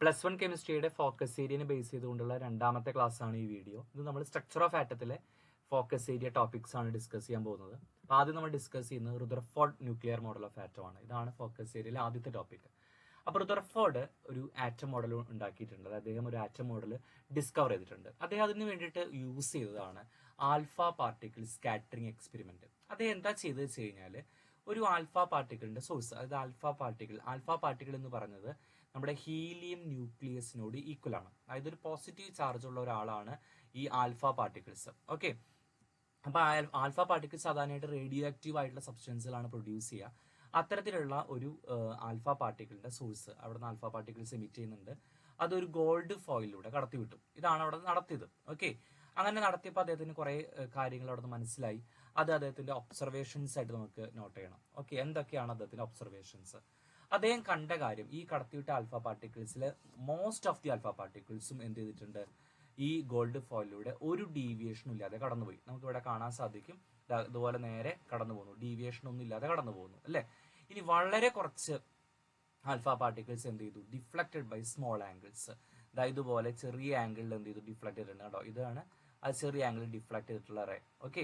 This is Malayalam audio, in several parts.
+1 കെമിസ്ട്രിയുടെ ഫോക്കസ് ഏരിയനെ ബേസ് ചെയ്തുകൊണ്ടുള്ള രണ്ടാമത്തെ ക്ലാസ് ആണ് ഈ വീഡിയോ. ഇത് നമ്മൾ സ്ട്രക്ചർ ഓഫ് ആറ്റത്തിലെ ഫോക്കസ് ഏരിയ ടോപ്പിക്സ് ആണ് ഡിസ്കസ് ചെയ്യാൻ പോകുന്നത്. അപ്പോൾ ആദ്യം നമ്മൾ ഡിസ്കസ് ചെയ്യുന്നത് Rutherford nuclear model of atom ആണ്. ഇതാണ് ഫോക്കസ് ഏരിയയിലെ ആദ്യത്തെ ടോപ്പിക്. അപ്പോൾ റുദർഫോർഡ് ഒരു ആറ്റം മോഡൽ ഉണ്ടാക്കിയിട്ടുണ്ട്. അദ്ദേഹം ഒരു ആറ്റം മോഡൽ ഡിസ്കവർ ചെയ്തിട്ടുണ്ട്. അദ്ദേഹം അതിന് വേണ്ടിയിട്ട് യൂസ് ചെയ്തതാണ് ആൽഫ പാർട്ടിക്കിൾ സ്കാറ്ററിംഗ് എക്സ്പെരിമെന്റ്. അദ്ദേഹം എന്താ ചെയ്തത് വെച്ച് കഴിഞ്ഞാൽ ഒരു ആൽഫ പാർട്ടിക്കിളിന്റെ സോഴ്സ്, അതായത് ആൽഫ പാർട്ടിക്കിൾ എന്ന് പറയുന്നത് നമ്മുടെ ഹീലിയം ന്യൂക്ലിയസിനോട് ഈക്വൽ ആണ്. അതായത് ഒരു പോസിറ്റീവ് ചാർജ് ഉള്ള ഒരാളാണ് ഈ ആൽഫ പാർട്ടിക്കിൾസ്. ഓക്കെ, അപ്പൊ ആൽഫ പാർട്ടിക്കിൾസ് സാധാരണയായിട്ട് റേഡിയോ ആക്റ്റീവ് ആയിട്ടുള്ള സബ്സ്റ്റൻസുകളാണ് പ്രൊഡ്യൂസ് ചെയ്യുക. അത്തരത്തിലുള്ള ഒരു ആൽഫ പാർട്ടിക്കിളിന്റെ സോഴ്സ് അവിടെ നിന്ന് ആൽഫ പാർട്ടിക്കിൾസ് എമിറ്റ് ചെയ്യുന്നുണ്ട്. അതൊരു ഗോൾഡ് ഫോയിലൂടെ കടത്തിവിട്ടു. ഇതാണ് അവിടെ നടത്തിയത്. ഓക്കെ, അങ്ങനെ നടത്തിയപ്പോൾ അദ്ദേഹത്തിന് കുറെ കാര്യങ്ങൾ അവിടെ നിന്ന് മനസ്സിലായി. അത് അദ്ദേഹത്തിന്റെ ഒബ്സർവേഷൻസ് ആയിട്ട് നമുക്ക് നോട്ട് ചെയ്യണം. ഓക്കെ, എന്തൊക്കെയാണ് അദ്ദേഹത്തിന്റെ ഒബ്സർവേഷൻസ്? അദ്ദേഹം കണ്ട കാര്യം, ഈ കടത്തിവിട്ട ആൽഫ പാർട്ടിക്കിൾസിലെ മോസ്റ്റ് ഓഫ് ദി ആൽഫ പാർട്ടിക്കിൾസും എന്ത് ചെയ്തിട്ടുണ്ട്, ഈ ഗോൾഡ് ഫോയിലൂടെ ഒരു ഡീവിയേഷനും ഇല്ലാതെ കടന്നുപോയി. നമുക്ക് ഇവിടെ കാണാൻ സാധിക്കും. ഇതുപോലെ നേരെ കടന്നു പോകുന്നു, ഡീവിയേഷൻ ഒന്നും ഇല്ലാതെ കടന്നു പോകുന്നു അല്ലെ. ഇനി വളരെ കുറച്ച് ആൽഫ പാർട്ടിക്കിൾസ് എന്ത് ചെയ്തു, ഡിഫ്ലക്റ്റഡ് ബൈ സ്മോൾ ആംഗിൾസ്. അതായത് ഇതുപോലെ ചെറിയ ആംഗിളിൽ എന്ത് ചെയ്തു, ഡിഫ്ലക്ട് ചെയ്തിട്ടുണ്ട്. കേട്ടോ, ഇതാണ് അത് ചെറിയ ആംഗിളിൽ ഡിഫ്ലക്ട് ചെയ്തിട്ടുള്ള റേ. ഓക്കെ,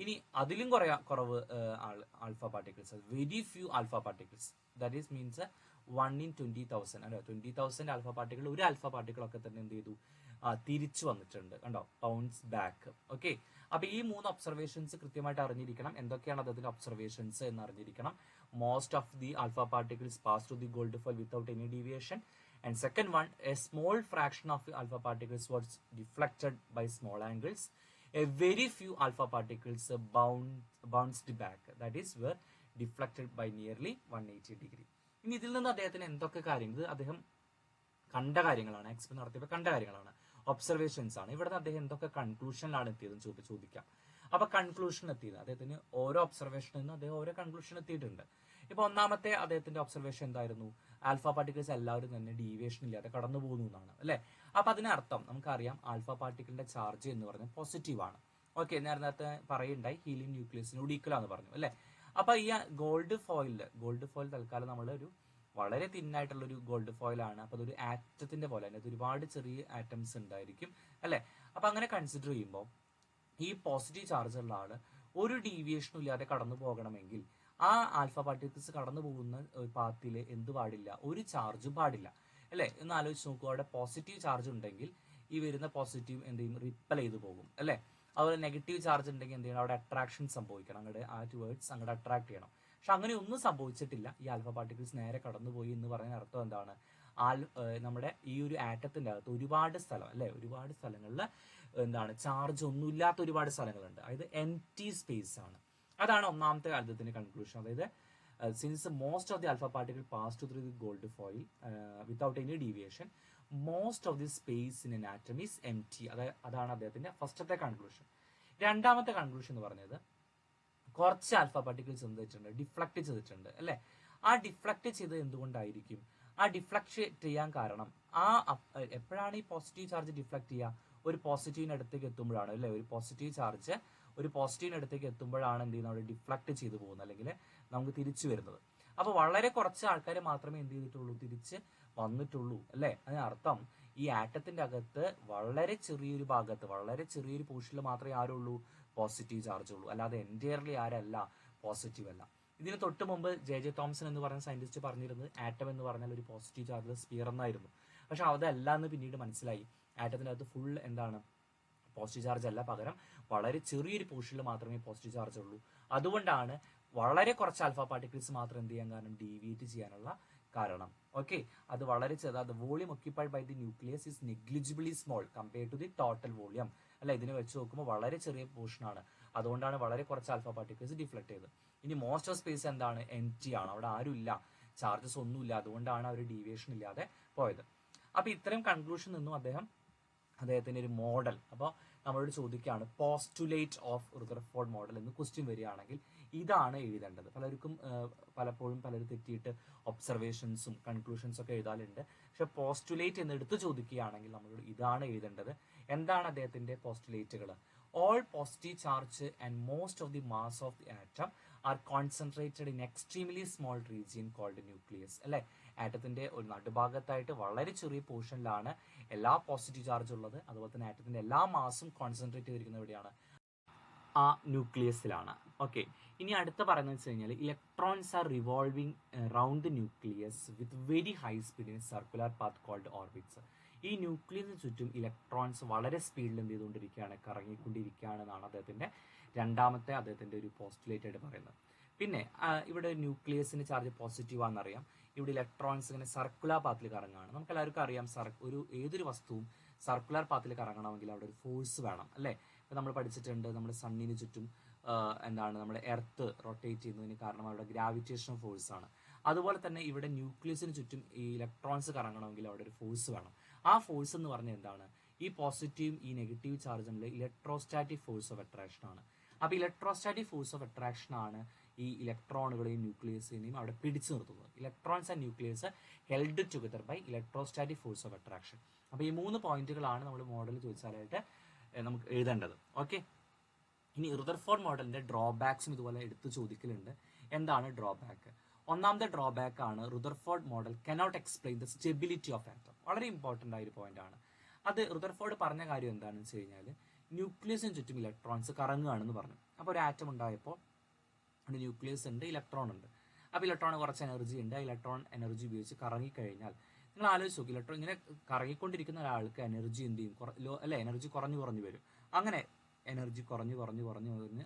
ഇനി അതിലും കുറവ് alpha particles, very few alpha particles, that is means 1 in 20,000 അല്ലെ, 20,000 ആൽഫ പാർട്ടിക്കിൾ, ഒരു ആൽഫ പാർട്ടിക്കിൾ ഒക്കെ തന്നെ എന്ത് ചെയ്തു, തിരിച്ചു വന്നിട്ടുണ്ട്. കണ്ടോ, ബൗൺസ് ബാക്ക്. ഓക്കെ, അപ്പൊ ഈ മൂന്ന് ഒബ്സർവേഷൻസ് കൃത്യമായിട്ട് അറിഞ്ഞിരിക്കണം. എന്തൊക്കെയാണ് അദ്ദേഹത്തിന്റെ ഒബ്സർവേഷൻസ് എന്ന് അറിഞ്ഞിരിക്കണം. Most of the alpha particles pass to the gold foil without any deviation. And second one, a small fraction of the alpha particles was deflected by small angles. A very few alpha particles bounced back. That is, were deflected by nearly 180 degree. ഇനി ഇതിൽ നിന്ന് അദ്ദേഹത്തിന് എന്തൊക്കെ കാര്യങ്ങൾ, അദ്ദേഹം കണ്ട കാര്യങ്ങളാണ്, എക്സ്പെരിമെന്റ് നടത്തിയപ്പോൾ കണ്ട കാര്യങ്ങളാണ്, ഒബ്സർവേഷൻസ് ആണ്. ഇവിടെ അദ്ദേഹം എന്തൊക്കെ കൺക്ലൂഷനിലാണ് എത്തിയതെന്ന് ചോദിക്കാം. അപ്പൊ കൺക്ലൂഷൻ എത്തിയത്, അദ്ദേഹത്തിന് ഓരോ ഒബ്സർവേഷനിൽ നിന്ന് അദ്ദേഹം ഓരോ കൺക്ലൂഷൻ എത്തിയിട്ടുണ്ട്. ഇപ്പൊ ഒന്നാമത്തെ അദ്ദേഹത്തിന്റെ ഒബ്സർവേഷൻ എന്തായിരുന്നു, ആൽഫ പാർട്ടിക്കിൾസ് എല്ലാവരും തന്നെ ഡീവിയേഷൻ ഇല്ലാതെ കടന്നു പോകുന്നു എന്നാണ് അല്ലെ. അപ്പൊ അതിനർത്ഥം നമുക്കറിയാം ആൽഫ പാർട്ടിക്കിളിന്റെ ചാർജ് എന്ന് പറഞ്ഞാൽ പോസിറ്റീവ് ആണ്. ഓക്കെ, നേരത്തെ പറയുണ്ടായി ഹീലിയം ന്യൂക്ലിയസിനോട് ഈക്വൽ ആണെന്ന് പറഞ്ഞു അല്ലെ. അപ്പൊ ഈ ഗോൾഡ് ഫോയിൽ തൽക്കാലം നമ്മൾ ഒരു വളരെ തിന്നായിട്ടുള്ള ഒരു ഗോൾഡ് ഫോയിൽ ആണ്. അപ്പൊ അതൊരു ആറ്റത്തിന്റെ പോലെ, അതിനകത്ത് ഒരുപാട് ചെറിയ ആറ്റംസ് ഉണ്ടായിരിക്കും അല്ലെ. അപ്പൊ അങ്ങനെ കൺസിഡർ ചെയ്യുമ്പോൾ ഈ പോസിറ്റീവ് ചാർജ് ഉള്ള ആള് ഒരു ഡീവിയേഷനും ഇല്ലാതെ കടന്നു പോകണമെങ്കിൽ ആ ആൽഫ പാർട്ടിക്കിൾസ് കടന്നു പോകുന്ന പാത്തിൽ എന്ത് പാടില്ല, ഒരു ചാർജും പാടില്ല അല്ലെ. എന്ന് ആലോചിച്ച് നോക്കുക, അവിടെ പോസിറ്റീവ് ചാർജ് ഉണ്ടെങ്കിൽ ഈ വരുന്ന പോസിറ്റീവ് എന്ത് ചെയ്യും, റിപ്പൽ ചെയ്ത് പോകും അല്ലെ. അതുപോലെ നെഗറ്റീവ് ചാർജ് ഉണ്ടെങ്കിൽ എന്ത് ചെയ്യണം, അവിടെ അട്രാക്ഷൻ സംഭവിക്കണം, അങ്ങോട്ട് ആ വേർഡ്സ് അങ്ങോട്ട് അട്രാക്ട് ചെയ്യണം. പക്ഷെ അങ്ങനെ ഒന്നും സംഭവിച്ചിട്ടില്ല. ഈ ആൽഫ പാർട്ടിക്കിൾസ് നേരെ കടന്നുപോയി എന്ന് പറയുന്ന അർത്ഥം എന്താണ്, നമ്മുടെ ഈ ഒരു ആറ്റത്തിന്റെ അകത്ത് ഒരുപാട് സ്ഥലം അല്ലെ, ഒരുപാട് സ്ഥലങ്ങളിൽ എന്താണ്, ചാർജ് ഒന്നുമില്ലാത്ത ഒരുപാട് സ്ഥലങ്ങളുണ്ട്. അതായത് എംപ്റ്റി സ്പേസ് ആണ്. അതാണ് ഒന്നാമത്തെ അദ്ദേഹത്തിന്റെ കൺക്ലൂഷൻ. അതായത് since most of the alpha particle pass to through the gold foil without any deviation, most of the space in an atom is empty. അതാണ് അദ്ദേഹത്തിന്റെ ഫസ്റ്റത്തെ കൺക്ലൂഷൻ. രണ്ടാമത്തെ കൺക്ലൂഷൻ എന്ന് പറഞ്ഞത്, കുറച്ച് ആൽഫ പാർട്ടിക്കിൾസ് എന്ത് ചെയ്തിട്ടുണ്ട്, ഡിഫ്ലക്ട് ചെയ്തിട്ടുണ്ട് അല്ലെ. ആ ഡിഫ്ലക്ട് ചെയ്തത് എന്തുകൊണ്ടായിരിക്കും, ആ ഡിഫ്ലക്ട് ചെയ്യാൻ കാരണം എപ്പോഴാണ് ഈ പോസിറ്റീവ് ചാർജ് ഡിഫ്ലക്ട് ചെയ്യുക, ഒരു പോസിറ്റീവിന് അടുത്തേക്ക് എത്തുമ്പോഴാണ് അല്ലെ. ഒരു പോസിറ്റീവ് ചാർജ് ഒരു പോസിറ്റീവിന് അടുത്തേക്ക് എത്തുമ്പോഴാണ് എന്ത് ചെയ്യുന്നത്, അവിടെ ഡിഫ്ലക്ട് ചെയ്തു പോകുന്നത്, അല്ലെങ്കിൽ നമുക്ക് തിരിച്ചു വരുന്നത്. അപ്പൊ വളരെ കുറച്ച് ആൾക്കാർ മാത്രമേ എന്ത് ചെയ്തിട്ടുള്ളൂ, തിരിച്ച് വന്നിട്ടുള്ളൂ അല്ലെ. അതിനർത്ഥം ഈ ആറ്റത്തിന്റെ അകത്ത് വളരെ ചെറിയൊരു ഭാഗത്ത്, വളരെ ചെറിയൊരു പോർഷനിൽ മാത്രമേ ആരുള്ളൂ, പോസിറ്റീവ് ചാർജ് ഉള്ളൂ. അല്ലാതെ എൻറ്റയർലി ആരല്ല, പോസിറ്റീവ് അല്ല. ഇതിന് തൊട്ട് മുമ്പ് ജെ തോംസൺ എന്ന് പറയുന്ന സയന്റിസ്റ്റ് പറഞ്ഞിരുന്നത് ആറ്റം എന്ന് പറഞ്ഞാൽ ഒരു പോസിറ്റീവ് ചാർജ് സ്ഫിയർ എന്നായിരുന്നു. പക്ഷെ അതല്ല എന്ന് പിന്നീട് മനസ്സിലായി. ആറ്റത്തിന്റെ അകത്ത് ഫുൾ എന്താണ്, പോസിറ്റീവ് ചാർജ് അല്ല, പകരം വളരെ ചെറിയൊരു പോർഷനിൽ മാത്രമേ പോസിറ്റീവ് ചാർജ് ഉള്ളൂ. അതുകൊണ്ടാണ് വളരെ കുറച്ച് ആൽഫ പാർട്ടിക്കിൾസ് മാത്രം എന്ത് ചെയ്യാൻ കാരണം, ഡീവിയേറ്റ് ചെയ്യാനുള്ള കാരണം. ഓക്കെ, അത് വളരെ ചെറുത്. Volume occupied by the nucleus is negligibly small compared to the total volume അല്ല. ഇതിനെ വെച്ച് നോക്കുമ്പോൾ വളരെ ചെറിയ പോർഷൻ ആണ്. അതുകൊണ്ടാണ് വളരെ കുറച്ച് ആൽഫ പാർട്ടിക്കിൾസ് ഡിഫ്ലക്ട് ചെയ്തത്. ഇനി മോസ്റ്റ് ഓഫ് സ്പേസ് എന്താണ്, എംപ്റ്റി ആണ്, അവിടെ ആരും ഇല്ല, ചാർജസ് ഒന്നുമില്ല. അതുകൊണ്ടാണ് അവർ ഡീവിയേഷൻ ഇല്ലാതെ പോയത്. അപ്പൊ ഇത്തരം കൺക്ലൂഷൻ നിന്നും അദ്ദേഹത്തിന്റെ ഒരു മോഡൽ, അപ്പോൾ നമ്മളോട് ചോദിക്കുകയാണ് പോസ്റ്റുലേറ്റ് ഓഫ് റുദർഫോർഡ് മോഡൽ എന്ന് ക്വസ്റ്റ്യൻ വരികയാണെങ്കിൽ ഇതാണ് എഴുതേണ്ടത്. പലപ്പോഴും പലരും തെറ്റിയിട്ട് ഒബ്സർവേഷൻസും കൺക്ലൂഷൻസും ഒക്കെ എഴുതാറുണ്ട്. പക്ഷെ പോസ്റ്റുലേറ്റ് എന്ന് എടുത്ത് ചോദിക്കുകയാണെങ്കിൽ നമ്മളോട് ഇതാണ് എഴുതേണ്ടത്. എന്താണ് അദ്ദേഹത്തിന്റെ പോസ്റ്റുലേറ്റുകൾ? All positive charge and most of the mass of the atom are concentrated in extremely small region called nucleus അല്ലെ. ആറ്റത്തിന്റെ ഒരു നടുഭാഗത്തായിട്ട് വളരെ ചെറിയ പോർഷനിലാണ് എല്ലാ പോസിറ്റീവ് ചാർജ് ഉള്ളത്. അതുപോലെ തന്നെ ആറ്റത്തിന്റെ എല്ലാ മാസും കോൺസെൻട്രേറ്റ് ചെയ്തിരിക്കുന്നത് എവിടെയാണ്? ആ ന്യൂക്ലിയസിലാണ്. ഓക്കെ, ഇനി അടുത്ത പറയുന്നത് വെച്ച് കഴിഞ്ഞാൽ electrons are revolving round the nucleus with very high speed in circular path called orbits. ഈ ന്യൂക്ലിയസിന് ചുറ്റും ഇലക്ട്രോൺസ് വളരെ സ്പീഡിൽ എന്ത് ചെയ്തുകൊണ്ടിരിക്കുകയാണ്, കറങ്ങിക്കൊണ്ടിരിക്കുകയാണ് എന്നാണ് അദ്ദേഹത്തിന്റെ ഒരു പോസ്റ്റുലേറ്റ് ആയിട്ട് പറയുന്നത്. പിന്നെ ഇവിടെ ന്യൂക്ലിയസിന് ചാർജ് പോസിറ്റീവ് ആണെന്നറിയാം. ഇവിടെ ഇലക്ട്രോൺസ് ഇങ്ങനെ സർക്കുലർ പാത്തിൽ കറങ്ങുകയാണ്. നമുക്ക് എല്ലാവർക്കും അറിയാം, ഏതൊരു വസ്തുവും സർക്കുലർ പാത്തിൽ കറങ്ങണമെങ്കിൽ അവിടെ ഒരു ഫോഴ്സ് വേണം, അല്ലേ? ഇപ്പം നമ്മൾ പഠിച്ചിട്ടുണ്ട്, നമ്മുടെ സണ്ണിന് ചുറ്റും നമ്മുടെ എർത്ത് റൊട്ടേറ്റ് ചെയ്യുന്നതിന് കാരണം അവിടെ ഗ്രാവിറ്റേഷൻ ഫോഴ്സ് ആണ്. അതുപോലെ തന്നെ ഇവിടെ ന്യൂക്ലിയസിന് ചുറ്റും ഈ ഇലക്ട്രോൺസ് കറങ്ങണമെങ്കിൽ അവിടെ ഒരു ഫോഴ്സ് വേണം. ആ ഫോഴ്സ് എന്ന് പറഞ്ഞാൽ എന്താണ്? ഈ പോസിറ്റീവ് ഈ നെഗറ്റീവ് ചാർജ് തമ്മിൽ ഇലക്ട്രോസ്റ്റാറ്റിക് ഫോഴ്സ് ഓഫ് അട്രാക്ഷൻ ആണ്. അപ്പോൾ ഇലക്ട്രോസ്റ്റാറ്റിക് ഫോഴ്സ് ഓഫ് അട്രാക്ഷൻ ആണ് ഈ ഇലക്ട്രോണുകളെയും ന്യൂക്ലിയസിനെയും അവിടെ പിടിച്ചു നിർത്തുന്നത്. Electrons and nucleus held together by electrostatic force of attraction. അപ്പോൾ ഈ 3 പോയിന്റുകളാണ് നമ്മൾ മോഡൽ ചോദിച്ചാലായിട്ട് നമുക്ക് എഴുതേണ്ടത്. ഓക്കെ, ഇനി റുദർഫോർഡ് മോഡലിന്റെ ഡ്രോബാക്സും ഇതുപോലെ എടുത്ത് ചോദിക്കലുണ്ട്. എന്താണ് ഡ്രോബാക്ക്? ഒന്നാമത്തെ ഡ്രോബാക്ക് ആണ് Rutherford model cannot explain the stability of atom. വളരെ ഇമ്പോർട്ടൻ്റ് ആയ ഒരു പോയിന്റ് ആണ് അത്. റുദർഫോർഡ് പറഞ്ഞ കാര്യം എന്താണെന്ന് വെച്ച് കഴിഞ്ഞാൽ ന്യൂക്ലിയസിന് ചുറ്റും ഇലക്ട്രോൺസ് കറങ്ങുകയാണെന്ന് പറഞ്ഞു. അപ്പോൾ ഒരു ആറ്റം ഉണ്ടായപ്പോൾ ഒരു ന്യൂക്ലിയസ് ഉണ്ട്, ഇലക്ട്രോൺ ഉണ്ട്. അപ്പോൾ ഇലക്ട്രോൺ കുറച്ച് എനർജി ഉണ്ട്. ഇലക്ട്രോൺ എനർജി ഉപയോഗിച്ച് കറങ്ങിക്കഴിഞ്ഞാൽ നിങ്ങൾ ആലോചിച്ച് നോക്കി, ഇലക്ട്രോൺ ഇങ്ങനെ കറങ്ങിക്കൊണ്ടിരിക്കുന്ന ഒരാൾക്ക് എനർജി എന്ത് ചെയ്യും? എനർജി കുറഞ്ഞു വരും. അങ്ങനെ എനർജി കുറഞ്ഞ്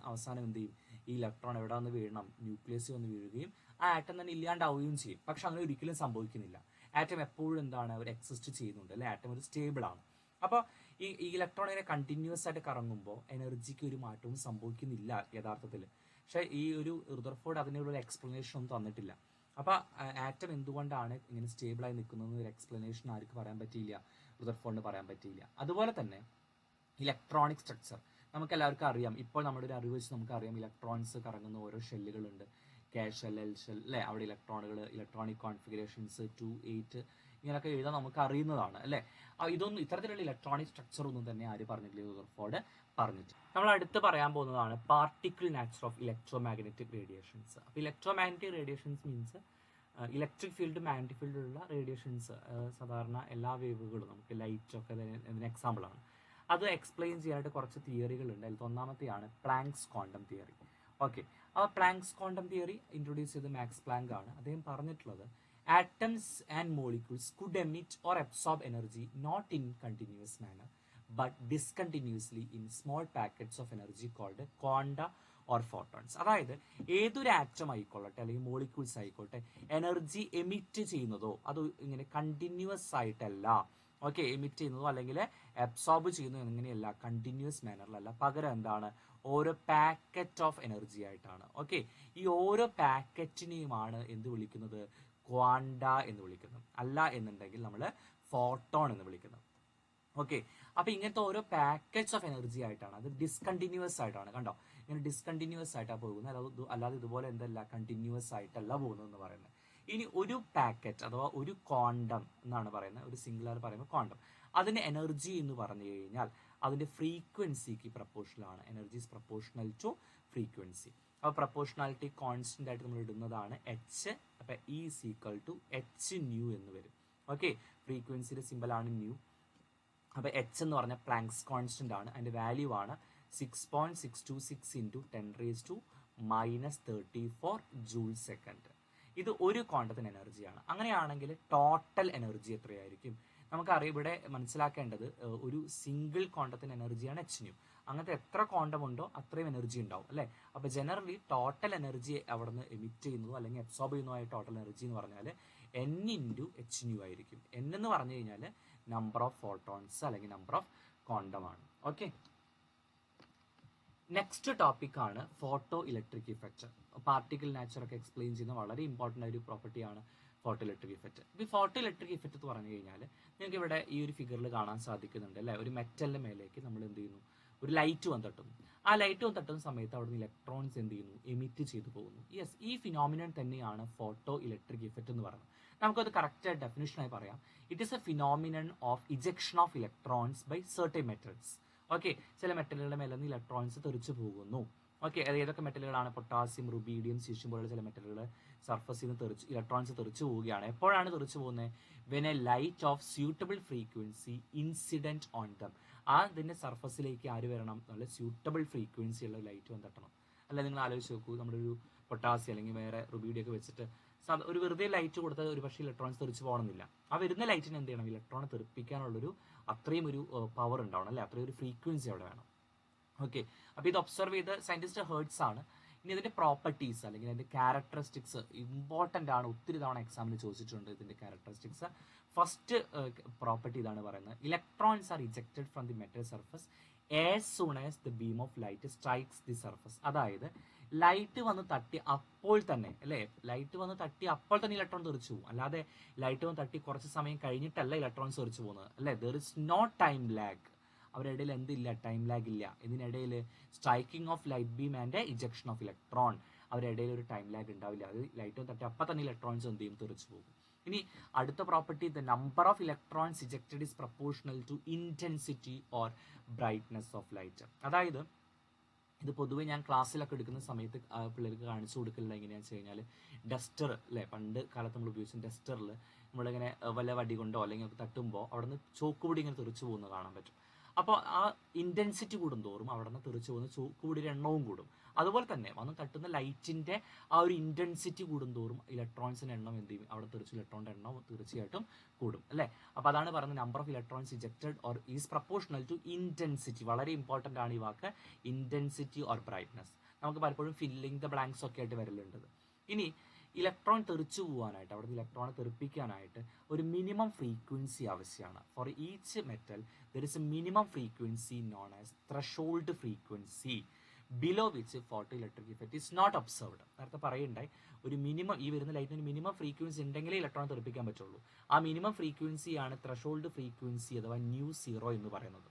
അവസാനം എന്ത് ചെയ്യും? ഈ ഇലക്ട്രോൺ എവിടെ വന്ന് വീഴണം? ന്യൂക്ലിയസ് വന്ന് വീഴുകയും ആ ആറ്റം തന്നെ ഇല്ലാണ്ടാവുകയും ചെയ്യും. പക്ഷെ അങ്ങനെ ഒരിക്കലും സംഭവിക്കുന്നില്ല. ആറ്റം എപ്പോഴും ഒരു എക്സിസ്റ്റ് ചെയ്യുന്നുണ്ട്, അല്ലെ? ആറ്റം ഒരു സ്റ്റേബിൾ ആണ്. അപ്പോൾ ഈ ഇലക്ട്രോൺ ഇങ്ങനെ കണ്ടിന്യൂസ് ആയിട്ട് കറങ്ങുമ്പോൾ എനർജിക്ക് ഒരു മാറ്റവും സംഭവിക്കുന്നില്ല യഥാർത്ഥത്തിൽ. പക്ഷെ ഈ ഒരു റുദർഫോർഡ് അതിനുള്ള എക്സ്പ്ലനേഷൻ ഒന്നും തന്നിട്ടില്ല. അപ്പോൾ ആറ്റം എന്തുകൊണ്ടാണ് ഇങ്ങനെ സ്റ്റേബിളായി നിൽക്കുന്നത് ഒരു എക്സ്പ്ലനേഷൻ ആർക്ക് പറയാൻ പറ്റിയില്ല? റുദർഫോർഡിന് പറയാൻ പറ്റിയില്ല. അതുപോലെ തന്നെ ഇലക്ട്രോണിക് സ്ട്രക്ചർ നമുക്ക് എല്ലാവർക്കും അറിയാം. ഇപ്പോൾ നമ്മുടെ ഒരു അറിവ് വെച്ച് നമുക്കറിയാം ഇലക്ട്രോൺസ് കറങ്ങുന്ന ഓരോ ഷെല്ലുകളുണ്ട്. കെ ഷെൽ, എൽ ഷെൽ, അല്ലേ? അവിടെ ഇലക്ട്രോണിക് കോൺഫിഗറേഷൻസ് 2, 8 ഇങ്ങനെയൊക്കെ എഴുതാൻ നമുക്ക് അറിയുന്നതാണ്, അല്ലേ? ഇത്തരത്തിലുള്ള ഇലക്ട്രോണിക് സ്ട്രക്ചർ ഒന്നും തന്നെ ആര് പറഞ്ഞിട്ടില്ല? റുദർഫോർഡ് പറഞ്ഞിട്ട്. നമ്മൾ അടുത്ത് പറയാൻ പോകുന്നതാണ് particle nature of electromagnetic radiations. അപ്പോൾ electromagnetic radiations means electric field, magnetic ഫീൽഡിലുള്ള റേഡിയേഷൻസ്. സാധാരണ എല്ലാ വേവുകളും നമുക്ക് ലൈറ്റ് ഒക്കെ ഇതിന് എക്സാമ്പിളാണ്. അത് എക്സ്പ്ലെയിൻ ചെയ്യാനായിട്ട് കുറച്ച് തിയറികളുണ്ട്. അതിൽ ഒന്നാമത്തെയാണ് പ്ലാങ്ക്സ് ക്വാണ്ടം തിയറി. ഓക്കെ, ആ പ്ലാങ്ക്സ് ക്വാണ്ടം തിയറി ഇൻട്രൊഡ്യൂസ് ചെയ്ത് മാക്സ് പ്ലാങ്ക് ആണ്. അദ്ദേഹം പറഞ്ഞിട്ടുള്ളത് atoms and molecules could emit or absorb energy not in continuous manner but discontinuously in small packets of energy called quanta or photons. അതായത് ഏതൊരു ആറ്റം ആയിക്കൊള്ളട്ടെ അല്ലെങ്കിൽ മോളിക്യൂൾസ് ആയിക്കോട്ടെ, എനർജി എമിറ്റ് ചെയ്യുന്നതോ അത് ഇങ്ങനെ കണ്ടിന്യൂസ് ആയിട്ടല്ല. ഓക്കെ, എമിറ്റ് ചെയ്യുന്നതോ അല്ലെങ്കിൽ അബ്സോർബ് ചെയ്യുന്നതോ എങ്ങനെയല്ല, കണ്ടിന്യൂസ് മാനറിലല്ല. പകരം എന്താണ്? ഓരോ പാക്കറ്റ് ഓഫ് എനർജി ആയിട്ടാണ്. ഓക്കെ, ഈ ഓരോ പാക്കറ്റിനെയുമാണ് എന്ത് വിളിക്കുന്നത്? ക്വാണ്ട എന്ന് വിളിക്കുന്നത്. അല്ല എന്നുണ്ടെങ്കിൽ നമ്മൾ ഫോട്ടോൺ എന്ന് വിളിക്കുന്നത്. ഓക്കെ, അപ്പൊ ഇങ്ങനത്തെ ഓരോ പാക്കറ്റ്സ് ഓഫ് എനർജി ആയിട്ടാണ്. അത് ഡിസ്കണ്ടിന്യൂസ് ആയിട്ടാണ്. കണ്ടോ, ഇങ്ങനെ ഡിസ്കണ്ടിന്യൂസ് ആയിട്ടാണ് പോകുന്നത്. അല്ലാതെ ഇതുപോലെ എന്തല്ല, കണ്ടിന്യൂസ് ആയിട്ടല്ല പോകുന്നത് എന്ന് പറയുന്നത്. ഇനി ഒരു പാക്കറ്റ് അഥവാ ഒരു ക്വാണ്ടം എന്നാണ് പറയുന്നത്. ഒരു സിംഗുലർ പറയുമ്പോൾ ക്വാണ്ടം, അതിന് എനർജി എന്ന് പറഞ്ഞു കഴിഞ്ഞാൽ അതിന്റെ ഫ്രീക്വൻസിക്ക് പ്രപ്പോർഷണൽ ആണ്. Energy is proportional to frequency. അപ്പോൾ പ്രപ്പോർഷണാലിറ്റി കോൺസ്റ്റന്റ് ആയിട്ട് നമ്മൾ ഇടുന്നതാണ് എച്ച്. അപ്പം E is equal to H nu എന്ന് വരും. ഓക്കെ, ഫ്രീക്വൻസിയുടെ സിമ്പലാണ് ന്യൂ. അപ്പോൾ എച്ച് എന്ന് പറഞ്ഞാൽ പ്ലാങ്ക്സ് കോൺസ്റ്റന്റ് ആണ്. അതിന്റെ വാല്യൂ ആണ് 6.626 ഇൻറ്റു 10⁻⁻34 ജൂൾ സെക്കൻഡ്. ഇത് ഒരു ക്വാണ്ടത്തിന് എനർജിയാണ്. അങ്ങനെയാണെങ്കിൽ ടോട്ടൽ എനർജി എത്രയായിരിക്കും? നമുക്കറിയാം, ഇവിടെ മനസ്സിലാക്കേണ്ടത് ഒരു സിംഗിൾ ക്വാണ്ടത്തിന് എനർജിയാണ് എച്ച് ന്യൂ. അങ്ങനത്തെ എത്ര ക്വാണ്ടം ഉണ്ടോ അത്രയും എനർജി ഉണ്ടാവും, അല്ലേ? അപ്പോൾ ജനറലി ടോട്ടൽ എനർജി അവിടെ നിന്ന് എമിറ്റ് ചെയ്യുന്നതോ അല്ലെങ്കിൽ അബ്സോർബ് ചെയ്യുന്നതോ ടോട്ടൽ എനർജി എന്ന് പറഞ്ഞാൽ n ഇൻറ്റു എച്ച് ന്യൂ ആയിരിക്കും. n എന്ന് പറഞ്ഞു കഴിഞ്ഞാൽ നമ്പർ ഓഫ് ഫോട്ടോൺസ് അല്ലെങ്കിൽ നമ്പർ ഓഫ് ക്വാണ്ടം ആണ്. ഓക്കെ, നെക്സ്റ്റ് ടോപ്പിക് ആണ് photo electric effect. Particle nature ഒക്കെ എക്സ്പ്ലെയിൻ ചെയ്യുന്ന വളരെ ഇമ്പോർട്ടൻ്റ് ആയ ഒരു പ്രോപ്പർട്ടിയാണ് ഫോട്ടോ ഇലക്ട്രിക് ഇഫക്റ്റ്. ഈ ഫോട്ടോ ഇലക്ട്രിക് ഇഫക്റ്റ് എന്ന് പറഞ്ഞു കഴിഞ്ഞാൽ നിങ്ങൾക്ക് ഇവിടെ ഈ ഒരു ഫിഗറിൽ കാണാൻ സാധിക്കുന്നുണ്ട്, അല്ലേ? ഒരു മെറ്റലിന്റെ മേലേക്ക് നമ്മൾ എന്ത് ചെയ്യുന്നു? ഒരു ലൈറ്റ് വന്ന് തട്ടുന്നു. ആ ലൈറ്റ് വന്ന് തട്ടുന്ന സമയത്ത് അവിടുന്ന് ഇലക്ട്രോൺസ് എന്ത് ചെയ്യുന്നു? എമിറ്റ് ചെയ്തു പോകുന്നു. യെസ്, ഈ ഫിനോമിനൻ തന്നെയാണ് ഫോട്ടോ ഇലക്ട്രിക് ഇഫക്റ്റ് എന്ന് പറയുന്നത്. നമുക്കത് കറക്റ്റ് ഡെഫിനിഷനായി പറയാം. It is a phenomenon of ejection of electrons by certain metals. Okay, ചില മെറ്റലുകളുടെ മേലെ നിന്ന് ഇലക്ട്രോൺസ് തെറിച്ചു പോകുന്നു. ഓക്കെ, അത് ഏതൊക്കെ മെറ്റലുകളാണ്? പൊട്ടാസ്യം, റുബീഡിയം, സീഷ്യം പോലുള്ള ചില മെറ്റലുകൾ സർഫസിൽ നിന്ന് ഇലക്ട്രോൺസ് തെറിച്ചു പോവുകയാണ്. എപ്പോഴാണ് തെറിച്ചു പോകുന്നത്? When A light of suitable frequency incident on them. അതിന്റെ സർഫസിലേക്ക് ആര് വരണം? നല്ല സ്യൂട്ടബിൾ ഫ്രീക്വൻസി ഉള്ള ലൈറ്റ് വന്ന് തട്ടണം. അല്ല, നിങ്ങൾ ആലോചിച്ച് നോക്കൂ, നമ്മുടെ ഒരു പൊട്ടാസ്യം അല്ലെങ്കിൽ വേറെ റുബീഡിയം ഒക്കെ വെച്ചിട്ട് ഒരു വെറുതെ ലൈറ്റ് കൊടുത്താൽ ഒരു പക്ഷേ ഇലക്ട്രോൺസ് തെറിച്ച് പോകണമെന്നില്ല. ആ വരുന്ന ലൈറ്റിന് എന്ത് ചെയ്യണം? ഇലക്ട്രോൺ തെറിപ്പിക്കാനുള്ളൊരു അത്രയും ഒരു പവർ ഉണ്ടാവണം, അല്ലെ? അത്രയും ഒരു ഫ്രീക്വൻസി അവിടെ വേണം. ഓക്കെ, അപ്പോൾ ഇത് ഒബ്സർവ് ചെയ്ത് സയന്റിസ്റ്റ് ഹേർട്സ് ആണ്. ഇനി ഇതിന്റെ പ്രോപ്പർട്ടീസ് അല്ലെങ്കിൽ അതിന്റെ ക്യാരക്ടറിസ്റ്റിക്സ് ഇമ്പോർട്ടന്റ് ആണ്. ഒത്തിരി തവണ എക്സാമിന് ചോദിച്ചിട്ടുണ്ട് ഇതിന്റെ ക്യാരക്ടറിസ്റ്റിക്സ്. ഫസ്റ്റ് പ്രോപ്പർട്ടി ഇതാണ് പറയുന്നത്: electrons are ejected from the metal surface as soon as the beam of light strikes the surface. അതായത് ലൈറ്റ് വന്ന് തട്ടി അപ്പോൾ തന്നെ, അല്ലേ, ലൈറ്റ് വന്ന് തട്ടി അപ്പോൾ തന്നെ ഇലക്ട്രോൺ തെറിച്ചു പോകും. അല്ലാതെ ലൈറ്റ് വന്ന് തട്ടി കുറച്ച് സമയം കഴിഞ്ഞിട്ടല്ല ഇലക്ട്രോൺസ് തെറിച്ചു പോകുന്നത്, അല്ലേ? There is no time lag. അവരിടയിൽ എന്തില്ല? ടൈം ലാഗ് ഇല്ല. ഇതിനിടയിൽ striking of light beam and ejection of electron, അവരിടയിൽ ഒരു ടൈം ലാഗ് ഉണ്ടാവില്ല. അത് ലൈറ്റ് തട്ടി അപ്പം തന്നെ ഇലക്ട്രോൺസ് എന്ത് ചെയ്യും? തെറിച്ചു പോകും. ഇനി അടുത്ത property: the number of electrons ejected is proportional to intensity or brightness of light. അതായത് ഇത് പൊതുവെ ഞാൻ ക്ലാസ്സിലൊക്കെ എടുക്കുന്ന സമയത്ത് പിള്ളേർക്ക് കാണിച്ചു കൊടുക്കില്ല. എങ്ങനെയാണെന്ന് വെച്ച് കഴിഞ്ഞാൽ ഡസ്റ്റർ, അല്ലേ, പണ്ട് കാലത്ത് നമ്മൾ ഉപയോഗിച്ച ഡസ്റ്ററിൽ നമ്മളിങ്ങനെ വല്ല വടി കൊണ്ടോ അല്ലെങ്കിൽ തട്ടുമ്പോൾ അവിടെ നിന്ന് ചോക്കുപൊടി ഇങ്ങനെ തെറിച്ചു പോകുന്നത് കാണാൻ പറ്റും. അപ്പോൾ ആ ഇന്റൻസിറ്റി കൂടുന്തോറും അവിടെ നിന്ന് തെറിച്ചു പോകുന്ന ചോക്കുപൊടിയുടെ എണ്ണവും കൂടും. അതുപോലെ തന്നെ വന്ന് തട്ടുന്ന ലൈറ്റിന്റെ ആ ഒരു ഇന്റൻസിറ്റി കൂടുന്തോറും ഇലക്ട്രോൺസിന്റെ എണ്ണം എന്ത് ചെയ്യും? അവിടെ തെറിച്ച ഇലക്ട്രോണിന്റെ എണ്ണം തീർച്ചയായിട്ടും കൂടും, അല്ലേ? അപ്പോൾ അതാണ് പറയുന്നത് number of electrons ejected or is proportional to intensity. വളരെ ഇമ്പോർട്ടന്റ് ആണ് ഈ വാക്ക്, ഇന്റൻസിറ്റി ഓർ ബ്രൈറ്റ്നസ്. നമുക്ക് പലപ്പോഴും ഫില്ലിംഗ് ദ ബ്ലാങ്ക്സ് ഒക്കെ ആയിട്ട് വരലുണ്ട്. ഇനി ഇലക്ട്രോൺ തെറിച്ചു പോകാനായിട്ട്, അവിടുത്തെ ഇലക്ട്രോണെ തെറിപ്പിക്കാനായിട്ട് ഒരു മിനിമം ഫ്രീക്വൻസി ആവശ്യമാണ്. For each metal there is a minimum frequency known as threshold frequency below which photoelectric effect is not observed. നേരത്തെ പറയുണ്ടായി, ഒരു മിനിമം, ഈ വരുന്ന ലൈറ്റിന് ഒരു മിനിമം ഫ്രീക്വൻസി ഉണ്ടെങ്കിലേ ഇലക്ട്രോൺ തെറിപ്പിക്കാൻ പറ്റുള്ളൂ. ആ മിനിമം ഫ്രീക്വൻസിയാണ് ത്രഷോൾഡ് ഫ്രീക്വൻസി അഥവാ µ0 എന്ന് പറയുന്നത്.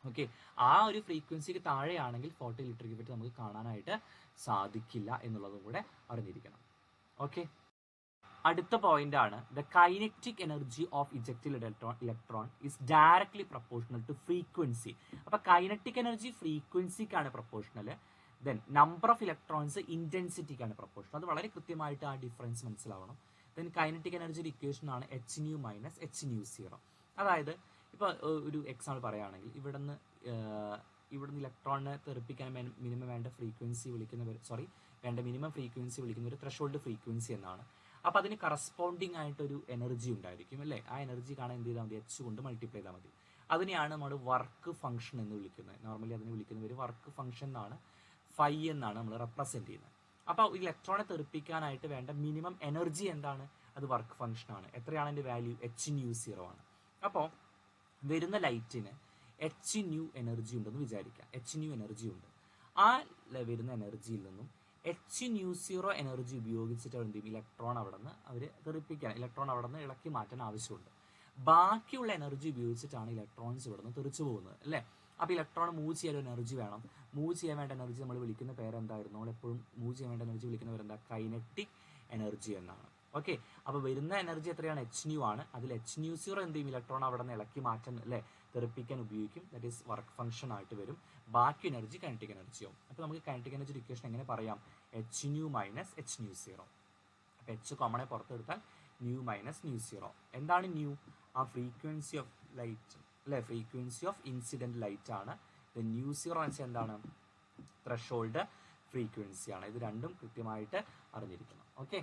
ഓക്കെ, ആ ഒരു ഫ്രീക്വൻസിക്ക് താഴെയാണെങ്കിൽ ഫോട്ടോ ഇലക്ട്രിക് ഇഫക്റ്റ് നമുക്ക് കാണാനായിട്ട് സാധിക്കില്ല എന്നുള്ളതും കൂടെ അറിഞ്ഞിരിക്കണം. ഓക്കെ, അടുത്ത പോയിന്റ് ആണ്: the kinetic energy of ejected electron is directly proportional to frequency. അപ്പൊ കൈനറ്റിക് എനർജി ഫ്രീക്വൻസിക്കാണ് proportional. Then number of electrons ഇന്റൻസിറ്റിക്കാണ് പ്രപ്പോർഷണൽ. അത് വളരെ കൃത്യമായിട്ട് ആ ഡിഫറൻസ് മനസ്സിലാവണം. ദെൻ കൈനറ്റിക് എനർജിയുടെ ഇക്വേഷൻ ആണ് hν മൈനസ് hν0. അതായത് ഇപ്പൊ ഒരു എക്സാമ്പിൾ പറയുകയാണെങ്കിൽ ഇവിടുന്ന് ഇലക്ട്രോണിനെ തെറിപ്പിക്കാൻ മിനിമം വേണ്ട ഫ്രീക്വൻസി വേണ്ട മിനിമം ഫ്രീക്വൻസി വിളിക്കുന്ന ഒരു ത്രഷോൾഡ് ഫ്രീക്വൻസി എന്നാണ്. അപ്പോൾ അതിന് കറസ്പോണ്ടിങ് ആയിട്ടൊരു എനർജി ഉണ്ടായിരിക്കും, അല്ലേ? ആ എനർജി കാണാൻ എന്ത് ചെയ്താൽ മതി? h കൊണ്ട് മൾട്ടിപ്ലൈ ചെയ്താൽ മതി. അതിനെയാണ് നമ്മൾ വർക്ക് ഫംഗ്ഷൻ എന്ന് വിളിക്കുന്നത്. നോർമലി അതിനെ വിളിക്കുന്ന ഒരു വർക്ക് ഫംഗ്ഷൻ എന്നാണ്, ഫൈ എന്നാണ് നമ്മൾ റെപ്രസെന്റ് ചെയ്യുന്നത്. അപ്പോൾ ഇലക്ട്രോണെ തെറിപ്പിക്കാനായിട്ട് വേണ്ട മിനിമം എനർജി എന്താണ്? അത് വർക്ക് ഫംഗ്ഷൻ ആണ്. എത്രയാണ് അതിന്റെ വാല്യൂ? hν0 ആണ്. അപ്പോൾ വരുന്ന ലൈറ്റിന് hν എനർജി ഉണ്ടെന്ന് വിചാരിക്കാം. hν എനർജി ഉണ്ട്. ആ വരുന്ന എനർജിയിൽ നിന്നും hν0 എനർജി ഉപയോഗിച്ചിട്ട് എന്ത് ചെയ്യും? ഇലക്ട്രോൺ അവിടെ നിന്ന് അവർ തെറിപ്പിക്കാൻ, ഇലക്ട്രോൺ അവിടെ നിന്ന് ഇളക്കി മാറ്റാൻ ആവശ്യമുണ്ട്. ബാക്കിയുള്ള എനർജി ഉപയോഗിച്ചിട്ടാണ് ഇലക്ട്രോൺസ് ഇവിടെ നിന്ന് തെറിച്ചു പോകുന്നത്, അല്ലേ? അപ്പോൾ ഇലക്ട്രോൺ മൂവ് ചെയ്യാൻ ഒരു എനർജി വേണം. മൂവ് ചെയ്യാൻ വേണ്ട എനർജി നമ്മൾ വിളിക്കുന്ന പേരെന്തായിരുന്നു? നമ്മളെപ്പോഴും മൂവ് ചെയ്യാൻ വേണ്ട എനർജി വിളിക്കുന്ന പേരെന്താ? കൈനറ്റിക് എനർജി എന്നാണ്. ഓക്കെ, അപ്പോൾ വരുന്ന എനർജി എത്രയാണ്? hν ആണ്. അതിൽ hν0 എന്ത് ചെയ്യും? ഇലക്ട്രോൺ അവിടെ നിന്ന് ഇളക്കി മാറ്റാൻ, അല്ലേ, തെറിപ്പിക്കാൻ ഉപയോഗിക്കും. ദാറ്റ് ഈസ് വർക്ക് ഫംഗ്ഷൻ ആയിട്ട് വരും. ബാക്കി എനർജി കൈനറ്റിക് എനർജിയാവും. അപ്പോൾ നമുക്ക് കൈനറ്റിക് എനർജി ഇക്വേഷൻ എങ്ങനെ പറയാം? hν minus hν0. അപ്പോൾ h കോമണെ പുറത്തെടുത്താൽ ν മൈനസ് µ0. എന്താണ് ന്യൂ? ആ ഫ്രീക്വൻസി ഓഫ് ലൈറ്റ്, അല്ലേ, ഫ്രീക്വൻസി ഓഫ് ഇൻസിഡന്റ് ലൈറ്റ് ആണ്. µ0 എന്ന് വെച്ചാൽ എന്താണ്? ത്രഷോൾഡ് ഫ്രീക്വൻസി ആണ്. ഇത് രണ്ടും കൃത്യമായിട്ട് അറിഞ്ഞിരിക്കണം. ഓക്കെ,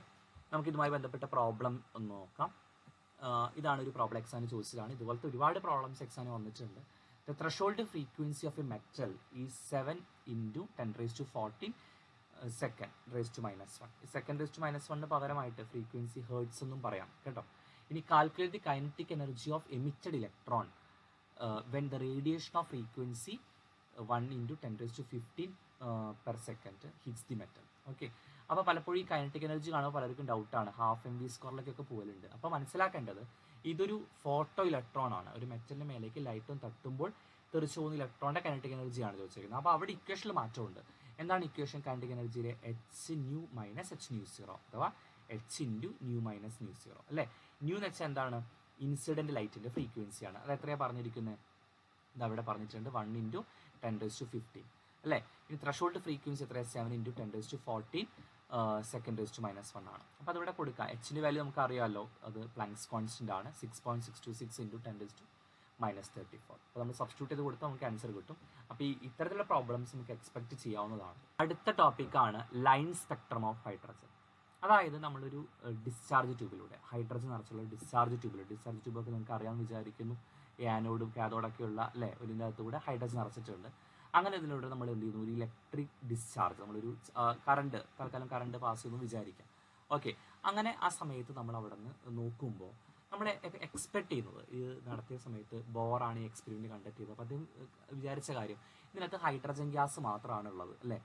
നമുക്കിതുമായി ബന്ധപ്പെട്ട പ്രോബ്ലം ഒന്ന് നോക്കാം. ഇതാണ് ഒരു പ്രോബ്ലം എക്സാമിന് ചോദിച്ചതാണ്. ഇതുപോലത്തെ ഒരുപാട് പ്രോബ്ലംസ് എക്സാമിന് വന്നിട്ടുണ്ട്. The threshold frequency of a metal is 7 × 10⁻14 second raise to minus 1. Second raise to minus 1 പകരമായിട്ട് ഫ്രീക്വൻസി ഹേർട്സ് എന്നും പറയാം, കേട്ടോ. ഇനി calculate the kinetic energy of emitted electron when the radiation of frequency 1 × 10⁻15 per second hits the metal. Okay, അപ്പോൾ പലപ്പോഴും ഈ കൈനറ്റിക് എനർജി കാണുമ്പോൾ പലർക്കും ഡൗട്ടാണ്, ½ mv²ലേക്കൊക്കെ പോകലുണ്ട്. അപ്പോൾ മനസ്സിലാക്കേണ്ടത് ഇതൊരു ഫോട്ടോ ഇലക്ട്രോൺ ആണ്. ഒരു മെറ്റലിന്റെ മേലേക്ക് ലൈറ്റും തട്ടുമ്പോൾ തെറിച്ചു പോകുന്ന ഇലക്ട്രോണിന്റെ കൈനറ്റിക് എനർജിയാണ് ചോദിച്ചിരിക്കുന്നത്. അപ്പോൾ അവിടെ ഇക്വേഷനിൽ മാറ്റമുണ്ട്. എന്താണ് equation? Kinetic എനർജിയിലെ hν minus hν0 അഥവാ h × ν മൈനസ് µ0, അല്ലേ? ന്യൂ എന്ന് വെച്ചാൽ എന്താണ്? ഇൻസിഡന്റ് ലൈറ്റിന്റെ ഫ്രീക്വൻസിയാണ്. അത് എത്രയാണ് പറഞ്ഞിരിക്കുന്നത്? ഇത് അവിടെ പറഞ്ഞിട്ടുണ്ട് 1 × 10⁻15. അല്ലേ? ഈ ത്രഷോൾഡ് ഫ്രീക്വൻസി എത്ര? 7 × 10⁻14 സെക്കൻഡ് റേസ് ടു -1 ആണ്. അപ്പോൾ അതിവിടെ കൊടുക്കാം. എച്ചിൻ്റെ വാല്യൂ നമുക്ക് അറിയാമല്ലോ, അത് പ്ലാങ്ക്സ് കോൺസ്റ്റന്റ് ആണ്, 6.626 × 10⁻34. അപ്പോൾ നമ്മൾ സബ്സ്റ്റിറ്റ്യൂട്ട് ചെയ്ത് കൊടുത്താൽ നമുക്ക് ആൻസർ കിട്ടും. അപ്പോൾ ഇത്തരത്തിലുള്ള പ്രോബ്ലംസ് നമുക്ക് എക്സ്പെക്ട് ചെയ്യാവുന്നതാണ്. അടുത്ത ടോപ്പിക്കാണ് ലൈൻ സ്പെക്ട്രം ഓഫ് ഹൈഡ്രജൻ. അതായത് നമ്മളൊരു ഡിസ്ചാർജ് ട്യൂബിലൂടെ ഹൈഡ്രജൻ നിറച്ചുള്ള ഡിസ്ചാർജ് ട്യൂബൊക്കെ നിങ്ങൾക്ക് അറിയാമെന്ന് വിചാരിക്കുന്നു. ആനോഡും കാഥോഡൊക്കെയുള്ള അല്ലേ, ഇതിൻ്റെ അകത്തുകൂടെ ഹൈഡ്രജൻ നിറച്ചിട്ടുണ്ട്. അങ്ങനെ ഇതിലൂടെ നമ്മൾ എന്ത് ചെയ്യുന്നു, ഒരു ഇലക്ട്രിക് ഡിസ്ചാർജ്, നമ്മളൊരു തൽക്കാലം കറണ്ട് പാസ് ചെയ്യുന്നു വിചാരിക്കാം. ഓക്കെ, അങ്ങനെ ആ സമയത്ത് നമ്മൾ അവിടെ നിന്ന് നോക്കുമ്പോൾ നമ്മൾ എക്സ്പെക്ട് ചെയ്യുന്നത്, ഇത് നടത്തിയ സമയത്ത് ബോറാണ് ഈ എക്സ്പെരിമെന്റ് കണ്ടക്ട് ചെയ്തത്. അപ്പോൾ അദ്ദേഹം വിചാരിച്ച കാര്യം, ഇതിനകത്ത് ഹൈഡ്രജൻ ഗ്യാസ് മാത്രമാണ് ഉള്ളത് അല്ലേ,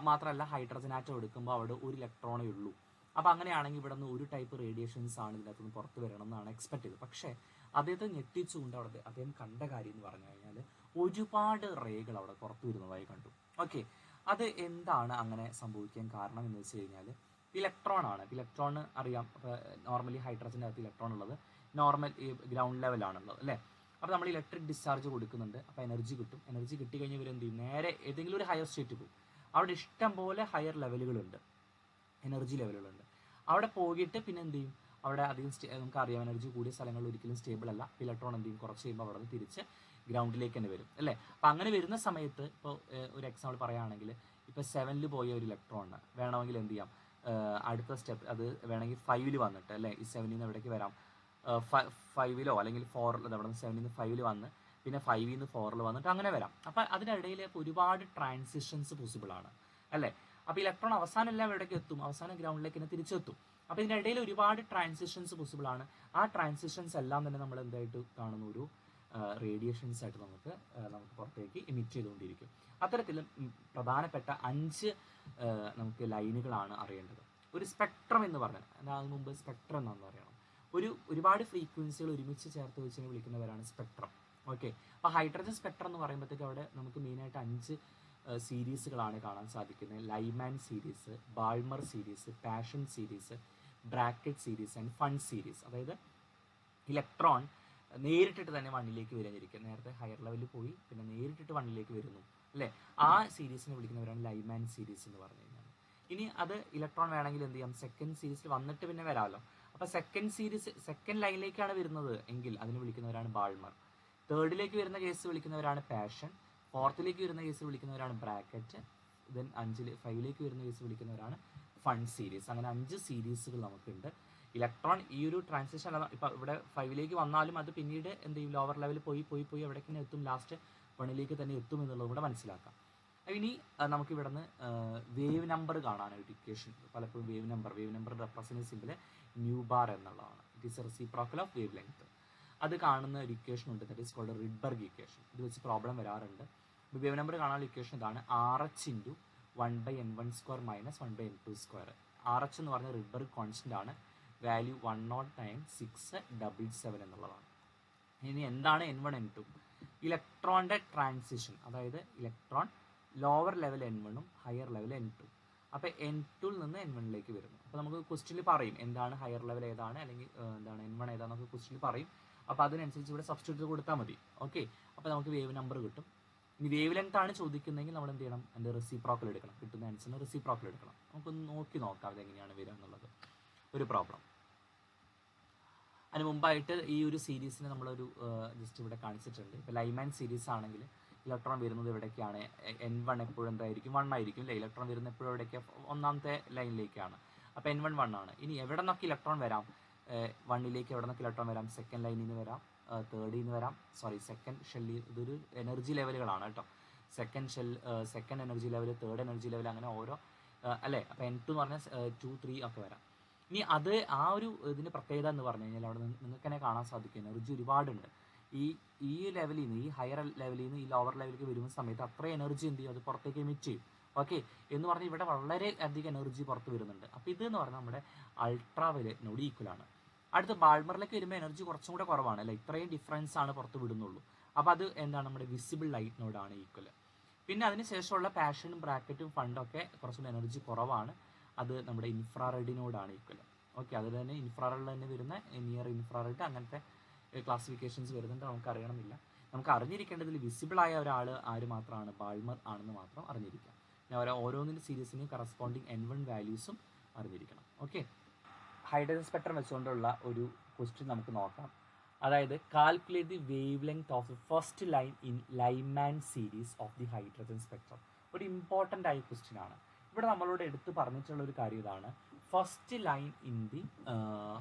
മാത്രമല്ല ഹൈഡ്രജൻ ആറ്റം എടുക്കുമ്പോൾ അവിടെ ഒരു ഇലക്ട്രോണേ ഉള്ളൂ. അപ്പോൾ അങ്ങനെയാണെങ്കിൽ ഇവിടെ നിന്ന് ഒരു ടൈപ്പ് റേഡിയേഷൻസ് ആണ് ഇതിനകത്ത് നിന്ന് പുറത്ത് വരണം എന്നാണ് എക്സ്പെക്ട് ചെയ്തത്. പക്ഷേ അദ്ദേഹത്തെ ഞെട്ടിച്ചുകൊണ്ട് അവിടെ അദ്ദേഹം കണ്ട കാര്യം എന്ന് പറഞ്ഞു കഴിഞ്ഞാൽ ഒരുപാട് റേകൾ അവിടെ പുറത്തു വരുന്നതായി കണ്ടു. ഓക്കെ, അത് എന്താണ് അങ്ങനെ സംഭവിക്കാൻ കാരണം എന്ന് വെച്ച് കഴിഞ്ഞാൽ ഇലക്ട്രോൺ ആണ്. ഇലക്ട്രോൺ അറിയാം, നോർമലി ഹൈഡ്രജൻ്റെ അകത്ത് ഇലക്ട്രോൺ ഉള്ളത് നോർമൽ ഈ ഗ്രൗണ്ട് ലെവലാണുള്ളത് അല്ലേ. അപ്പോൾ നമ്മൾ ഇലക്ട്രിക് ഡിസ്ചാർജ് കൊടുക്കുന്നുണ്ട്, അപ്പോൾ എനർജി കിട്ടും. എനർജി കിട്ടിക്കഴിഞ്ഞാൽ ഇവരെന്ത് ചെയ്യും, നേരെ ഏതെങ്കിലും ഒരു ഹയർ സ്റ്റേറ്റ് പോകും. അവിടെ ഇഷ്ടം പോലെ ഹയർ ലെവലുകളുണ്ട്, എനർജി ലെവലുകളുണ്ട്. അവിടെ പോയിട്ട് പിന്നെ എന്ത് ചെയ്യും, അവിടെ അധികം നമുക്കറിയാം എനർജി കൂടിയ സ്ഥലങ്ങളിൽ ഒരിക്കലും സ്റ്റേബിൾ അല്ല. ഇലക്ട്രോൺ എന്ത് ചെയ്യും, കുറച്ച് കഴിയുമ്പോൾ അവിടെ നിന്ന് തിരിച്ച് ഗ്രൗണ്ടിലേക്ക് തന്നെ വരും അല്ലേ. അപ്പോൾ അങ്ങനെ വരുന്ന സമയത്ത് ഇപ്പോൾ ഒരു എക്സാമ്പിൾ പറയുകയാണെങ്കിൽ, ഇപ്പോൾ 7ൽ പോയ ഒരു ഇലക്ട്രോണിന് വേണമെങ്കിൽ എന്ത് ചെയ്യാം, അടുത്ത സ്റ്റെപ്പ് അത് വേണമെങ്കിൽ 5ൽ വന്നിട്ട് അല്ലേ, ഈ 7ൽ നിന്ന് എവിടേക്ക് വരാം, 5ലോ അല്ലെങ്കിൽ 4, അവിടെ നിന്ന് 7ൽ നിന്ന് 5ൽ വന്ന് പിന്നെ 5ൽ നിന്ന് 4ൽ വന്നിട്ട് അങ്ങനെ വരാം. അപ്പോൾ അതിനിടയിൽ ഒരുപാട് ട്രാൻസിഷൻസ് പോസിബിൾ ആണ് അല്ലേ. അപ്പോൾ ഇലക്ട്രോൺ അവസാനം എല്ലാം എവിടേക്ക് എത്തും, അവസാനം ഗ്രൗണ്ടിലേക്ക് തന്നെ തിരിച്ചെത്തും. അപ്പോൾ ഇതിനിടയിൽ ഒരുപാട് ട്രാൻസിഷൻസ് പോസിബിൾ ആണ്. ആ ട്രാൻസിഷൻസ് എല്ലാം തന്നെ നമ്മൾ എന്തായിട്ട് കാണുന്ന ഒരു റേഡിയേഷൻസ് ആയിട്ട് നമുക്ക് പുറത്തേക്ക് എമിറ്റ് ചെയ്തുകൊണ്ടിരിക്കും. അത്തരത്തിൽ പ്രധാനപ്പെട്ട 5 നമുക്ക് ലൈനുകളാണ് അറിയേണ്ടത്. ഒരു സ്പെക്ട്രം എന്ന് പറഞ്ഞാൽ അതിന് മുമ്പ് സ്പെക്ട്രം എന്താണെന്ന് അറിയണം. ഒരുപാട് ഫ്രീക്വൻസികൾ ഒരുമിച്ച് ചേർത്ത് വെച്ച് വിളിക്കുന്നവരാണ് സ്പെക്ട്രം. ഓക്കെ, അപ്പോൾ ഹൈഡ്രജൻ സ്പെക്ട്രം എന്ന് പറയുമ്പോഴത്തേക്ക് അവിടെ നമുക്ക് മെയിനായിട്ട് 5 സീരീസുകളാണ് കാണാൻ സാധിക്കുന്നത്. Lyman series, Balmer series, passion series, bracket series and fun series. അതായത് ഇലക്ട്രോൺ നേരിട്ടിട്ട് തന്നെ 1ലേക്ക് വരാനിരിക്കുക. നേരത്തെ ഹയർ ലെവലിൽ പോയി പിന്നെ നേരിട്ടിട്ട് 1ലേക്ക് വരുന്നു അല്ലേ. ആ സീരീസിനെ വിളിക്കുന്നവരാണ് ലൈമാൻ സീരീസ് എന്ന് പറഞ്ഞു കഴിഞ്ഞാൽ. ഇനി അത് ഇലക്ട്രോൺ വേണമെങ്കിൽ എന്ത് ചെയ്യാം, സെക്കൻഡ് സീരീസിൽ വന്നിട്ട് പിന്നെ വരാമല്ലോ. അപ്പോൾ സെക്കൻഡ് ലൈനിലേക്കാണ് വരുന്നത് എങ്കിൽ അതിന് വിളിക്കുന്നവരാണ് ബാൾമർ. തേർഡിലേക്ക് വരുന്ന കേസ് വിളിക്കുന്നവരാണ് പാഷൻ. 4ലേക്ക് വരുന്ന കേസ് വിളിക്കുന്നവരാണ് ബ്രാക്കറ്റ്. ദെൻ 5ലേക്ക് വരുന്ന കേസ് വിളിക്കുന്നവരാണ് ഫൺ സീരീസ്. അങ്ങനെ 5 സീരീസുകൾ നമുക്കുണ്ട്. ഇലക്ട്രോൺ ഈ ഒരു ട്രാൻസിഷൻ ഇപ്പം ഇവിടെ 5ലേക്ക് വന്നാലും അത് പിന്നീട് എന്ത് ചെയ്യും, ലോവർ ലെവലിൽ പോയി എവിടേക്ക് തന്നെ എത്തും, ലാസ്റ്റ് 1ലേക്ക് തന്നെ എത്തും എന്നുള്ളത് കൂടെ മനസ്സിലാക്കാം. ഇനി നമുക്ക് ഇവിടെ നിന്ന് വേവ് നമ്പർ കാണാനായിട്ട് ഇക്വേഷൻ, പലപ്പോഴും wave number represent simple nu bar എന്നുള്ളതാണ്. It is a reciprocal of wavelength. അത് കാണുന്ന ഒരു ഇക്വേഷൻ ഉണ്ട്, that is called Rydberg equation. ഇത് വെച്ച് പ്രോബ്ലം വരാറുണ്ട്. വേവ് നമ്പർ കാണാനുള്ള ഇക്വേഷൻ ഇതാണ്, RH × 1/n1² - 1/n2². RH എന്ന് പറഞ്ഞ റിഡ്ബർഗ് കോൺസ്റ്റന്റ് ആണ്, വാല്യൂ 109.677 എന്നുള്ളതാണ്. ഇനി എന്താണ് n1 n2? ഇലക്ട്രോണിന്റെ ട്രാൻസിഷൻ, അതായത് ഇലക്ട്രോൺ ലോവർ ലെവൽ n1ഉം ഹയർ ലെവൽ n2. അപ്പോൾ n2ൽ നിന്ന് n1ലേക്ക് വരുന്നു. അപ്പോൾ നമുക്ക് ക്വസ്റ്റ്യനിൽ പറയും എന്താണ് ഹയർ ലെവൽ ഏതാണ്, അല്ലെങ്കിൽ എന്താണ് n1 ഏതാണെന്നൊക്കെ ക്വസ്റ്റ്യനിൽ പറയും. അപ്പോൾ അതിനനുസരിച്ച് ഇവിടെ സബ്സ്റ്റിറ്റ്യൂട്ട് കൊടുത്താൽ മതി. ഓക്കെ, അപ്പോൾ നമുക്ക് വേവ് നമ്പർ കിട്ടും. ഇനി വേവ് ലെങ്ത് ആണ് ചോദിക്കുന്നതെങ്കിൽ നമ്മൾ എന്ത് ചെയ്യണം, അതിൻ്റെ റെസിപ്രോക്കൽ എടുക്കണം. കിട്ടുന്ന ആൻസറിന് റെസിപ്രോക്കൽ എടുക്കണം. നമുക്കൊന്ന് നോക്കാം അതെങ്ങനെയാണ് വരിക എന്നുള്ളത്. ഒരു പ്രോബ്ലം അതിന് മുമ്പായിട്ട് ഈ ഒരു സീരീസിനെ നമ്മളൊരു ജസ്റ്റ് ഇവിടെ കാണിച്ചിട്ടുണ്ട്. ഇപ്പോൾ ലൈമാൻ സീരീസ് ആണെങ്കിൽ ഇലക്ട്രോൺ വരുന്നത് എവിടേക്കാണ്, n1 എപ്പോഴും എന്തായിരിക്കും, 1 ആയിരിക്കും അല്ലേ. ഇലക്ട്രോൺ വരുന്നത് എപ്പോഴും എവിടേക്കാണ്, ഒന്നാമത്തെ ലൈനിലേക്കാണ്. അപ്പോൾ n1 1 ആണ്. ഇനി എവിടെ നിന്നൊക്കെ ഇലക്ട്രോൺ വരാം, 1ലേക്ക് എവിടെ നിന്നൊക്കെ ഇലക്ട്രോൺ വരാം, സെക്കൻഡ് ലൈനിൽ നിന്ന് വരാം, തേർഡിൽ നിന്ന് വരാം, സെക്കൻഡ് ഷെല്ലിൽ. ഇതൊരു എനർജി ലെവലുകളാണ് കേട്ടോ. Second energy level, third energy level, അങ്ങനെ ഓരോ അല്ലേ. അപ്പോൾ n2 എന്ന് പറഞ്ഞാൽ 2, 3 ഒക്കെ വരാം. ഇനി അത് ആ ഒരു ഇതിൻ്റെ പ്രത്യേകത എന്ന് പറഞ്ഞു കഴിഞ്ഞാൽ അവിടെ നിങ്ങൾക്ക് തന്നെ കാണാൻ സാധിക്കും എനർജി ഒരുപാടുണ്ട്. ഈ ലെവലിൽ നിന്ന്, ഈ ഹയർ ലെവലിൽ നിന്ന് ഈ ലോവർ ലെവലിലേക്ക് വരുന്ന സമയത്ത് അത്രയും എനർജി എന്ത് ചെയ്യും, അത് പുറത്തേക്ക് എമിറ്റ് ചെയ്യും. ഓക്കെ, എന്ന് പറഞ്ഞാൽ ഇവിടെ വളരെ അധികം എനർജി പുറത്ത് വരുന്നുണ്ട്. അപ്പോൾ ഇത് എന്ന് പറഞ്ഞാൽ നമ്മുടെ അൾട്രാ വയലറ്റിനോട് ഈക്വൽ ആണ്. അടുത്ത ബാൾമറിലേക്ക് വരുമ്പോൾ എനർജി കുറച്ചും കൂടെ കുറവാണ് അല്ലേ, ഇത്രയും ഡിഫറൻസ് ആണ് പുറത്ത് വിടുന്നുള്ളൂ. അപ്പോൾ അത് എന്താണ്, നമ്മുടെ വിസിബിൾ ലൈറ്റിനോടാണ് ഈക്വൽ. പിന്നെ അതിന് ശേഷമുള്ള പാഷനും ബ്രാക്കറ്റും ഫണ്ടൊക്കെ കുറച്ചുകൂടി എനർജി കുറവാണ്, അത് നമ്മുടെ ഇൻഫ്രാറെഡിനോടാണ് ഈക്വൽ. ഓക്കെ, അതിൽ തന്നെ ഇൻഫ്രാറെഡിൽ തന്നെ വരുന്ന നിയർ ഇൻഫ്രാറെഡ് അങ്ങനത്തെ ക്ലാസിഫിക്കേഷൻസ് വരുന്നുണ്ട്, നമുക്ക് അറിയണമെന്നില്ല. നമുക്ക് അറിഞ്ഞിരിക്കേണ്ടതിൽ വിസിബിൾ ആയ ഒരാൾ ആര് മാത്രമാണ്, ബാൾമർ ആണെന്ന് മാത്രം അറിഞ്ഞിരിക്കാം. പിന്നെ ഓരോന്നിൻ്റെ സീരീസിനും കറസ്പോണ്ടിങ് N1 വാല്യൂസും അറിഞ്ഞിരിക്കണം. ഓക്കെ, ഹൈഡ്രജൻ സ്പെക്ട്രം വെച്ചുകൊണ്ടുള്ള ഒരു ക്വസ്റ്റ്യൻ നമുക്ക് നോക്കാം. അതായത് calculate the wave length of the first line in Lyman series of the hydrogen spectrum. ഒരു ഇമ്പോർട്ടൻ്റ് ആയ ക്വസ്റ്റ്യൻ ആണ്. ഇവിടെ നമ്മളോട് എടുത്ത് പറഞ്ഞിട്ടുള്ള ഒരു കാര്യം ഇതാണ്, first line in the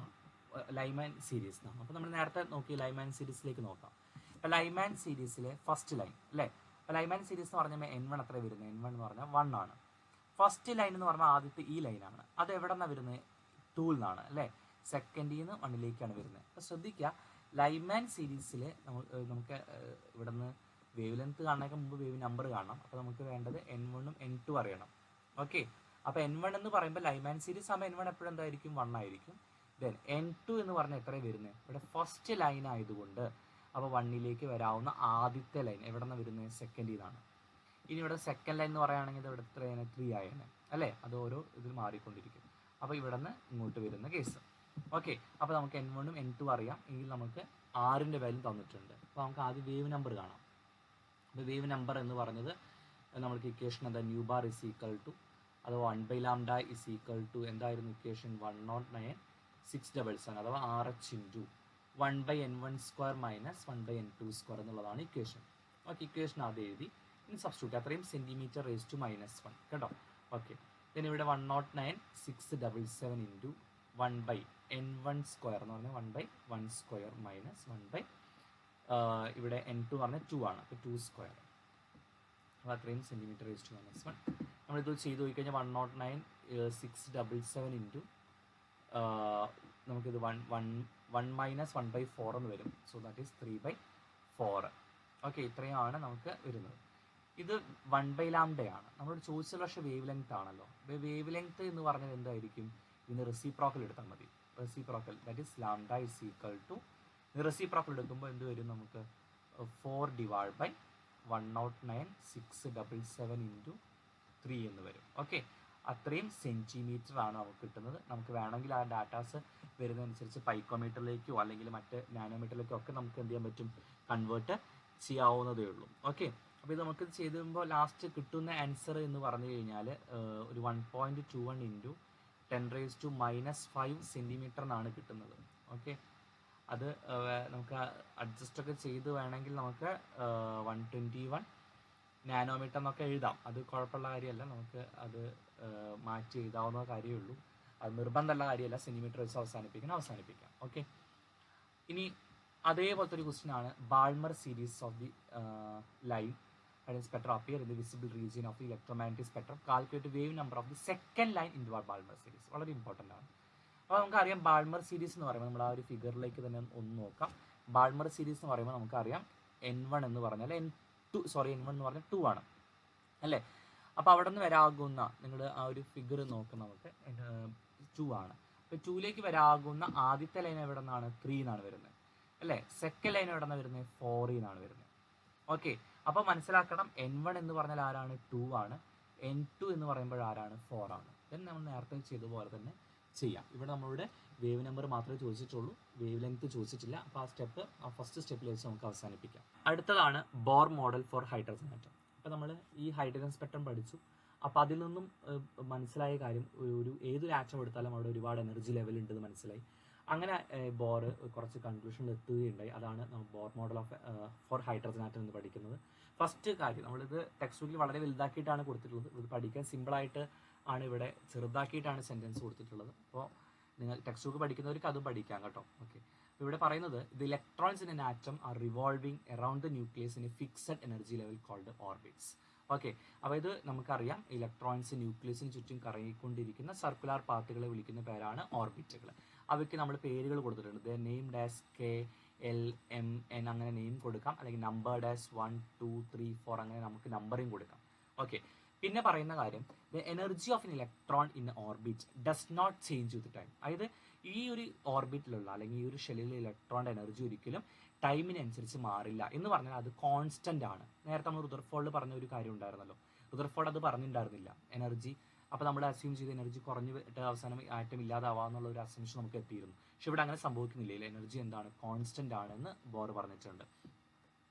Lyman series എന്നാണ്. അപ്പോൾ നമ്മൾ നേരത്തെ നോക്കി ലൈമാൻ സീരീസിലേക്ക് നോക്കാം. അപ്പോൾ ലൈമാൻ സീരീസിലെ ഫസ്റ്റ് ലൈൻ അല്ലേ, അപ്പോൾ ലൈമാൻ സീരീസ് എന്ന് പറഞ്ഞാൽ N1 എത്ര വരുന്നത്, N1 എന്ന് പറഞ്ഞാൽ 1 ആണ്. ഫസ്റ്റ് ലൈൻ എന്ന് പറഞ്ഞാൽ ആദ്യത്തെ ഈ ലൈനാണ്. അത് എവിടെ നിന്നാണ് വരുന്നത്, 2 നിന്നാണ് അല്ലേ, സെക്കൻഡിൽ നിന്ന് 1ലേക്കാണ് വരുന്നത്. അപ്പോൾ ശ്രദ്ധിക്കുക, ലൈമാൻ സീരീസിൽ നമുക്ക് ഇവിടെ നിന്ന് വേവ് ലെങ്ത് കാണാനൊക്കെ മുമ്പ് വേവ് നമ്പർ കാണണം. അപ്പോൾ നമുക്ക് വേണ്ടത് N1 ഉം N2 അറിയണം. ഓക്കെ, അപ്പോൾ N1 എന്ന് പറയുമ്പോൾ ലൈമാൻ സീരീസ് ആകുമ്പോൾ N1 എപ്പോഴും എന്തായിരിക്കും, 1 ആയിരിക്കും. ദെൻ N2 എന്ന് പറഞ്ഞാൽ എത്രയാണ് വരുന്നത്, ഇവിടെ ഫസ്റ്റ് ലൈൻ ആയതുകൊണ്ട് അപ്പോൾ 1ലേക്ക് വരാവുന്ന ആദ്യത്തെ ലൈൻ എവിടെ നിന്നാണ് വരുന്നത്, സെക്കൻഡിൽ നിന്നാണ്. ഇനി ഇവിടെ സെക്കൻഡ് ലൈൻ എന്ന് പറയുകയാണെങ്കിൽ ഇവിടെ എത്രയാണ്, 3 ആയേനെ അല്ലേ, അത് ഓരോ ഇതിൽ മാറിക്കൊണ്ടിരിക്കും. അപ്പോൾ ഇവിടെ നിന്ന് ഇങ്ങോട്ട് വരുന്ന കേസ്. ഓക്കെ, അപ്പോൾ നമുക്ക് N1 ഉം N2 അറിയാം എങ്കിൽ നമുക്ക് R-ൻ്റെ വാല്യൂ തന്നിട്ടുണ്ട്. അപ്പോൾ നമുക്ക് ആദ്യം വേവ് നമ്പർ കാണാം. അപ്പോൾ വേവ് നമ്പർ എന്ന് പറഞ്ഞത് നമുക്ക് ഇക്വേഷൻ എന്താ, nu bar is equal to അത് 1/λ ഇസ് ഈക്വൽ ടു എന്തായിരുന്നു ഇക്വേഷൻ, 109,677 അഥവാ RH into 1/N1² minus 1/N2² എന്നുള്ളതാണ് ഇക്വേഷൻ. ഓക്കെ, ഇക്വേഷൻ അത് എഴുതി ഇനി സബ്സ്റ്റിറ്റ്യൂട്ട്, അത്രയും സെൻറ്റിമീറ്റർ റേസ് ടു -1 കേട്ടോ. ഓക്കെ, പിന്നെ ഇവിടെ 109,677 ഇൻറ്റു 1/N1² എന്ന് പറഞ്ഞാൽ 1/1² മൈനസ് 1/ ഇവിടെ N2 പറഞ്ഞാൽ 2 ആണ്, അപ്പോൾ 2². അപ്പോൾ അത്രയും സെൻറ്റിമീറ്റർ റേസ് ടു -1. നമ്മളിത് ചെയ്ത് പോയി കഴിഞ്ഞാൽ 109,677 ഇൻറ്റു നമുക്കിത് 1 മൈനസ് 1/4 എന്ന് വരും. So that is 3/4. ഓക്കെ, ഇത്രയുമാണ് നമുക്ക് വരുന്നത്. ഇത് 1/λ ആണ്. നമ്മളോട് ചോദിച്ചുള്ള പക്ഷേ വേവ് ലെങ്ത് ആണല്ലോ. വേവ് ലെങ്ത് എന്ന് പറഞ്ഞാൽ എന്തായിരിക്കും, ഇതിന് റെസിപ്രോക്കൽ എടുത്താൽ മതി. Reciprocal that is λ is equal to, reciprocal എടുക്കുമ്പോൾ എന്ത് വരും, നമുക്ക് 4/109,677 ഇൻറ്റു 3 എന്ന് വരും. ഓക്കെ, അത്രയും സെൻറ്റിമീറ്റർ ആണ് നമുക്ക് കിട്ടുന്നത്. നമുക്ക് വേണമെങ്കിൽ ആ ഡാറ്റാസ് വരുന്നതനുസരിച്ച് പൈക്കോമീറ്ററിലേക്കോ അല്ലെങ്കിൽ മറ്റ് നാനോമീറ്ററിലേക്കോ ഒക്കെ നമുക്ക് എന്ത് ചെയ്യാൻ പറ്റും, കൺവേർട്ട് ചെയ്യാവുന്നതേ ഉള്ളൂ. ഓക്കെ, അപ്പോൾ ഇത് നമുക്ക് ചെയ്ത് കഴിയുമ്പോൾ ലാസ്റ്റ് കിട്ടുന്ന ആൻസർ എന്ന് പറഞ്ഞു കഴിഞ്ഞാൽ ഒരു 1.21 ഇൻറ്റു 10⁻⁻5 സെൻറ്റിമീറ്റർ എന്നാണ് കിട്ടുന്നത്. ഓക്കെ, അത് നമുക്ക് അഡ്ജസ്റ്റ് ഒക്കെ ചെയ്ത് വേണമെങ്കിൽ നമുക്ക് 121 നാനോമീറ്റർ എന്നൊക്കെ എഴുതാം. അത് കുഴപ്പമുള്ള കാര്യമല്ല, നമുക്ക് അത് മാറ്റി എഴുതാവുന്ന കാര്യമേ ഉള്ളൂ. അത് നിർബന്ധമുള്ള കാര്യമല്ല. സെൻറ്റിമീറ്റർ വെച്ച് അവസാനിപ്പിക്കാം. ഓക്കെ, ഇനി അതേപോലത്തെ ഒരു ക്വസ്റ്റ്യൻ ആണ്, Balmer series of the line spectrum appear in the visible region of the electromagnetic spectrum. Calculate the wave number of the second line in the Balmer series. വളരെ ഇമ്പോർട്ടൻ്റ് ആണ്. അപ്പോൾ നമുക്കറിയാം ബാൾമർ സീരീസ് എന്ന് പറയുമ്പോൾ നമ്മൾ ആ ഒരു ഫിഗറിലേക്ക് തന്നെ ഒന്ന് നോക്കാം. ബാൾമർ സീരീസ് എന്ന് പറയുമ്പോൾ നമുക്കറിയാം N1 എന്ന് പറഞ്ഞാൽ N1 എന്ന് പറഞ്ഞാൽ 2 ആണ് അല്ലേ. അപ്പോൾ അവിടെ നിന്ന് വരാകുന്ന നിങ്ങൾ ആ ഒരു ഫിഗർ നോക്കാം, നമുക്ക് 2 ആണ്. അപ്പോൾ 2ലേക്ക് വരാകുന്ന ആദ്യത്തെ ലൈൻ എവിടെ നിന്നാണ്, 3 എന്നാണ് വരുന്നത് അല്ലേ. സെക്കൻഡ് ലൈൻ എവിടെ നിന്നാണ് വരുന്നത്, 4 എന്നാണ് വരുന്നത്. ഓക്കെ, അപ്പോൾ മനസ്സിലാക്കണം, N1 എന്ന് പറഞ്ഞാൽ ആരാണ്, 2 ആണ്. N2 എന്ന് പറയുമ്പോൾ ആരാണ്, 4 ആണ്. ദെൻ നമ്മൾ നേരത്തെ ചെയ്ത പോലെ തന്നെ ചെയ്യാം. ഇവിടെ നമ്മളുടെ വേവ് നമ്പർ മാത്രമേ ചോദിച്ചിട്ടുള്ളൂ, വേവ് ലെങ്ത് ചോദിച്ചിട്ടില്ല. അപ്പോൾ ആ ഫസ്റ്റ് സ്റ്റെപ്പിൽ വെച്ച് നമുക്ക് അവസാനിപ്പിക്കാം. അടുത്തതാണ് Bohr model for hydrogen atom. അപ്പോൾ നമ്മൾ ഈ ഹൈഡ്രജൻ സ്പെക്ട്രം പഠിച്ചു. അപ്പോൾ അതിൽ നിന്നും മനസ്സിലായ കാര്യം, ഏതൊരു ആറ്റം എടുത്താലും അവിടെ ഒരുപാട് എനർജി ലെവൽ ഉണ്ടെന്ന് മനസ്സിലായി. അങ്ങനെ ബോർ കുറച്ച് കൺക്ലൂഷനിൽ എത്തുകയുണ്ടായി. അതാണ് നമ്മൾ Bohr model for hydrogen atom എന്ന് പഠിക്കുന്നത്. ഫസ്റ്റ് കാര്യം, നമ്മളിത് ടെക്സ്റ്റ് ബുക്കിൽ വളരെ വലുതാക്കിയിട്ടാണ് കൊടുത്തിട്ടുള്ളത്. ഇത് പഠിക്കാൻ സിമ്പിളായിട്ട് ആണ് ഇവിടെ ചെറുതാക്കിയിട്ടാണ് സെൻറ്റൻസ് കൊടുത്തിട്ടുള്ളത്. അപ്പോൾ നിങ്ങൾ ടെക്സ്റ്റ് ബുക്ക് പഠിക്കുന്നവർക്ക് അതും പഠിക്കാം കേട്ടോ. ഓക്കെ, ഇവിടെ പറയുന്നത് the electrons in an atom are revolving around the nucleus in a fixed energy level called orbits. Okay, അപ്പോൾ ഇത് നമുക്കറിയാം, ഇലക്ട്രോൺസ് ന്യൂക്ലിയസിന് ചുറ്റും കറങ്ങിക്കൊണ്ടിരിക്കുന്ന സർക്കുലർ പാത്തുകളെ വിളിക്കുന്ന പേരാണ് ഓർബിറ്റുകൾ. അവയ്ക്ക് നമ്മൾ പേരുകൾ കൊടുത്തിട്ടുണ്ട്. The named as K, L, M, N അങ്ങനെ നെയിം കൊടുക്കാം, അല്ലെങ്കിൽ നമ്പേർഡ് ആസ് 1, 2, 3, 4 അങ്ങനെ നമുക്ക് നമ്പറിങ് കൊടുക്കാം. ഓക്കെ, പിന്നെ പറയുന്ന കാര്യം, the energy of an electron in orbit does not change with time. അതായത് ഈ ഒരു ഓർബിറ്റിലുള്ള അല്ലെങ്കിൽ ഈ ഒരു ഷെല്ലിലെ ഇലക്ട്രോണിൻ്റെ എനർജി ഒരിക്കലും ടൈമിനനുസരിച്ച് മാറില്ല എന്ന് പറഞ്ഞാൽ അത് കോൺസ്റ്റന്റ് ആണ്. നേരത്തെ നമ്മൾ റുദർഫോർഡ് പറഞ്ഞ ഒരു കാര്യം ഉണ്ടായിരുന്നല്ലോ, റുദർഫോർഡ് അത് പറഞ്ഞിട്ടുണ്ടായിരുന്നില്ല എനർജി. അപ്പോൾ നമ്മൾ അസ്യൂം ചെയ്ത് എനർജി കുറഞ്ഞിട്ട് അവസാനം ആറ്റം ഇല്ലാതാവാന്നുള്ള ഒരു അസംഷൻ നമുക്ക് എത്തിയിരുന്നു. പക്ഷെ ഇവിടെ അങ്ങനെ സംഭവിക്കുന്നില്ല. എനർജി എന്താണ്, കോൺസ്റ്റന്റ് ആണെന്ന് ബോർ പറഞ്ഞിട്ടുണ്ട്.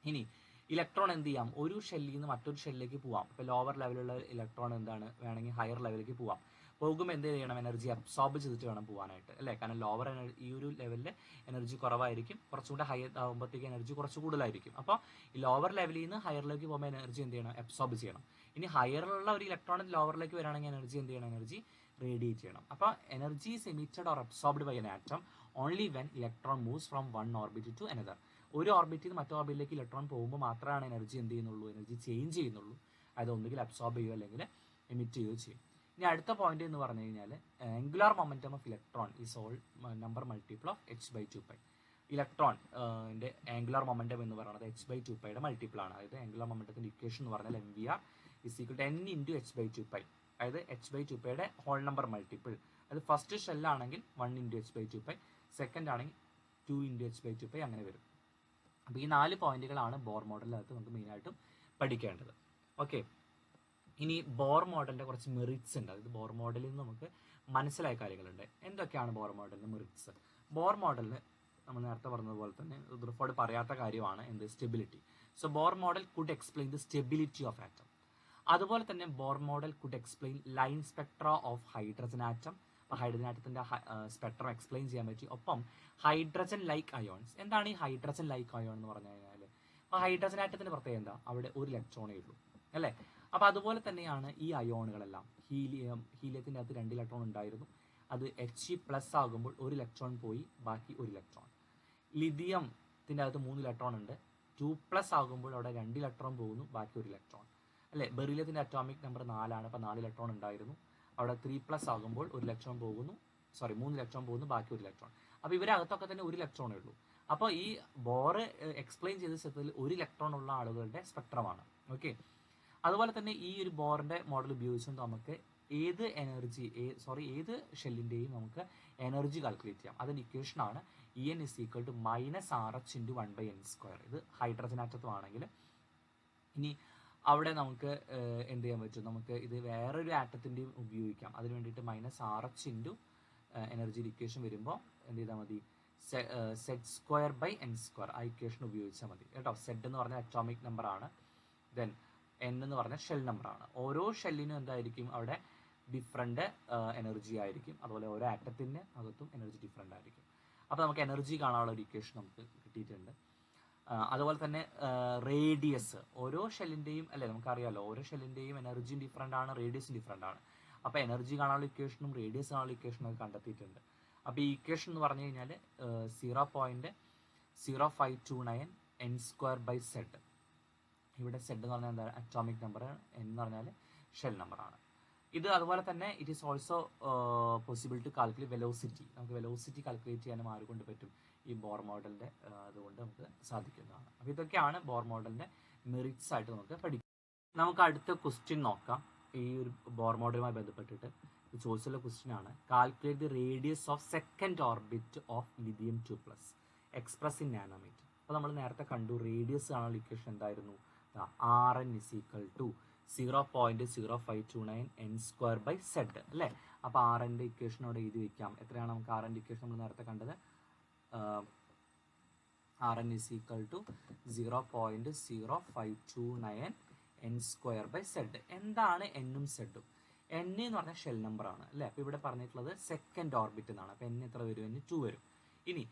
ഇനി ഇലക്ട്രോൺ എന്ത് ചെയ്യാം, ഒരു ഷെല്ലിൽ നിന്ന് മറ്റൊരു ഷെല്ലിലേക്ക് പോവാം. ഇപ്പോൾ ലോവർ ലെവലുള്ള ഇലക്ട്രോൺ എന്താണ് വേണമെങ്കിൽ ഹയർ ലെവലിലേക്ക് പോവാം. പോകുമ്പോൾ എന്ത് ചെയ്യണം, എനർജി അബ്സോർബ് ചെയ്തിട്ട് വേണം പോകാനായിട്ട്, അല്ലേ? കാരണം ലോവർ ഈ ഒരു ലെവലിൽ എനർജി കുറവായിരിക്കും, കുറച്ചുകൂടെ ഹയർ ആകുമ്പോഴത്തേക്ക് എനർജി കുറച്ച് കൂടുതലായിരിക്കും. അപ്പോൾ ഈ ലോവർ ലെവലിൽ നിന്ന് ഹയറിലേക്ക് പോകുമ്പോൾ എനർജി എന്ത് ചെയ്യണം, അബ്സോർബ് ചെയ്യണം. ഇനി ഹയറിലുള്ള ഒരു ഇലക്ട്രോൺ ലോവറിലേക്ക് വരികയാണെങ്കിൽ എനർജി എന്ത് ചെയ്യണം, എനർജി റേഡിയേറ്റ് ചെയ്യണം. അപ്പോൾ energy is emitted or absorbed by an atom only when electron moves from one orbit to another. ഒരു ഓർബിറ്റിൽ നിന്ന് മറ്റു ഓർബിറ്റിലേക്ക് ഇലക്ട്രോൺ പോകുമ്പോൾ മാത്രമാണ് എനർജി എന്ത് ചെയ്യുന്നുള്ളൂ, എനർജി ചേഞ്ച് ചെയ്യുന്നുള്ളൂ. അത് ഒന്നുകിൽ അബ്സോർബ് ചെയ്യുകയോ അല്ലെങ്കിൽ എമിറ്റ് ചെയ്യുകയോ ചെയ്യും. ഇനി അടുത്ത പോയിന്റ് എന്ന് പറഞ്ഞു കഴിഞ്ഞാൽ angular momentum of electron is all number multiple of h/2π. ഇലക്ട്രോണിന്റെ ആംഗുലാർ മൊമെന്റം എന്ന് പറയുന്നത് h/2πയുടെ മൾട്ടിപ്പിൾ ആണ്. അതായത് ആംഗുലാർ മൊമെന്റത്തിന്റെ ഇക്വേഷൻ എന്ന് പറഞ്ഞാൽ mvr is equal to n into h/2π. അതായത് h/2πയുടെ ഹോൾ നമ്പർ മൾട്ടിപ്പിൾ. അത് ഫസ്റ്റ് ഷെല്ലാണെങ്കിൽ 1 ഇൻറ്റു h/2π, സെക്കൻഡ് ആണെങ്കിൽ 2 ഇൻറ്റു h/2π, അങ്ങനെ വരും. അപ്പോൾ ഈ 4 പോയിന്റുകളാണ് ബോർ മോഡലിനകത്ത് നമുക്ക് മെയിനായിട്ടും പഠിക്കേണ്ടത്. ഓക്കെ, ഇനി ബോർ മോഡലിന്റെ കുറച്ച് മെറിറ്റ്സ് ഉണ്ട്. അതായത് ബോർ മോഡലിൽ നിന്ന് നമുക്ക് മനസ്സിലായ കാര്യങ്ങളുണ്ട്. എന്തൊക്കെയാണ് ബോർ മോഡലിന്റെ മെറിറ്റ്സ്? ബോർ മോഡലിന് നമ്മൾ നേരത്തെ പറഞ്ഞതുപോലെ തന്നെ റുദർഫോർഡ് പറയാത്ത കാര്യമാണ് എന്ത്, stability. So Bohr model could explain the stability of atom. അതുപോലെ തന്നെ Bohr model could explain line Spectra of hydrogen atom. അപ്പോൾ ഹൈഡ്രജൻ ആറ്റത്തിന്റെ സ്പെക്ട്രം എക്സ്പ്ലെയിൻ ചെയ്യാൻ പറ്റി. ഒപ്പം ഹൈഡ്രജൻ ലൈക്ക് അയോൺസ്. എന്താണ് ഈ ഹൈഡ്രജൻ ലൈക്ക് അയോൺ എന്ന് പറഞ്ഞു കഴിഞ്ഞാൽ, അപ്പോൾ ഹൈഡ്രജൻ ആറ്റത്തിന്റെ പ്രത്യേകത എന്താ, അവിടെ ഒരു ഇലക്ട്രോണേ ഉള്ളൂ, അല്ലേ? അപ്പോൾ അതുപോലെ തന്നെയാണ് ഈ അയോണുകളെല്ലാം. ഹീലിയത്തിന്റെ അകത്ത് 2 ഇലക്ട്രോൺ ഉണ്ടായിരുന്നു, അത് He+ ആകുമ്പോൾ ഒരു ഇലക്ട്രോൺ പോയി, ബാക്കി ഒരു ഇലക്ട്രോൺ. ലിഥിയത്തിന്റെ അകത്ത് 3 ഇലക്ട്രോൺ ഉണ്ട്, 2+ ആകുമ്പോൾ അവിടെ 2 ഇലക്ട്രോൺ പോകുന്നു, ബാക്കി ഒരു ഇലക്ട്രോൺ, അല്ലേ? ബെറിലിയത്തിന്റെ അറ്റോമിക് നമ്പർ 4 ആണ്, അപ്പോൾ 4 ഇലക്ട്രോൺ ഉണ്ടായിരുന്നു, അവിടെ 3+ ആകുമ്പോൾ 1 ഇലക്ട്രോൺ പോകുന്നു, 3 ഇലക്ട്രോൺ പോകുന്നു, ബാക്കി ഒരു ഇലക്ട്രോൺ. അപ്പോൾ ഇവരകത്തൊക്കെ തന്നെ 1 ഇലക്ട്രോണേ ഉള്ളൂ. അപ്പോൾ ഈ ബോർ എക്സ്പ്ലെയിൻ ചെയ്ത സ്ഥലത്തിൽ 1 ഇലക്ട്രോൺ ഉള്ള ആളുകളുടെ സ്പെക്ട്രമാണ്. ഓക്കെ, അതുപോലെ തന്നെ ഈ ഒരു ബോറിന്റെ മോഡൽ ഉപയോഗിച്ചുകൊണ്ട് നമുക്ക് ഏത് ഷെല്ലിന്റെയും നമുക്ക് എനർജി കാൽക്കുലേറ്റ് ചെയ്യാം. അതിന്റെ ഇക്വേഷൻ ആണ് En = -RH × 1/n². ഇത് ഹൈഡ്രജൻ ആറ്റത്തുമാണെങ്കിൽ. ഇനി അവിടെ നമുക്ക് എന്ത് ചെയ്യാൻ പറ്റും, നമുക്ക് ഇത് വേറൊരു ആറ്റത്തിന്റെയും ഉപയോഗിക്കാം. അതിന് വേണ്ടിയിട്ട് -RH എനർജി ഇക്വേഷൻ വരുമ്പോൾ എന്ത് ചെയ്താൽ മതി, Z²/n², ആ ഇക്വേഷൻ ഉപയോഗിച്ചാൽ മതി കേട്ടോ. Z എന്ന് പറഞ്ഞാൽ അറ്റോമിക് നമ്പർ ആണ്, ദെൻ n എന്ന് പറഞ്ഞാൽ ഷെൽ നമ്പർ ആണ്. ഓരോ ഷെല്ലിനും എന്തായിരിക്കും, അവിടെ ഡിഫറെന്റ് എനർജി ആയിരിക്കും. അതുപോലെ ഓരോ ആറ്റത്തിന് അകത്തും എനർജി ഡിഫറെന്റ് ആയിരിക്കും. അപ്പോൾ നമുക്ക് എനർജി കാണാനുള്ള ഒരു ഇക്വേഷൻ നമുക്ക് കിട്ടിയിട്ടുണ്ട്. അതുപോലെ തന്നെ റേഡിയസ്, ഓരോ ഷെല്ലിന്റെയും, അല്ലെ നമുക്കറിയാലോ, ഓരോ ഷെല്ലിന്റെയും എനർജിയും ഡിഫറെന്റ് ആണ്, റേഡിയസും ഡിഫറെന്റ് ആണ്. അപ്പോൾ എനർജി കാണാനുള്ള ഇക്വേഷനും റേഡിയസ് കാണാനുള്ള ഇക്വേഷനും ഒക്കെ കണ്ടെത്തിയിട്ടുണ്ട്. അപ്പോൾ ഈ ഇക്വേഷൻ എന്ന് പറഞ്ഞു കഴിഞ്ഞാൽ 0.0529 n²/z. ഇവിടെ z എന്ന് പറഞ്ഞാൽ എന്താ, അറ്റോമിക് നമ്പർ, n എന്ന് പറഞ്ഞാൽ ഷെൽ നമ്പർ ആണ്. ഇത് അതുപോലെ തന്നെ it is also possible to calculate velocity. നമുക്ക് വെലോസിറ്റി കാൽക്കുലേറ്റ് ചെയ്യാനും ആരുകൊണ്ട് പറ്റും, ഈ ബോർ മോഡലിന്റെ അതുകൊണ്ട് നമുക്ക് സാധിക്കുന്നതാണ്. അപ്പോൾ ഇതൊക്കെയാണ് ബോർ മോഡലിന്റെ മെറിറ്റ്സ് ആയിട്ട് നമുക്ക് പഠിക്കാം. നമുക്ക് അടുത്ത ക്വസ്റ്റ്യൻ നോക്കാം. ഈ ഒരു ബോർ മോഡലുമായി ബന്ധപ്പെട്ടിട്ട് ചോദിച്ചുള്ള ക്വസ്റ്റ്യൻ ആണ്, calculate the radius of second orbit of lithium 2+ express in nanometre. അപ്പോൾ നമ്മൾ നേരത്തെ കണ്ടു, റേഡിയസ് കാണാനുള്ള ഇക്വേഷൻ എന്തായിരുന്നു, Rn = 0.0529 n²/z, അല്ലേ? അപ്പോൾ Rന്റെ ഇക്വേഷൻ അവിടെ എഴുതി വെക്കാം. എത്രയാണ് നമുക്ക് Rന്റെ ഇക്വേഷൻ നമ്മൾ നേരത്തെ കണ്ടത്, Rn = 0.0529 n²/z. എന്താണ് n-ഉം z-ഉം? n എന്ന് പറഞ്ഞാൽ ഷെൽ നമ്പർ ആണ്, അല്ലേ? അപ്പോൾ ഇവിടെ പറഞ്ഞിട്ടുള്ളത് സെക്കൻഡ് ഓർബിറ്റ് എന്നാണ്. അപ്പോൾ n എത്ര വരും, n 2 വരും. ഇനി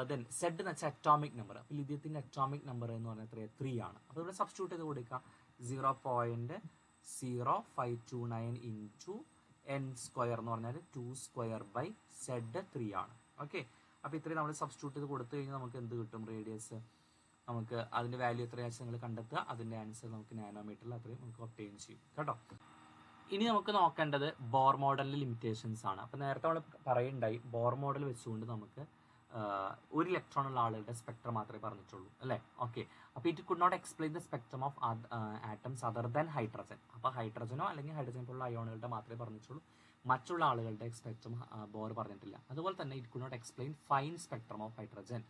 ദെൻ z എന്ന് വെച്ചാൽ അറ്റോമിക് നമ്പർ. അപ്പോൾ ലിഥിയത്തിന്റെ അറ്റോമിക് നമ്പർ എന്ന് പറഞ്ഞാൽ എത്രയാണ്, 3 ആണ്. അപ്പോൾ ഇവിടെ സബ്സ്റ്റിറ്റ്യൂട്ട് ചെയ്ത് കൊടുക്കാം, 0.0529 ഇൻറ്റു n² എന്ന് പറഞ്ഞാൽ 2²/z 3 ആണ്. ഓക്കെ, അപ്പോൾ ഇത്രയും നമ്മൾ സബ്സ്റ്റിറ്റ്യൂട്ട് ചെയ്ത് കൊടുത്തു കഴിഞ്ഞാൽ നമുക്ക് എന്ത് കിട്ടും, റേഡിയസ്. നമുക്ക് അതിന്റെ വാല്യൂ എത്രയാണെന്ന് നിങ്ങൾ കണ്ടെത്തുക, അതിന്റെ ആൻസർ നമുക്ക് നാനോമീറ്ററിൽ അത്രയും നമുക്ക് ഒബ്റ്റെയിൻ ചെയ്യും കേട്ടോ. ഇനി നമുക്ക് നോക്കേണ്ടത് ബോർ മോഡലിന്റെ ലിമിറ്റേഷൻസ് ആണ്. അപ്പോൾ നേരത്തെ നമ്മൾ പറയുണ്ടായി, ബോർ മോഡൽ വെച്ചുകൊണ്ട് നമുക്ക് ഒരു ഇലക്ട്രോൺ ഉള്ള ആളുകളുടെ സ്പെക്ട്രം മാത്രമേ പറഞ്ഞിട്ടുള്ളൂ, അല്ലേ? ഓക്കെ, അപ്പോൾ it could not explain the spectrum of atoms other than hydrogen. അപ്പോൾ ഹൈഡ്രജനോ അല്ലെങ്കിൽ ഹൈഡ്രജൻ പോലുള്ള അയോണുകളുടെ മാത്രമേ പറഞ്ഞിട്ടുള്ളൂ, മറ്റുള്ള ആളുകളുടെ സ്പെക്ട്രം ബോർ പറഞ്ഞിട്ടില്ല. അതുപോലെ തന്നെ it could not explain fine spectrum of hydrogen.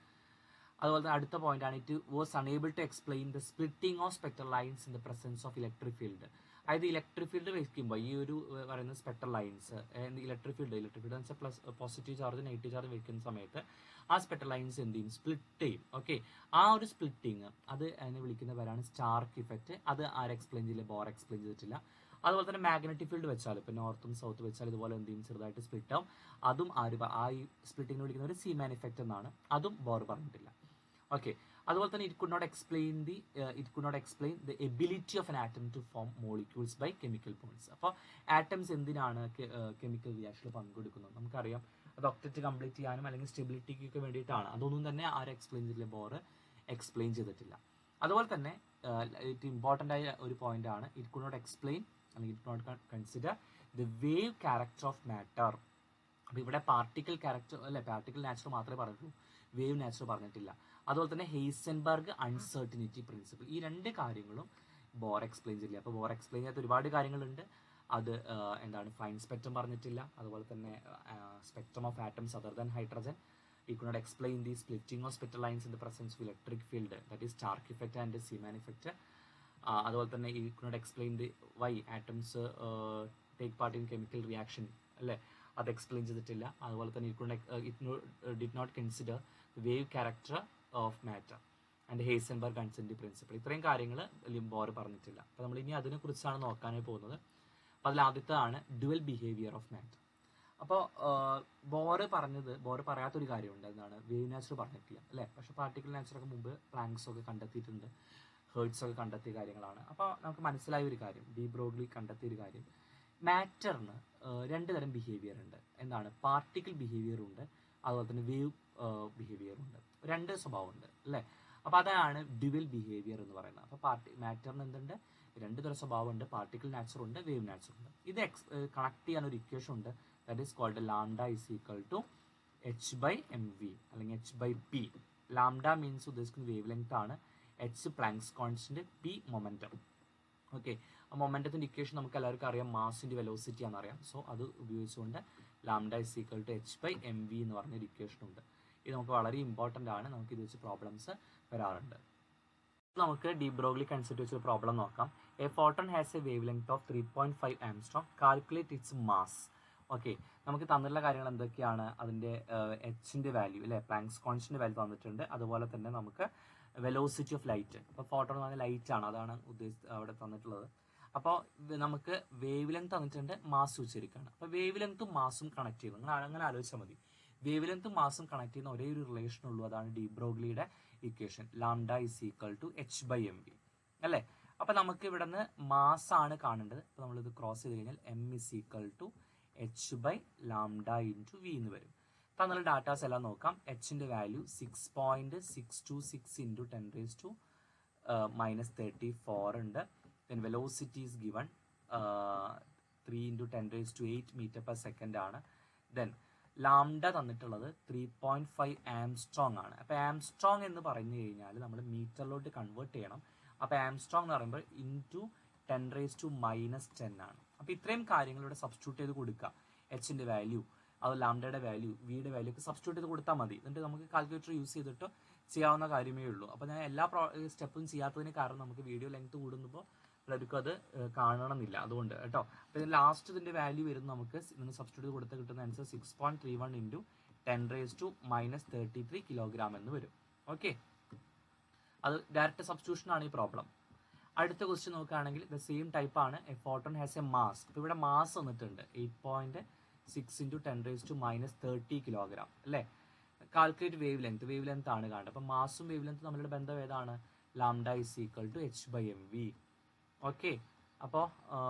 അതുപോലെ തന്നെ അടുത്ത പോയിന്റ് ആണ്, it was unable to explain the splitting of spectral lines in the presence of electric field. അതായത് ഇലക്ട്രിക് ഫീൽഡ് വയ്ക്കുമ്പോൾ ഈ ഒരു പറയുന്ന സ്പെക്ട്രൽ ലൈൻസ് ഇലക്ട്രിക് ഫീൽഡ് എന്ന് വെച്ചാൽ പോസിറ്റീവ് ചാർജ് നെഗറ്റീവ് ചാർജ് വെക്കുന്ന സമയത്ത് ആ സ്പെക്ട്രൽ ലൈൻസ് എന്ത് ചെയ്യും, സ്പ്ലിറ്റ് ചെയ്യും. ഓക്കെ, ആ ഒരു സ്പ്ലിറ്റിങ് അത് അതിനെ വിളിക്കുന്ന പേരാണ് സ്റ്റാർക്ക് ഇഫക്റ്റ്. അത് ആരും എക്സ്പ്ലെയിൻ ചെയ്യില്ല, ബോർ എക്സ്പ്ലെയിൻ ചെയ്തിട്ടില്ല. അതുപോലെ തന്നെ മാഗ്നറ്റിക് ഫീൽഡ് വെച്ചാൽ ഇപ്പോൾ നോർത്തും സൗത്ത് വെച്ചാൽ ഇതുപോലെ എന്ത് ചെയ്യും, ചെറുതായിട്ട് സ്പ്ലിറ്റ് ആവും. അതും ആ ഈ സ്പ്ലിറ്റിങ്ങിന് വിളിക്കുന്ന ഒരു സീമാൻ ഇഫക്റ്റ് എന്നാണ്. അതും ബോർ പറഞ്ഞിട്ടില്ല. ഓക്കെ, അതുപോലെ തന്നെ it could not explain the ability of an atom to form molecules by chemical bonds. അപ്പോൾ ആറ്റംസ് എന്തിനാണ് കെമിക്കൽ റിയാക്ഷനിൽ പങ്കെടുക്കുന്നത് നമുക്കറിയാം. അത് ഒക്ടറ്റ് കംപ്ലീറ്റ് ചെയ്യാനും അല്ലെങ്കിൽ സ്റ്റെബിലിറ്റിക്കൊക്കെ വേണ്ടിയിട്ടാണ്. അതൊന്നും തന്നെ ആരും എക്സ്പ്ലെയിൻ ചെയ്തില്ല, ബോർ എക്സ്പ്ലെയിൻ ചെയ്തിട്ടില്ല. അതുപോലെ തന്നെ ഇത് ഇമ്പോർട്ടൻ്റ് ആയ ഒരു പോയിന്റ് ആണ്, ഇറ്റ് കുഡ് നോട്ട് എക്സ്പ്ലെയിൻ അല്ലെങ്കിൽ it not consider the wave character of matter. അപ്പോൾ ഇവിടെ പാർട്ടിക്കൽ ക്യാരക്ടർ അല്ലെ, പാർട്ടിക്കൽ നാച്ചർ മാത്രമേ പറഞ്ഞിട്ടുള്ളൂ, വേവ് നാച്ചർ പറഞ്ഞിട്ടില്ല. അതുപോലെ തന്നെ ഹെയ്സൻബർഗ് അൺസർട്ടിനിറ്റി പ്രിൻസിപ്പിൾ, ഈ രണ്ട് കാര്യങ്ങളും ബോർ എക്സ്പ്ലെയിൻ ചെയ്യില്ല. അപ്പോൾ ബോർ എക്സ്പ്ലെയിൻ ചെയ്യാത്ത ഒരുപാട് കാര്യങ്ങളുണ്ട്. അത് എന്താണ്, ഫൈൻ സ്പെക്ട്രം പറഞ്ഞിട്ടില്ല. അതുപോലെ തന്നെ spectrum of atoms other than hydrogen. You could not explain the splitting of spectral lines in the presence of electric field, that is Stark effect and Zeeman effect. അതുപോലെ തന്നെ you could not explain the why atoms take part in chemical reaction അല്ലേ, അത് എക്സ്പ്ലെയിൻ ചെയ്തിട്ടില്ല. അതുപോലെ തന്നെ it did not consider the wave character of matter and Heisenberg uncertainty principle. ഇത്രയും കാര്യങ്ങൾ ബോർ പറഞ്ഞിട്ടില്ല. അപ്പോൾ നമ്മൾ ഇനി അതിനെക്കുറിച്ചാണ് നോക്കാനായി പോകുന്നത്. അപ്പോൾ അതിൽ ആദ്യത്തേതാണ് ഡ്യുവൽ ബിഹേവിയർ ഓഫ് മാറ്റർ. അപ്പോൾ ബോർ പറയാത്തൊരു കാര്യമുണ്ട്, എന്താണ്, വേവ് നാച്ചർ പറഞ്ഞിട്ടില്ല അല്ലേ. പക്ഷേ പാർട്ടിക്കൽ നാച്ചറൊക്കെ മുമ്പ് പ്ലാങ്ക്സ് ഒക്കെ കണ്ടെത്തിയിട്ടുണ്ട്, ഹേർട്സ് ഒക്കെ കണ്ടെത്തിയ കാര്യങ്ങളാണ്. അപ്പോൾ നമുക്ക് മനസ്സിലായ ഒരു കാര്യം, ഡി ബ്രോഗ്ലി കണ്ടെത്തിയ ഒരു കാര്യം, മാറ്ററിന് രണ്ട് തരം ബിഹേവിയർ ഉണ്ട്. എന്താണ്, പാർട്ടിക്കിൾ ബിഹേവിയർ ഉണ്ട്, അതുപോലെ തന്നെ വേവ് ബിഹേവിയർ ഉണ്ട്. രണ്ട് സ്വഭാവമുണ്ട് അല്ലേ. അപ്പോൾ അതാണ് ഡ്യുവൽ ബിഹേവിയർ എന്ന് പറയുന്നത്. അപ്പോൾ മാറ്ററിന് എന്തുണ്ട്, രണ്ട് തരം സ്വഭാവമുണ്ട്, പാർട്ടിക്കിൾ നാച്ചർ ഉണ്ട്, വേവ് നാച്ചർ ഉണ്ട്. ഇത് കണക്ട് ചെയ്യാൻ ഒരു ഇക്വേഷൻ ഉണ്ട്, that is called lambda is equal to H by M V അല്ലെങ്കിൽ H by P. Lambda means ഉദ്ദേശിക്കുന്ന വേവ് ലെങ്ത് ആണ്, H Planck's constant, P momentum. Okay, ആ മൊമെന്റത്തിന്റെ ഇക്വേഷൻ നമുക്ക് എല്ലാവർക്കും അറിയാം, മാസിന്റെ വെലോസിറ്റി ആണെന്നറിയാം. സോ അത് ഉപയോഗിച്ചുകൊണ്ട് lambda is equal to H by M V എന്ന് പറഞ്ഞൊരു ഇക്വേഷൻ ഉണ്ട്. ഇത് നമുക്ക് വളരെ ഇമ്പോർട്ടൻ്റ് ആണ്, നമുക്ക് ഇത് വെച്ച് പ്രോബ്ലംസ് വരാറുണ്ട്. നമുക്ക് ഡി ബ്രോഗ്ലി കൺസെപ്റ്റ് വെച്ചൊരു പ്രോബ്ലം നോക്കാം. A photon has A wave length of 3.5 Armstrong, calculate it's mass. Okay, നമുക്ക് തന്നിട്ടുള്ള കാര്യങ്ങൾ എന്തൊക്കെയാണ്, അതിൻ്റെ എച്ചിൻ്റെ വാല്യൂ അല്ലേ, പ്ലാങ്ക്സ് കോൺസ്റ്റന്റ് വാല്യൂ തന്നിട്ടുണ്ട്. അതുപോലെ തന്നെ നമുക്ക് വെലോസിറ്റി ഓഫ് ലൈറ്റ്, അപ്പോൾ ഫോട്ടോൺ എന്ന് പറഞ്ഞാൽ ലൈറ്റ് ആണ്, അതാണ് അവിടെ തന്നിട്ടുള്ളത്. അപ്പോൾ നമുക്ക് വേവ് ലെങ്ത് തന്നിട്ടുണ്ട്, മാസ് വെച്ചിരിക്കുകയാണ്. അപ്പോൾ വേവ് ലെങ്ത്തും മാസും കണക്ട് ചെയ്യുന്നു, നിങ്ങൾ അങ്ങനെ ആലോചിച്ചാൽ മതി. വേവ് ലെങ്ത്തും മാസും കണക്ട് ചെയ്യുന്ന ഒരേ ഒരു റിലേഷൻ ഉള്ളൂ, അതാണ് ഡി ബ്രോഗ്ലിയുടെ equation, lambda is equal to H by M V അല്ലേ. അപ്പോൾ നമുക്ക് ഇവിടെ നിന്ന് മാസ് ആണ് കാണേണ്ടത്. അപ്പോൾ നമ്മളിത് ക്രോസ് ചെയ്ത് കഴിഞ്ഞാൽ M is equal to H by lambda into V എന്ന് വരും. തന്നുള്ള ഡാറ്റാസ് എല്ലാം നോക്കാം. എച്ചിൻ്റെ വാല്യൂ 6.626 ഇൻറ്റു 10⁻⁻34 ഉണ്ട്. Then velocity is given 3 into 10⁸ metre per second ആണ്. ദെൻ ലാംഡ തന്നിട്ടുള്ളത് 3.5 ആംസ്ട്രോങ് ആണ്. അപ്പോൾ ആംസ്ട്രോങ് എന്ന് പറഞ്ഞു കഴിഞ്ഞാൽ നമ്മൾ മീറ്ററിലോട്ട് കൺവേർട്ട് ചെയ്യണം. അപ്പോൾ ആംസ്ട്രോങ് എന്ന് പറയുമ്പോൾ ഇൻറ്റു 10⁻⁻10 ആണ്. അപ്പോൾ ഇത്രയും കാര്യങ്ങൾ ഇവിടെ സബ്സ്റ്റിറ്റ്യൂട്ട് ചെയ്ത് കൊടുക്കുക. എച്ചിൻ്റെ വാല്യൂ, അത് ലാംഡയുടെ വാല്യൂ, വിയുടെ വാല്യൂ ഒക്കെ സബ്സ്റ്റിറ്റ്യൂട്ട് ചെയ്ത് കൊടുത്താൽ മതി. എന്നിട്ട് നമുക്ക് കാൽക്കുലേറ്റർ യൂസ് ചെയ്തിട്ട് ചെയ്യാവുന്ന കാര്യമേ ഉള്ളൂ. അപ്പോൾ ഞാൻ എല്ലാ സ്റ്റെപ്പും ചെയ്യാത്തതിന് കാരണം നമുക്ക് വീഡിയോ ലെങ്ത് കൂടുമ്പോൾ പലർക്കും അത് കാണണമെന്നില്ല, അതുകൊണ്ട് കേട്ടോ. അപ്പോൾ ഇതിന് ലാസ്റ്റ് ഇതിൻ്റെ വാല്യൂ വരുന്ന നമുക്ക് ഇതിന് സബ്സ്റ്റിറ്റ്യൂട്ട് കൊടുത്ത് കിട്ടുന്ന ആൻസർ 6.31 ഇൻറ്റു 10⁻⁻33 കിലോഗ്രാം എന്ന് വരും. ഓക്കെ, അത് ഡയറക്റ്റ് സബ്സ്റ്റിറ്റ്യൂഷൻ ആണ് ഈ പ്രോബ്ലം. അടുത്ത ക്വസ്റ്റ്യൻ നോക്കുകയാണെങ്കിൽ ദ സെയിം ടൈപ്പ് ആണ്. A photon has a mass. അപ്പോൾ ഇവിടെ മാസ് വന്നിട്ടുണ്ട് 8.6 ഇൻറ്റു 10⁻⁻30 കിലോഗ്രാം അല്ലേ. കാൽക്കുലേറ്റ് വേവ് ലെങ്ത് ആണ് കാണേണ്ടത്. അപ്പോൾ മാസും വേവ് ലെങ്ത്തും തമ്മിലുള്ള ബന്ധം ഏതാണ്, lambda is equal to H by M V. Okay, അപ്പോൾ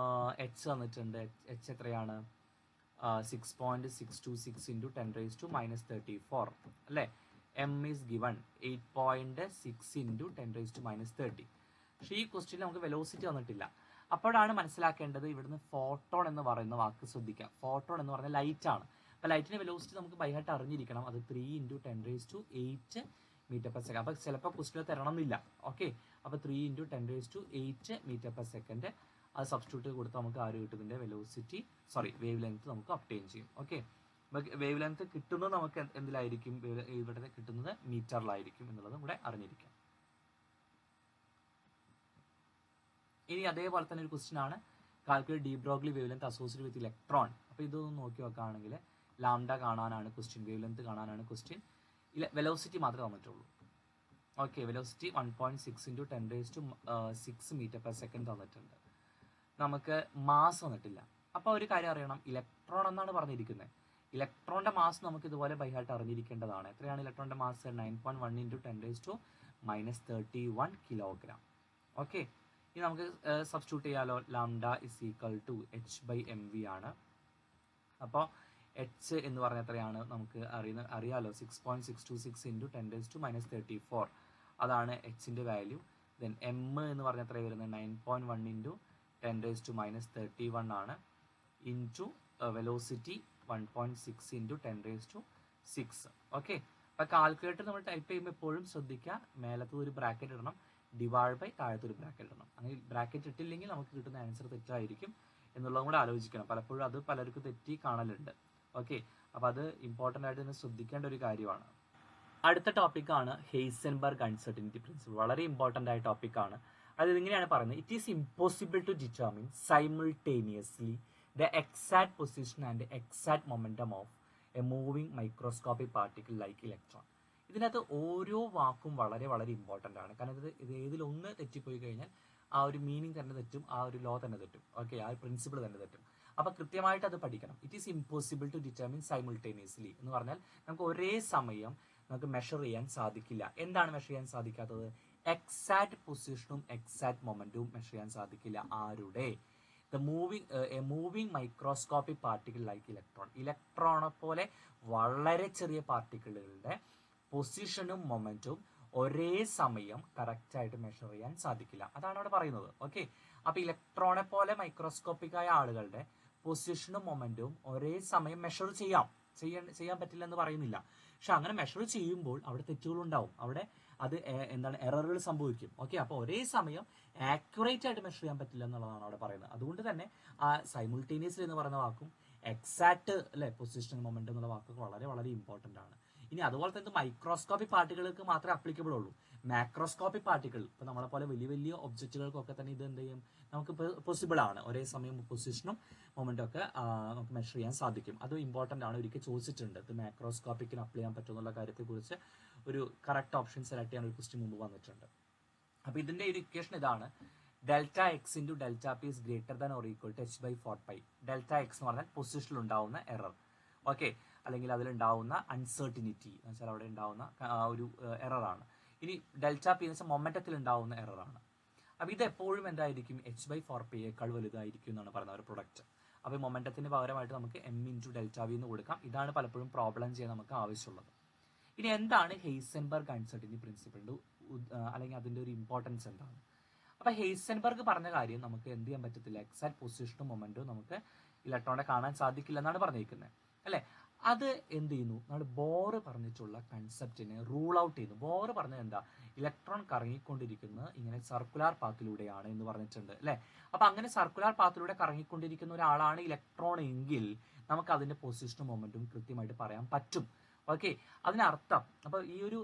എച്ച് തന്നിട്ടുണ്ട്, എച്ച് എത്രയാണ്, 6.626 ഇൻറ്റു 10⁻⁻34 അല്ലേ. M is given 8.6 into 10⁻⁻30. പക്ഷേ ഈ ക്വസ്റ്റ്യനിൽ നമുക്ക് വെലോസിറ്റി തന്നിട്ടില്ല. അപ്പോഴാണ് മനസ്സിലാക്കേണ്ടത് ഇവിടുന്ന് ഫോട്ടോൺ എന്ന് പറയുന്ന വാക്ക് ശ്രദ്ധിക്കാം. ഫോട്ടോൺ എന്ന് പറഞ്ഞാൽ ലൈറ്റ് ആണ്. അപ്പോൾ ലൈറ്റിൻ്റെ വെലോസിറ്റി നമുക്ക് ബൈഹാർട്ട് അറിഞ്ഞിരിക്കണം. അത് 3 ഇൻറ്റു 10⁸8 മീറ്റർ പെർ സെക്കൻഡ്. അപ്പോൾ ചിലപ്പോൾ ക്വസ്റ്റ്യൻ തരണമെന്നില്ല. ഓക്കെ, അപ്പോൾ 3 ഇൻറ്റു 10⁸8 മീറ്റർ പെർ സെക്കൻഡ് അത് സബ്സ്റ്റിറ്റ്യൂട്ട് കൊടുത്ത് നമുക്ക് ആര് കിട്ടുന്നതിൻ്റെ വേവ് ലെങ്ത് നമുക്ക് ഒബ്റ്റെയിൻ ചെയ്യും. ഓക്കെ, വേവ് ലെങ്ത് കിട്ടുന്നത് നമുക്ക് എന്തിലായിരിക്കും, ഇവിടെ കിട്ടുന്നത് മീറ്ററിലായിരിക്കും എന്നുള്ളത് ഇവിടെ അറിഞ്ഞിരിക്കാം. ഇനി അതേപോലെ തന്നെ ഒരു ക്വസ്റ്റ്യൻ ആണ്. Calculate D Broglie wave length associate with electron. അപ്പോൾ ഇതൊന്ന് നോക്കി വെക്കുകയാണെങ്കിൽ ലാംഡ കാണാനാണ് ക്വസ്റ്റ്യൻ, വേവ് ലെങ്ത് കാണാനാണ് ക്വസ്റ്റ്യൻ, വെലോസിറ്റി മാത്രമേ തന്നിട്ടുള്ളൂ. ഓക്കെ, വെലോസിറ്റി 1.6 × 10⁶ m/s തന്നിട്ടുണ്ട്. നമുക്ക് മാസ് വന്നിട്ടില്ല. അപ്പോൾ ഒരു കാര്യം അറിയണം, ഇലക്ട്രോൺ എന്നാണ് പറഞ്ഞിരിക്കുന്നത്. ഇലക്ട്രോണിന്റെ മാസ് നമുക്ക് ഇതുപോലെ ബൈ ഹാർട്ട് അറിഞ്ഞിരിക്കേണ്ടതാണ്. എത്രയാണ് ഇലക്ട്രോണിന്റെ മാസ്? 9.1 × 10⁻⁻31 കിലോഗ്രാം. ഓക്കെ, ഇനി നമുക്ക് സബ്സ്റ്റിറ്റ്യൂട്ട് ചെയ്യാലോ. ലാംഡ =h/mv ആണ്. അപ്പോൾ എച്ച് എന്ന് പറഞ്ഞാൽ എത്രയാണ് നമുക്ക് അറിയാലോ, 6.626 × 10⁻34 അതാണ് എച്ചിന്റെ വാല്യൂ. ദെൻ എം എന്ന് പറഞ്ഞാൽ എത്ര വരുന്നത്? 9.1 × 10⁻31 ആണ്. Into velocity 1.6 × 10⁶. ഓക്കെ, അപ്പോൾ കാൽക്കുലേറ്റർ നമ്മൾ ടൈപ്പ് ചെയ്യുമ്പോൾ എപ്പോഴും ശ്രദ്ധിക്കുക, മേലത്ത് ഒരു ബ്രാക്കറ്റ് ഇടണം, ഡിവൈഡ് ബൈ താഴത്തൊരു ബ്രാക്കറ്റ് ഇടണം. അങ്ങനെ ബ്രാക്കറ്റ് ഇട്ടില്ലെങ്കിൽ നമുക്ക് കിട്ടുന്ന ആൻസർ തെറ്റായിരിക്കും എന്നുള്ളതും കൂടെ ആലോചിക്കണം. പലപ്പോഴും അത് പലർക്കും തെറ്റി കാണലുണ്ട്. ഓക്കെ, അപ്പോൾ അത് ഇമ്പോർട്ടൻ്റ് ആയിട്ട് തന്നെ ശ്രദ്ധിക്കേണ്ട ഒരു കാര്യമാണ്. അടുത്ത ടോപ്പിക്കാണ് ഹെയ്സൻബർഗ് അൺസർട്ടിനിറ്റി പ്രിൻസിപ്പിൾ. വളരെ ഇമ്പോർട്ടൻ്റ് ആയ ടോപ്പിക്കാണ്. അത് ഇങ്ങനെയാണ് പറയുന്നത്: it is impossible to determine simultaneously the exact position and exact momentum of a moving microscopic particle like electron. ഇതിനകത്ത് ഓരോ വാക്കും വളരെ വളരെ ഇമ്പോർട്ടൻ്റ് ആണ്. കാരണം ഇത് ഏതിലൊന്ന് തെറ്റിപ്പോയി കഴിഞ്ഞാൽ ആ ഒരു മീനിങ് തന്നെ തെറ്റും, ആ ഒരു ലോ തന്നെ തെറ്റും. ഓക്കെ, ആ ഒരു പ്രിൻസിപ്പിൾ തന്നെ തെറ്റും. അപ്പോൾ കൃത്യമായിട്ട് അത് പഠിക്കണം. It is impossible to determine simultaneously എന്ന് പറഞ്ഞാൽ നമുക്ക് ഒരേ സമയം നമുക്ക് മെഷർ ചെയ്യാൻ സാധിക്കില്ല. എന്താണ് മെഷർ ചെയ്യാൻ സാധിക്കാത്തത്? എക്സാക്ട് പൊസിഷനും എക്സാക്ട് മൊമെന്റവും മെഷർ ചെയ്യാൻ സാധിക്കില്ല. ആരുടെ? Moving microscopic particle like electron. ഇലക്ട്രോണെ പോലെ വളരെ ചെറിയ പാർട്ടിക്കിളുകളുടെ പൊസിഷനും മൊമെന്റും ഒരേ സമയം കറക്റ്റ് ആയിട്ട് മെഷർ ചെയ്യാൻ സാധിക്കില്ല. അതാണ് അവിടെ പറയുന്നത്. ഓക്കെ, അപ്പൊ ഇലക്ട്രോണെ പോലെ മൈക്രോസ്കോപ്പിക് ആയ ആളുകളുടെ പൊസിഷനും മൊമെന്റും ഒരേ സമയം മെഷർ ചെയ്യാൻ പറ്റില്ല എന്ന് പറയുന്നില്ല. പക്ഷെ അങ്ങനെ മെഷർ ചെയ്യുമ്പോൾ അവിടെ തെറ്റുകൾ ഉണ്ടാവും, അവിടെ അത് എററുകൾ സംഭവിക്കും. ഓക്കെ, അപ്പോൾ ഒരേ സമയം ആക്യുറേറ്റ് ആയിട്ട് മെഷർ ചെയ്യാൻ പറ്റില്ല എന്നുള്ളതാണ് അവിടെ പറയുന്നത്. അതുകൊണ്ട് തന്നെ ആ സൈമിൾട്ടേനിയസ്ലി എന്ന് പറയുന്ന വാക്കും എക്സാക്ട് അല്ലെ പൊസിഷൻ മൊമെന്റ് എന്നുള്ള വാക്കൊക്കെ വളരെ വളരെ ഇമ്പോർട്ടന്റ് ആണ്. ഇനി അതുപോലെ തന്നെ മൈക്രോസ്കോപ്പിക് പാർട്ടികൾക്ക് മാത്രമേ അപ്ലിക്കബിൾ ഉള്ളൂ. മാക്രോസ്കോപ്പിക് പാർട്ടിക്കിൾ ഇപ്പൊ നമ്മളെ പോലെ വലിയ വലിയ ഒബ്ജക്റ്റുകൾക്കൊക്കെ തന്നെ ഇത് എന്ത് ചെയ്യും, നമുക്ക് പോസിബിൾ ആണ്. ഒരേ സമയം പൊസിഷനും മൊമെന്റും ഒക്കെ നമുക്ക് മെഷർ ചെയ്യാൻ സാധിക്കും. അത് ഇമ്പോർട്ടന്റ് ആണ്. ഒരിക്കൽ ചോദിച്ചിട്ടുണ്ട് ഇത് മാക്രോസ്കോപ്പിക്കിന് അപ്ലൈ ചെയ്യാൻ പറ്റുമെന്നുള്ള കാര്യത്തെക്കുറിച്ച് ഒരു കറക്റ്റ് ഓപ്ഷൻ സെലക്ട് ചെയ്യാൻ ഒരു ക്വസ്റ്റ്യൻ മുമ്പ് വന്നിട്ടുണ്ട്. അപ്പൊ ഇതിന്റെ ഒരു ഇക്വേഷൻ ഇതാണ്: delta X into delta P is greater than or equal to h/4π. Delta X എന്ന് പറഞ്ഞാൽ പൊസിഷനിൽ ഉണ്ടാവുന്ന എറർ, ഓക്കെ, അല്ലെങ്കിൽ അതിലുണ്ടാവുന്ന അൺസർട്ടിനിറ്റി എന്ന് വെച്ചാൽ അവിടെ ഉണ്ടാവുന്ന ഒരു എററാണ്. ഇനി ഡെൽറ്റ പി എന്ന് വെച്ചാൽ മൊമെന്റത്തിൽ ഉണ്ടാവുന്ന എററാണ്. അപ്പൊ ഇത് എപ്പോഴും എന്തായിരിക്കും? h/4πയേക്കാൾ വലുതായിരിക്കും എന്നാണ് പറയുന്ന ഒരു പ്രൊഡക്റ്റ്. അപ്പൊ മൊമെന്റത്തിന് പകരമായിട്ട് നമുക്ക് m ഇൻറ്റു ഡെൽറ്റ വി എന്ന് കൊടുക്കാം. ഇതാണ് പലപ്പോഴും പ്രോബ്ലം ചെയ്യാൻ നമുക്ക് ആവശ്യമുള്ളത്. ഇനി എന്താണ് ഹെയ്സൻബർഗ് അൺസർട്ടിനിറ്റി പ്രിൻസിപ്പിളിന്റെ അല്ലെങ്കിൽ അതിന്റെ ഒരു ഇമ്പോർട്ടൻസ് എന്താണ്? അപ്പൊ ഹെയ്സൻബർഗ് പറഞ്ഞ കാര്യം നമുക്ക് എന്ത് ചെയ്യാൻ പറ്റത്തില്ല, എക്സാക്ട് പൊസിഷനും മൊമെന്റും നമുക്ക് ഇലക്ട്രോണെ കാണാൻ സാധിക്കില്ല എന്നാണ് പറഞ്ഞിരിക്കുന്നത് അല്ലെ. അത് എന്ത് ചെയ്യുന്നു, നമ്മൾ ബോർ പറഞ്ഞിട്ടുള്ള കൺസെപ്റ്റിനെ റൂൾ ഔട്ട് ചെയ്യുന്നു. ബോർ പറഞ്ഞത് എന്താ? ഇലക്ട്രോൺ കറങ്ങിക്കൊണ്ടിരിക്കുന്നത് ഇങ്ങനെ സർക്കുലാർ പാത്തിലൂടെയാണ് എന്ന് പറഞ്ഞിട്ടുണ്ട് അല്ലെ. അപ്പൊ അങ്ങനെ സർക്കുലാർ പാത്തിലൂടെ കറങ്ങിക്കൊണ്ടിരിക്കുന്ന ഒരാളാണ് ഇലക്ട്രോൺ എങ്കിൽ നമുക്ക് അതിന്റെ പൊസിഷനും മൊമെന്റും കൃത്യമായിട്ട് പറയാൻ പറ്റും. ഓക്കെ, അതിനർത്ഥം അപ്പൊ ഈ ഒരു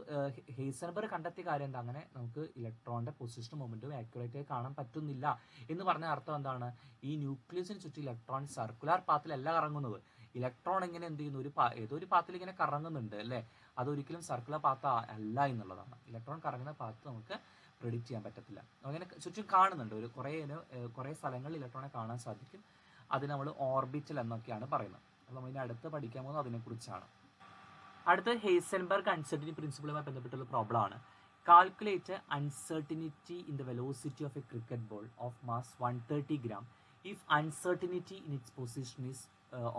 ഹെയ്സൻബർഗ് കണ്ടെത്തിയ കാര്യം എന്താ? അങ്ങനെ നമുക്ക് ഇലക്ട്രോണിന്റെ പൊസിഷനും മൊമെന്റും ആക്യുറേറ്റ് ആയി കാണാൻ പറ്റുന്നില്ല എന്ന് പറഞ്ഞ അർത്ഥം എന്താണ്? ഈ ന്യൂക്ലിയസിന് ചുറ്റും ഇലക്ട്രോൺ സർക്കുലാർ പാത്തിലല്ല കറങ്ങുന്നത്. ഇലക്ട്രോൺ ഇങ്ങനെ എന്ത് ചെയ്യുന്നു, ഏതോ ഒരു പാത്തിൽ ഇങ്ങനെ കറങ്ങുന്നുണ്ട് അല്ലെ. അതൊരിക്കലും സർക്കുലർ പാത്ത് അല്ല എന്നുള്ളതാണ്. ഇലക്ട്രോൺ കറങ്ങുന്ന പാത്ത് നമുക്ക് പ്രെഡിക്റ്റ് ചെയ്യാൻ പറ്റത്തില്ല. അങ്ങനെ ചുറ്റും കാണുന്നുണ്ട്, ഒരു കുറെ സ്ഥലങ്ങളിൽ ഇലക്ട്രോണെ കാണാൻ സാധിക്കും. അത് നമ്മൾ ഓർബിറ്റൽ എന്നൊക്കെയാണ് പറയുന്നത്. അപ്പോൾ നമ്മൾ ഇനി അടുത്ത് പഠിക്കാൻ പോകുന്നത് അതിനെക്കുറിച്ചാണ്. അടുത്ത ഹെയ്സൻബർഗ് അൺസർട്ടിനിറ്റി പ്രിൻസിപ്പിളുമായി ബന്ധപ്പെട്ടുള്ള പ്രോബ്ലം ആണ്. Calculate uncertainty in the velocity of A cricket ball of mass 130 gram if uncertainty in its position is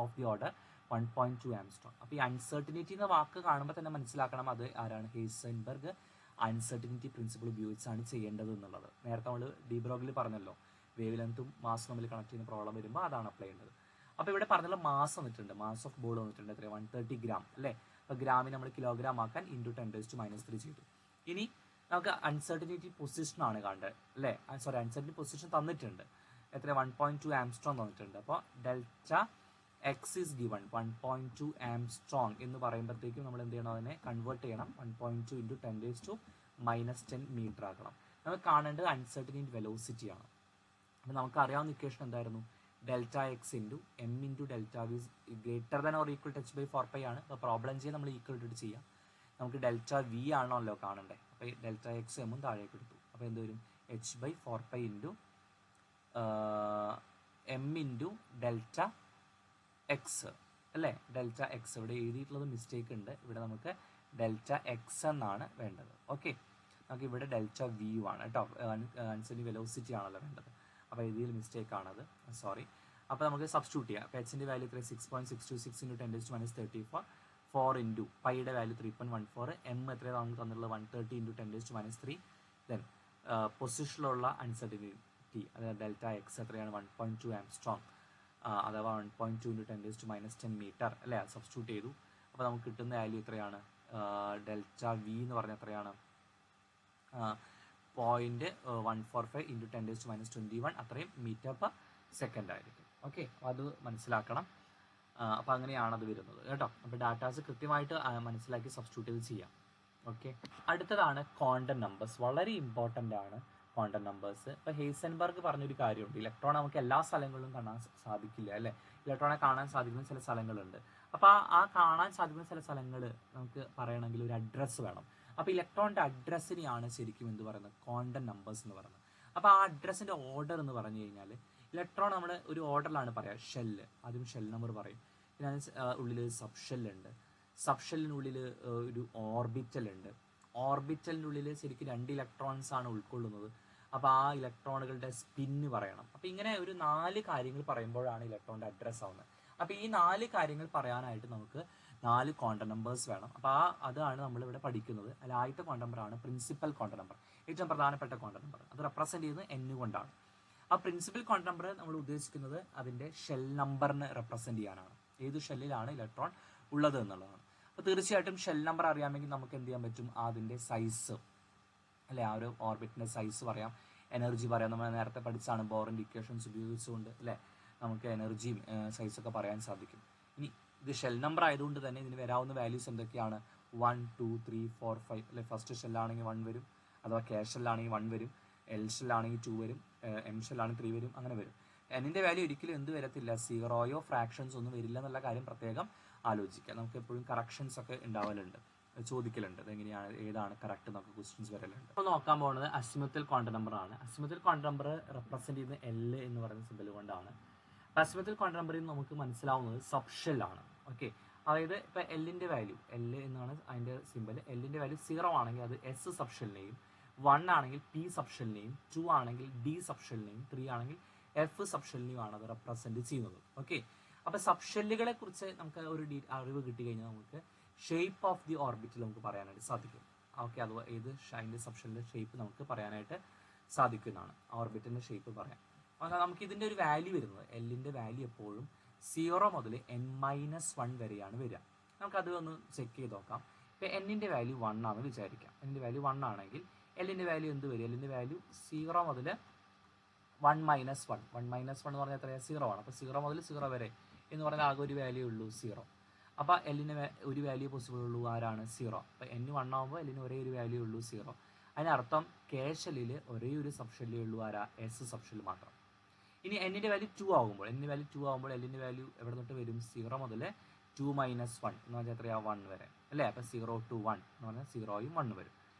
of the order 1.2 Armstrong. അപ്പോൾ ഈ അൺസർട്ടിനിറ്റി എന്ന വാക്ക് കാണുമ്പോൾ തന്നെ മനസ്സിലാക്കണം അത് ആരാണ്? ഹെയ്സൻബർഗ് അൺസർട്ടിനിറ്റി പ്രിൻസിപ്പിൾ ഉപയോഗിച്ചാണ് ചെയ്യേണ്ടത് എന്നുള്ളത്. നേരത്തെ നമ്മൾ ഡി ബ്രോഗ്ലി പറഞ്ഞല്ലോ, വേവ് ലെങ്ത്തും മാസും തമ്മിൽ കണക്ട് ചെയ്യുന്ന പ്രോബ്ലം വരുമ്പോൾ അതാണ് അപ്ലൈ ചെയ്യേണ്ടത്. അപ്പോൾ ഇവിടെ പറഞ്ഞുള്ള മാസ് വന്നിട്ടുണ്ട്, മാസ് ഓഫ് ബോൾ വന്നിട്ടുണ്ട് എത്ര? 130 gram അല്ലേ. അപ്പോൾ ഗ്രാമിന് നമ്മൾ കിലോഗ്രാം ആക്കാൻ ഇൻറ്റു 10⁻³ ചെയ്തു. ഇനി നമുക്ക് അൺസർട്ടിനിറ്റി പൊസിഷൻ ആണ് കാണേണ്ടത് അല്ലേ. സോറി, അൺസർട്ടിനിറ്റി പൊസിഷൻ തന്നിട്ടുണ്ട് എത്ര? 1.2 ആംസ്ട്രോങ് തന്നിട്ടുണ്ട്. അപ്പോൾ delta X is given 1.2 Armstrong എന്ന് പറയുമ്പോഴത്തേക്കും നമ്മൾ എന്ത് ചെയ്യണം? അതിനെ കൺവേർട്ട് ചെയ്യണം. 1.2 ഇൻറ്റു 10⁻⁻10 മീറ്റർ ആക്കണം. നമുക്ക് കാണേണ്ടത് അൺസർട്ടിനിറ്റി വെലോസിറ്റി ആണ്. നമുക്ക് അറിയാവുന്ന ഇക്വേഷൻ എന്തായിരുന്നു? Delta X into M into delta V greater than or equal to H by 4π ആണ്. അപ്പോൾ പ്രോബ്ലം ചെയ്യാൻ നമ്മൾ ഈക്വൽ ഇട്ടിട്ട് ചെയ്യാം. നമുക്ക് ഡെൽറ്റ വി ആണല്ലോ കാണണ്ടേ, അപ്പോൾ ഈ ഡെൽറ്റ എക്സ് എമ്മും താഴേക്ക് എടുത്തു. അപ്പോൾ എന്ത് വരും? H by 4π into M into delta X അല്ലേ? ഡെൽറ്റ എക്സ് ഇവിടെ എഴുതിയിട്ടുള്ളത് മിസ്റ്റേക്ക് ഉണ്ട്. ഇവിടെ നമുക്ക് ഡെൽറ്റ എക്സ് എന്നാണ് വേണ്ടത്. ഓക്കെ, നമുക്ക് ഇവിടെ ഡെൽറ്റ വി ആണ് കേട്ടോ, ആൻസറിന് വെലോസിറ്റി ആണല്ലോ വേണ്ടത്. അപ്പോൾ ഇതിൽ മിസ്റ്റേക്ക് ആണത്, സോറി. അപ്പോൾ നമുക്ക് സബ്സ്റ്റിറ്റ്യൂട്ട് ചെയ്യാം. അപ്പോൾ എച്ചിൻ്റെ വാല്യൂ 6.626 ഇൻറ്റു 10⁻34 4 ഇൻറ്റു പൈയുടെ വാല്യൂ 3.14 എം എത്രയാണ് നമുക്ക് തന്നിട്ടുള്ളത്? 130 ഇൻറ്റു 10⁻3 ദെൻ പൊസിഷനിലുള്ള അൺസർട്ടിനിറ്റി അതായത് ഡെൽറ്റ എക്സ് എത്രയാണ്? 1.2 ആംസ്ട്രോങ് അഥവാ 1.2 ഇൻറ്റു 10⁻10 മീറ്റർ അല്ലേ? സബ്സ്റ്റിറ്റ്യൂട്ട് ചെയ്തു. അപ്പോൾ നമുക്ക് കിട്ടുന്ന വാല്യൂ എത്രയാണ്? ഡെൽറ്റ വി എന്ന് പറഞ്ഞാൽ എത്രയാണ്? 0.145 ഇൻറ്റു 10⁻21 അത്രയും മീറ്റർ പെർ സെക്കൻഡ് ആയിരിക്കും. ഓക്കെ, അത് മനസ്സിലാക്കണം. അപ്പോൾ അങ്ങനെയാണ് അത് വരുന്നത് കേട്ടോ. അപ്പോൾ ഡാറ്റാസ് കൃത്യമായിട്ട് മനസ്സിലാക്കി സബ്സ്റ്റിറ്റ്യൂട്ട് ചെയ്ത് ചെയ്യാം. ഓക്കെ, അടുത്തതാണ് ക്വാണ്ടം നമ്പേഴ്സ്. വളരെ ഇമ്പോർട്ടൻ്റ് ആണ് ക്വാണ്ടം നമ്പേഴ്സ്. ഇപ്പോൾ ഹെയ്സൻബർഗ് പറഞ്ഞൊരു കാര്യമുണ്ട്, ഇലക്ട്രോൺ നമുക്ക് എല്ലാ സ്ഥലങ്ങളിലും കാണാൻ സാധിക്കില്ല അല്ലേ? ഇലക്ട്രോണെ കാണാൻ സാധിക്കുന്ന ചില സ്ഥലങ്ങളുണ്ട്. അപ്പോൾ ആ കാണാൻ സാധിക്കുന്ന ചില സ്ഥലങ്ങൾ നമുക്ക് പറയണമെങ്കിൽ ഒരു അഡ്രസ്സ് വേണം. അപ്പോൾ ഇലക്ട്രോണിൻ്റെ അഡ്രസ്സിനെയാണ് ശരിക്കും എന്ത് പറയുന്നത്? ക്വാണ്ടം നമ്പേഴ്സ് എന്ന് പറയുന്നത്. അപ്പോൾ ആ അഡ്രസ്സിൻ്റെ ഓർഡർ എന്ന് പറഞ്ഞു കഴിഞ്ഞാൽ ഇലക്ട്രോൺ നമ്മൾ ഒരു ഓർഡറിലാണ് പറയുക. ഷെല്ല്, ആദ്യം ഷെൽ നമ്പർ പറയും, പിന്നെ അതിന് ഉള്ളിൽ സബ് ഷെല്ലുണ്ട്, സബ് ഷെല്ലിനുള്ളിൽ ഒരു ഓർബിറ്റൽ ഉണ്ട്, ഓർബിറ്റലിനുള്ളിൽ ശരിക്കും 2 ഇലക്ട്രോൺസ് ആണ് ഉൾക്കൊള്ളുന്നത്. അപ്പോൾ ആ ഇലക്ട്രോണുകളുടെ സ്പിന്ന് പറയണം. അപ്പോൾ ഇങ്ങനെ ഒരു 4 കാര്യങ്ങൾ പറയുമ്പോഴാണ് ഇലക്ട്രോണിൻ്റെ അഡ്രസ്സ് ആവുന്നത്. അപ്പോൾ ഈ 4 കാര്യങ്ങൾ പറയാനായിട്ട് നമുക്ക് 4 ക്വാണ്ടം നമ്പേഴ്സ് വേണം. അപ്പോൾ അതാണ് നമ്മളിവിടെ പഠിക്കുന്നത്. അതിൽ ആദ്യത്തെ ക്വാണ്ടം നമ്പറാണ് പ്രിൻസിപ്പൽ ക്വാണ്ടം നമ്പർ, ഏറ്റവും പ്രധാനപ്പെട്ട ക്വാണ്ടം നമ്പർ. അത് റെപ്രസെൻറ്റ് ചെയ്യുന്നത് n കൊണ്ടാണ്. ആ പ്രിൻസിപ്പൽ ക്വാണ്ടം നമ്പർ നമ്മൾ ഉദ്ദേശിക്കുന്നത് അതിൻ്റെ ഷെൽ നമ്പറിനെ റെപ്രസെൻറ്റ് ചെയ്യാനാണ്, ഏത് ഷെല്ലിലാണ് ഇലക്ട്രോൺ ഉള്ളത് എന്നുള്ളതാണ്. അപ്പോൾ തീർച്ചയായിട്ടും ഷെൽ നമ്പർ അറിയാമെങ്കിൽ നമുക്ക് എന്ത് ചെയ്യാൻ പറ്റും? അതിൻ്റെ സൈസ് അല്ലേ, ആ ഒരു ഓർബിറ്റിൻ്റെ സൈസ് പറയാം, എനർജി പറയാം. നമ്മൾ നേരത്തെ പഠിച്ചാണ് ബോറിൻ്റെ ഇക്വേഷൻസ് ഉപയോഗിച്ചുകൊണ്ട് അല്ലേ നമുക്ക് എനർജിയും സൈസൊക്കെ പറയാൻ സാധിക്കും. ഇനി ഇത് ഷെൽ നമ്പർ ആയതുകൊണ്ട് തന്നെ ഇതിന് വരാവുന്ന വാല്യൂസ് എന്തൊക്കെയാണ്? 1 2 3 4 5 അല്ലെ? ഫസ്റ്റ് ഷെല്ലാണെങ്കിൽ 1 വരും, അഥവാ കെ ഷെല്ലാണെങ്കിൽ 1 വരും, എൽ ഷെല്ലാണെങ്കിൽ 2 വരും, എം ഷെല്ലാണെങ്കിൽ 3 വരും, അങ്ങനെ വരും. എന്നിൻ്റെ വാല്യൂ ഒരിക്കലും എന്ത് വരത്തില്ല? സീറോയോ ഫ്രാക്ഷൻസ് ഒന്നും വരില്ല എന്നുള്ള കാര്യം പ്രത്യേകം ആലോചിക്കുക. നമുക്ക് എപ്പോഴും കറക്ഷൻസ് ഒക്കെ ഉണ്ടാവലുണ്ട്, ചോദിക്കലുണ്ട്, അതെങ്ങനെയാണ് ഏതാണ് കറക്റ്റ് നമുക്ക് ക്വസ്റ്റ്യൻസ് വരലുണ്ട്. അപ്പോൾ നോക്കാൻ പോകുന്നത് അസിമുത്തൽ ക്വാണ്ടം നമ്പർ ആണ്. അസിമുത്തൽ ക്വാണ്ടം നമ്പർ റെപ്രസെൻറ്റ് ചെയ്യുന്നത് എൽ എന്ന് പറയുന്ന സിമ്പൽ കൊണ്ടാണ്. അസിമുത്തൽ ക്വാണ്ടം നമ്പറിൽ നമുക്ക് മനസ്സിലാവുന്നത് സബ് ഷെല്ലാണ്. ഓക്കെ, അതായത് ഇപ്പോൾ എല്ലിൻ്റെ വാല്യൂ, എൽ എന്നാണ് അതിൻ്റെ സിമ്പൽ, എല്ലിൻ്റെ വാല്യൂ 0 ആണെങ്കിൽ അത് എസ് സബ് ഷെല്ലിനെയും, 1 ആണെങ്കിൽ പി സബ് ഷെല്ലിനെയും, 2 ആണെങ്കിൽ ഡി സബ് ഷെല്ലിനെയും, 3 ആണെങ്കിൽ എഫ് സബ് ഷെല്ലിനെയും ആണ് അത് റെപ്രസെൻറ്റ് ചെയ്യുന്നത്. ഓക്കെ, അപ്പോൾ സബ് ഷെല്ലുകളെ കുറിച്ച് നമുക്ക് ഒരു അറിവ് കിട്ടി കഴിഞ്ഞാൽ നമുക്ക് ഷേപ്പ് ഓഫ് ദി ഓർബിറ്റിൽ നമുക്ക് പറയാനായിട്ട് സാധിക്കും. ഓക്കെ, അഥവാ ഏത് അതിൻ്റെ സബ് ഷെല്ലിൻ്റെ ഷേപ്പ് നമുക്ക് പറയാനായിട്ട് സാധിക്കുന്നതാണ്, ഓർബിറ്റിൻ്റെ ഷേപ്പ് പറയാം. നമുക്ക് ഇതിൻ്റെ ഒരു വാല്യൂ വരുന്നത്, എല്ലിൻ്റെ വാല്യൂ എപ്പോഴും 0 മുതൽ n-1 വരെയാണ് വരിക. നമുക്കത് ഒന്ന് ചെക്ക് ചെയ്ത് നോക്കാം. ഇപ്പോൾ എന്നിൻ്റെ വാല്യൂ 1 ആണെന്ന് വിചാരിക്കാം. എന്നിൻ്റെ വാല്യൂ 1 ആണെങ്കിൽ എല്ലിൻ്റെ വാല്യൂ എന്ത് വരും? എല്ലിൻ്റെ വാല്യൂ 0 മുതൽ 1 - 1 എന്ന് പറഞ്ഞാൽ എത്രയാണ്? 0 ആണ്. അപ്പോൾ 0 മുതൽ 0 വരെ എന്ന് പറഞ്ഞാൽ ആകെ ഒരു വാല്യൂ ഉള്ളൂ 0. അപ്പോൾ എല്ലിന് ഒരു വാല്യൂ പോസിബിൾ ഉള്ളൂ, ആരാണ്? 0. അപ്പോൾ n 1 ആകുമ്പോൾ എല്ലിന് ഒരേ ഒരു വാല്യൂ ഉള്ളൂ 0. അതിനർത്ഥം കെ ഷെല്ലിൽ ഒരേ ഒരു സബ് ഷെല്ലേ ഉള്ളൂ, ആരാ? എസ് സബ് ഷെല്ല് മാത്രം. ഇനി എന്നിൻ്റെ വാല്യൂ 2 ആകുമ്പോൾ, എന്നിൻ്റെ വാല്യൂ 2 ആകുമ്പോൾ എല്ലിൻ്റെ വാല്യൂ എവിടെ തൊട്ട് വരും? 0 മുതൽ 2 - 1 എന്ന് പറഞ്ഞാൽ എത്രയാണ്? 1 വരെ അല്ലേ? അപ്പോൾ 0 to 1 എന്ന് പറഞ്ഞാൽ 0യും 1 വരും.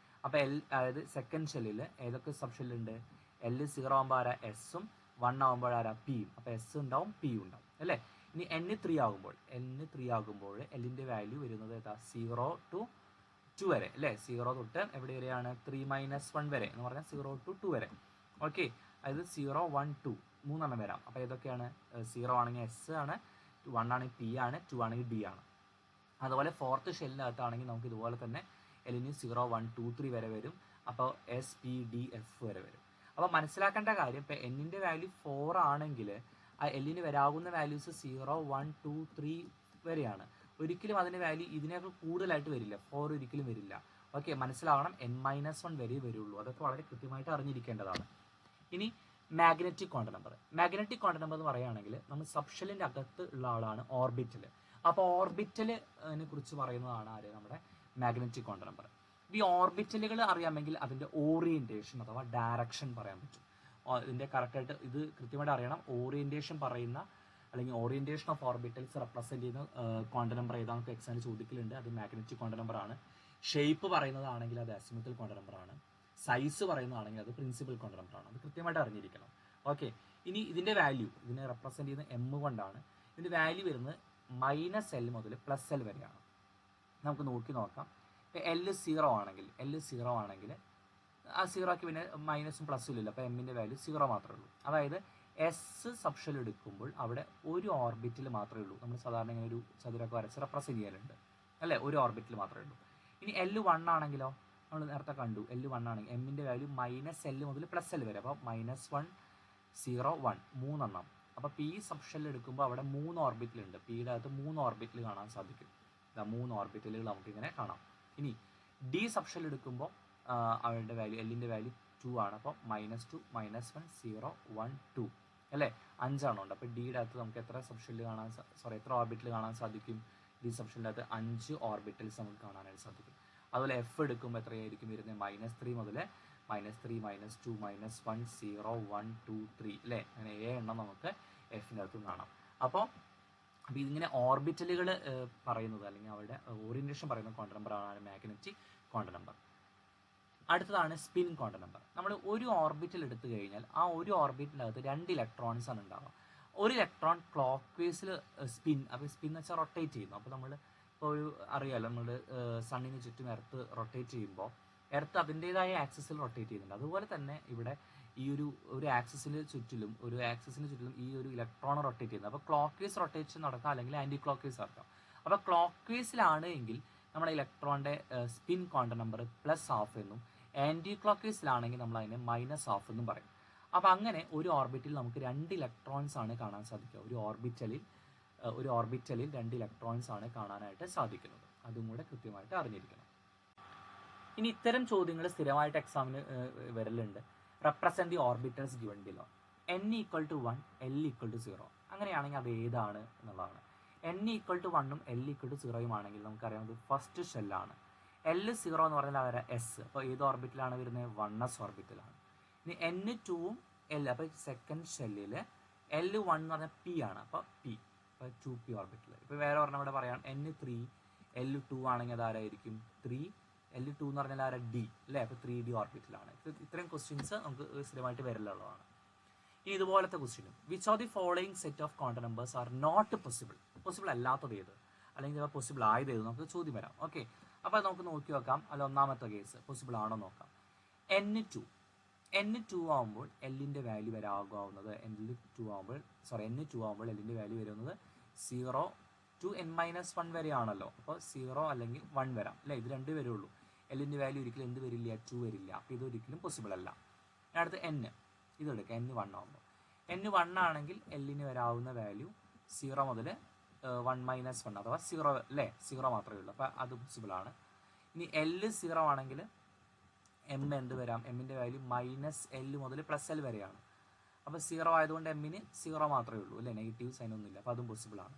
അപ്പോൾ എൽ, അതായത് സെക്കൻഡ് ഷെല്ലിൽ ഏതൊക്കെ സബ് ഷെല്ലുണ്ട്? എൽ 0 ആകുമ്പോൾ ആരാ? എസും, 1 ആകുമ്പോൾ ആരാ? പിയും. അപ്പോൾ എസ് ഉണ്ടാവും, പി ഉണ്ടാവും അല്ലേ? ഇനി n 3 ആകുമ്പോൾ എല്ലിൻ്റെ വാല്യൂ വരുന്നത് ഏതാ? 0 to 2 വരെ അല്ലേ? 0 തൊട്ട് എവിടെ വരെയാണ്? 3 - 1 വരെ എന്ന് പറഞ്ഞാൽ 0 to 2 വരെ. ഓക്കെ, അതായത് 0 1 2 3 വരാം. അപ്പോൾ ഏതൊക്കെയാണ്? 0 ആണെങ്കിൽ എസ് ആണ്, 1 ആണെങ്കിൽ പി ആണ്, 2 ആണെങ്കിൽ ഡി ആണ്. അതുപോലെ ഫോർത്ത് ഷെല്ലിനകത്താണെങ്കിൽ നമുക്ക് ഇതുപോലെ തന്നെ എല്ലിന് 0 1 2 3 വരെ വരും. അപ്പോൾ എസ് പി ഡി എഫ് വരെ വരും. അപ്പോൾ മനസ്സിലാക്കേണ്ട കാര്യം, ഇപ്പോൾ എന്നിൻ്റെ വാല്യൂ 4 ആണെങ്കിൽ ആ എല്ലിന് വരാവുന്ന വാല്യൂസ് 0 1 2 3 വരെയാണ്. ഒരിക്കലും അതിൻ്റെ വാല്യൂ ഇതിനേക്കാൾ കൂടുതലായിട്ട് വരില്ല, 4 ഒരിക്കലും വരില്ല. ഓക്കെ, മനസ്സിലാവണം, n-1 വരെ വരുള്ളൂ. അതൊക്കെ വളരെ കൃത്യമായിട്ട് അറിഞ്ഞിരിക്കേണ്ടതാണ്. ഇനി magnetic quantum number. Magnetic quantum number എന്ന് പറയുകയാണെങ്കിൽ നമ്മൾ സബ് ഷെല്ലിൻ്റെ അകത്ത് ഉള്ള ആളാണ് ഓർബിറ്റൽ. അപ്പോൾ ഓർബിറ്റലിനെ കുറിച്ച് പറയുന്നതാണ് ആര്? നമ്മുടെ മാഗ്നറ്റിക് ക്വാണ്ടം നമ്പർ. ഈ ഓർബിറ്റലുകൾ അറിയാമെങ്കിൽ അതിൻ്റെ ഓറിയൻറ്റേഷൻ അഥവാ ഡയറക്ഷൻ പറയാൻ പറ്റും. ഇതിൻ്റെ കറക്റ്റായിട്ട് ഇത് കൃത്യമായിട്ട് അറിയണം. ഓറിയൻറ്റേഷൻ പറയുന്ന അല്ലെങ്കിൽ ഓറിയൻറ്റേഷൻ ഓഫ് ഓർബിറ്റൽസ് റെപ്രസെൻറ്റ് ചെയ്യുന്ന ക്വാണ്ടം നമ്പർ ഏതാണെന്നൊക്കെ എക്സാമിന് ചോദിക്കലുണ്ട്. അത് മാഗ്നറ്റിക് ക്വാണ്ടം നമ്പറാണ്. ഷേപ്പ് പറയുന്നതാണെങ്കിൽ അത് അസിമുത്തൽ ക്വാണ്ടം നമ്പറാണ്. സൈസ് പറയുന്നതാണെങ്കിൽ അത് പ്രിൻസിപ്പൽ ക്വാണ്ടം നമ്പറാണ്. അത് കൃത്യമായിട്ട് അറിഞ്ഞിരിക്കണം. ഓക്കെ, ഇനി ഇതിൻ്റെ വാല്യൂ ഇതിനെ റെപ്രസെൻറ്റ് ചെയ്യുന്ന എം കൊണ്ടാണ്. ഇതിൻ്റെ വാല്യൂ വരുന്നത് -L മുതൽ +L വരെയാണ്. നമുക്ക് നോക്കാം. ഇപ്പോൾ L 0 ആണെങ്കിൽ ആ സീറോയ്ക്ക് പിന്നെ മൈനസും പ്ലസും ഇല്ലല്ലോ. അപ്പോൾ എമ്മിൻ്റെ വാല്യൂ 0 മാത്രമേ ഉള്ളൂ. അതായത് എസ് സബ്ഷെൽ എടുക്കുമ്പോൾ അവിടെ ഒരു ഓർബിറ്റിൽ മാത്രമേ ഉള്ളൂ. നമ്മൾ സാധാരണ ഇങ്ങനെ ഒരു ചതുരമൊക്കെ വരച്ച് റെപ്രസെൻറ്റ് ചെയ്യാറുണ്ട് അല്ലേ, ഒരു ഓർബിറ്റിൽ മാത്രമേ ഉള്ളൂ. ഇനി L1 ആണെങ്കിലോ, നമ്മൾ നേരത്തെ കണ്ടു L1 ആണെങ്കിൽ എമ്മിൻ്റെ വാല്യൂ -L മുതൽ +L വരെ. അപ്പോൾ -1 0 1 3 അപ്പോൾ പി സബ്ഷെൽ എടുക്കുമ്പോൾ അവിടെ 3 ഓർബിറ്റിലുണ്ട്. പിയുടെ അകത്ത് 3 ഓർബിറ്റിൽ കാണാൻ സാധിക്കും. 3 ഓർബിറ്റലുകൾ നമുക്കിങ്ങനെ കാണാം. ഇനി ഡി സബ്ഷെൽ എടുക്കുമ്പോൾ അവരുടെ വാല്യൂ എല്ലിൻ്റെ വാല്യൂ 2 ആണ്. അപ്പോൾ -2 -1 0 1 2 അല്ലേ, 5 ഉണ്ട്. അപ്പോൾ ഡിയുടെ അകത്ത് നമുക്ക് എത്ര സബ്ഷെല്ല് കാണാൻ എത്ര ഓർബിറ്റിൽ കാണാൻ സാധിക്കും? ഡി സബ്ഷെല്ലിൻ്റെ അകത്ത് 5 ഓർബിറ്റൽസ് നമുക്ക് കാണാനായിട്ട് സാധിക്കും. അതുപോലെ എഫ് എടുക്കുമ്പോൾ എത്രയായിരിക്കും വരുന്നത്? -3 മുതൽ -3 -2 -1 0 1 2 3 അല്ലേ, അങ്ങനെ 7 എണ്ണം നമുക്ക് എഫിൻ്റെ അകത്തും കാണാം. അപ്പോൾ ഇതിങ്ങനെ ഓർബിറ്റലുകൾ പറയുന്നത് അല്ലെങ്കിൽ അവരുടെ ഓറിയൻറ്റേഷൻ പറയുന്ന ക്വാണ്ടം നമ്പറാണ് മാഗ്നറ്റിക് ക്വാണ്ടം നമ്പർ. അടുത്തതാണ് സ്പിൻ ക്വാണ്ടം നമ്പർ. നമ്മൾ ഒരു ഓർബിറ്റൽ എടുത്തു കഴിഞ്ഞാൽ ആ ഒരു ഓർബിറ്റിനകത്ത് 2 ഇലക്ട്രോൺസ് ആണ് ഉണ്ടാവുക. ഒരു ഇലക്ട്രോൺ ക്ലോക്ക് വേസിൽ സ്പിൻ, അപ്പോൾ സ്പിൻ എന്ന് വെച്ചാൽ റൊട്ടേറ്റ് ചെയ്യുന്നു. അപ്പോൾ നമ്മൾ ഇപ്പോൾ ഒരു അറിയാമല്ലോ, നമ്മൾ സണ്ണിന് ചുറ്റും എർത്ത് റൊട്ടേറ്റ് ചെയ്യുമ്പോൾ എർത്ത് അതിൻ്റേതായ ആക്സിസിൽ റൊട്ടേറ്റ് ചെയ്യുന്നുണ്ട്. അതുപോലെ തന്നെ ഇവിടെ ഈ ഒരു ആക്സിസിന് ചുറ്റിലും ഈ ഒരു ഇലക്ട്രോൺ റൊട്ടേറ്റ് ചെയ്യുന്നത്. അപ്പോൾ ക്ലോക്ക് വേസ് റൊട്ടേഷൻ നടക്കാം, അല്ലെങ്കിൽ ആൻറ്റി ക്ലോക്ക് വേസ് നടക്കാം. അപ്പോൾ ക്ലോക്ക് വേസിലാണ് എങ്കിൽ നമ്മുടെ ഇലക്ട്രോണിൻ്റെ സ്പിൻ ക്വാണ്ടം നമ്പർ +12 എന്നും, ആൻറ്റി ക്ലോക്ക് വേസിലാണെങ്കിൽ നമ്മൾ അതിനെ -12 എന്നും പറയും. അപ്പോൾ അങ്ങനെ ഒരു ഓർബിറ്റിൽ നമുക്ക് 2 ഇലക്ട്രോൺസ് ആണ് കാണാൻ സാധിക്കുക. ഒരു ഓർബിറ്റലിൽ 2 ഇലക്ട്രോൺസ് ആണ് കാണാനായിട്ട് സാധിക്കുന്നത്. അതും കൂടെ കൃത്യമായിട്ട് അറിഞ്ഞിരിക്കണം. ഇനി ഇത്തരം ചോദ്യങ്ങൾ സ്ഥിരമായിട്ട് എക്സാമിന് വരലുണ്ട്. Represent the orbitals given below. n = 1 L = 0. അങ്ങനെയാണെങ്കിൽ അത് ഏതാണ് എന്നുള്ളതാണ്. n = 1 L = 0 ആണെങ്കിൽ നമുക്കറിയാം ഇത് ഫസ്റ്റ് ഷെല്ലാണ്. L0 എന്ന് പറഞ്ഞാൽ അവരെ എസ്. അപ്പോൾ ഏത് ഓർബിറ്റിലാണ് വരുന്നത്? 1s ഓർബിറ്റിലാണ്. ഇനി N2 L, അപ്പോൾ സെക്കൻഡ് ഷെല്ലിൽ L1 എന്ന് പറഞ്ഞാൽ പി ആണ്. അപ്പോൾ പി, അപ്പോൾ 2p ഓർബിറ്റിൽ. ഇപ്പോൾ വേറെ പറഞ്ഞാൽ ഇവിടെ പറയാം N3 L2 ആണെങ്കിൽ അത് ആരായിരിക്കും? 3 L2 എന്ന് പറഞ്ഞാൽ ആരാ? ഡി അല്ലേ, അപ്പോൾ 3d ഓർബിറ്റിലാണ്. ഇത്രയും ക്വസ്റ്റ്യൻസ് നമുക്ക് സ്ഥിരമായിട്ട് വരലുള്ളതാണ്. ഇനി ഇതുപോലത്തെ ക്വസ്റ്റ്യനും which of the following set of quantum numbers are not possible അല്ലാത്തത് ഏത്, അല്ലെങ്കിൽ പോസിബിൾ ആയത് ഏത് നമുക്ക് ചോദ്യം വരാം. ഓക്കെ, അപ്പോൾ നമുക്ക് നോക്കി നോക്കാം. അല്ല, ഒന്നാമത്തെ കേസ് പോസിബിൾ ആണോ നോക്കാം. N2 ആകുമ്പോൾ എല്ലിൻ്റെ വാല്യൂ വരാകാവുന്നത് N2 ആകുമ്പോൾ എല്ലിൻ്റെ വാല്യൂ വരുന്നത് 0 to n-1 വരെയാണല്ലോ. അപ്പോൾ 0 അല്ലെങ്കിൽ 1 വരാം അല്ലേ, ഇത് 2 വരുള്ളൂ. എല്ലിൻ്റെ വാല്യൂ ഒരിക്കലും എന്ത് വരില്ല? 2 വരില്ല. അപ്പോൾ ഇതൊരിക്കലും പോസിബിൾ അല്ല. അടുത്ത് ഇതെടുക്കുക. N1 ആകുമ്പോൾ N1 ആണെങ്കിൽ എല്ലിന് വരാവുന്ന വാല്യൂ 0 മുതൽ 1 - 1 അഥവാ 0 അല്ലേ, 0 മാത്രമേ ഉള്ളൂ. അപ്പോൾ അത് പോസിബിൾ ആണ്. ഇനി L0 ആണെങ്കിൽ എം എന്ത് വരാം? എമ്മിൻ്റെ വാല്യൂ -L മുതൽ +L വരെയാണ്. അപ്പോൾ 0 ആയതുകൊണ്ട് എമ്മിന് 0 മാത്രമേ ഉള്ളൂ അല്ലേ, നെഗറ്റീവ് സൈൻ ഒന്നുമില്ല. അപ്പോൾ അതും പോസിബിൾ ആണ്.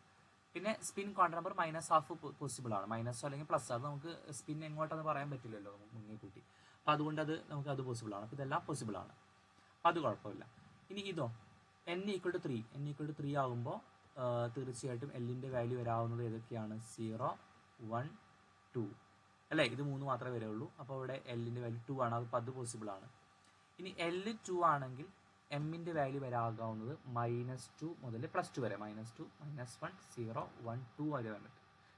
പിന്നെ സ്പിൻ ക്വാണ്ടം നമ്പർ -12 പോസിബിൾ ആണ്. മൈനസോ അല്ലെങ്കിൽ പ്ലസ്, അത് നമുക്ക് സ്പിൻ എങ്ങോട്ടെന്ന് പറയാൻ പറ്റില്ലല്ലോ മുന്നേ കൂട്ടി. അപ്പോൾ അതുകൊണ്ട് നമുക്ക് അത് പോസിബിൾ ആണ്. അപ്പോൾ ഇതെല്ലാം പോസിബിൾ ആണ്, അത് കുഴപ്പമില്ല. ഇനി ഇതോ n = 3 ആകുമ്പോൾ തീർച്ചയായിട്ടും എല്ലിൻ്റെ വാല്യൂ വരാവുന്നത് ഏതൊക്കെയാണ്? 0 1 2 അല്ലേ, ഇത് 3 മാത്രമേ വരുള്ളൂ. അപ്പോൾ ഇവിടെ എല്ലിൻ്റെ വാല്യൂ 2 ആണ്. അപ്പോൾ അത് പോസിബിൾ ആണ്. ഇനി L2 ആണെങ്കിൽ എമ്മിൻ്റെ വാല്യൂ വരാകാവുന്നത് -2 മുതൽ +2 വരെ. -2 -1 0 1 2 വരെ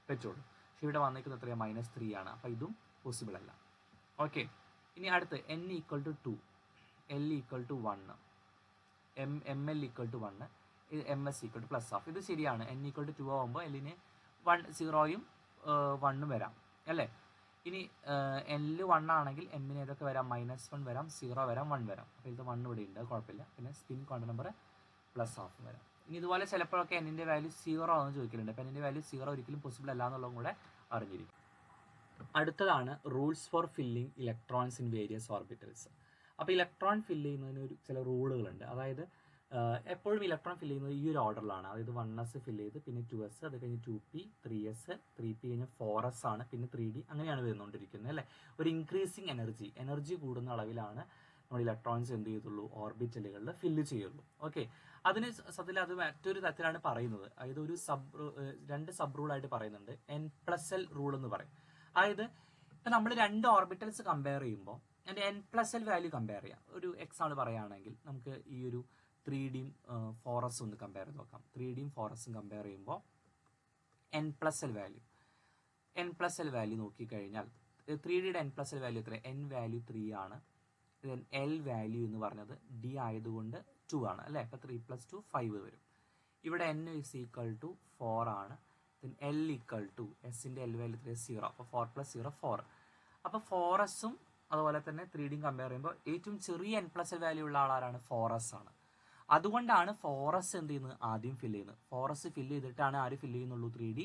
പറ്റുള്ളൂ. പക്ഷെ ഇവിടെ വന്നിരിക്കുന്നത് എത്രയാണ്? -3 ആണ്. അപ്പോൾ ഇതും പോസിബിൾ അല്ല. ഓക്കെ, ഇനി അടുത്ത് n = 2 L = 1 ML = 1 MS = +12. ഇത് ശരിയാണ്. n = 2 ആകുമ്പോൾ എല്ലിന് 0 1 വരാം അല്ലേ. ഇനി L1 ആണെങ്കിൽ എമ്മിന് ഏതൊക്കെ വരാം? -1 വരാം, 0 വരാം, 1 വരാം. അപ്പോൾ ഇത് 1 ഇവിടെ ഉണ്ട്, കുഴപ്പമില്ല. പിന്നെ സ്പിൻ ക്വാണ്ടം നമ്പർ +12 വരാം. ഇനി ഇതുപോലെ ചിലപ്പോഴൊക്കെ എന്നിൻ്റെ വാല്യൂ 0 ആണെന്ന് ചോദിക്കലുണ്ട്. അപ്പോൾ എന്നിൻ്റെ വാല്യൂ 0 ഒരിക്കലും പോസിബിൾ അല്ല എന്നുള്ളതും കൂടെ അറിഞ്ഞിരിക്കും. അടുത്തതാണ് rules for filling electrons in various orbitals. അപ്പോൾ ഇലക്ട്രോൺ ഫില്ല് ചെയ്യുന്നതിന് ചില റൂളുകളുണ്ട്. അതായത് എപ്പോഴും ഇലക്ട്രോൺ ഫില്ല് ചെയ്യുന്നത് ഈ ഒരു ഓർഡറിലാണ്. അതായത് 1s ഫില്ല് ചെയ്ത്, പിന്നെ 2s, അത് കഴിഞ്ഞ് 2p, 3s, 3p കഴിഞ്ഞ് 4s ആണ്, പിന്നെ 3d, അങ്ങനെയാണ് വരുന്നുകൊണ്ടിരിക്കുന്നത് അല്ലേ. ഒരു ഇൻക്രീസിങ് എനർജി കൂടുന്ന അളവിലാണ് നമ്മൾ ഇലക്ട്രോൺസ് എന്ത് ചെയ്തുള്ളൂ, ഓർബിറ്റലുകളിൽ ഫില്ല് ചെയ്യുള്ളൂ. ഓക്കെ, അതിന് സത്യത്തിൽ അത് മറ്റൊരു തരത്തിലാണ് പറയുന്നത്. അതായത് ഒരു രണ്ട് സബ് റൂൾ ആയിട്ട് പറയുന്നുണ്ട്. N+L റൂൾ എന്ന് പറയും. അതായത് ഇപ്പൊ നമ്മൾ രണ്ട് ഓർബിറ്റൽസ് കമ്പയർ ചെയ്യുമ്പോൾ അതിന്റെ N+L വാല്യൂ കമ്പയർ ചെയ്യാം. ഒരു എക്സാമ്പിൾ പറയുകയാണെങ്കിൽ നമുക്ക് ഈ ഒരു 3Dയും 4s ഒന്ന് കമ്പയർ ചെയ്ത് നോക്കാം. 3Dയും 4സും കമ്പയർ ചെയ്യുമ്പോൾ N+L വാല്യൂ നോക്കിക്കഴിഞ്ഞാൽ 3Dയുടെ N+L വാല്യൂ എത്ര? N വാല്യൂ 3 ആണ്. L വാല്യൂ എന്ന് പറഞ്ഞത് D ആയതുകൊണ്ട് 2 ആണ് അല്ലേ. അപ്പൊ 3 + 2 5 വരും. ഇവിടെ N = 4 ആണ്. L = എസിന്റെ L വാല്യൂ 0. അപ്പൊ 4 + 0 4. അപ്പൊ 4sഉം അതുപോലെ തന്നെ 3Dയും കമ്പയർ ചെയ്യുമ്പോൾ ഏറ്റവും ചെറിയ N+L വാല്യൂ ഉള്ള ആളാരാണ്? 4s ആണ്. അതുകൊണ്ടാണ് 4s എന്ത് ചെയ്യുന്നത്, ആദ്യം ഫില്ല് ചെയ്യുന്നത്. 4s ഫില്ല് ചെയ്തിട്ടാണ് ആര് ഫില്ല് ചെയ്യുന്നുള്ളൂ? 3D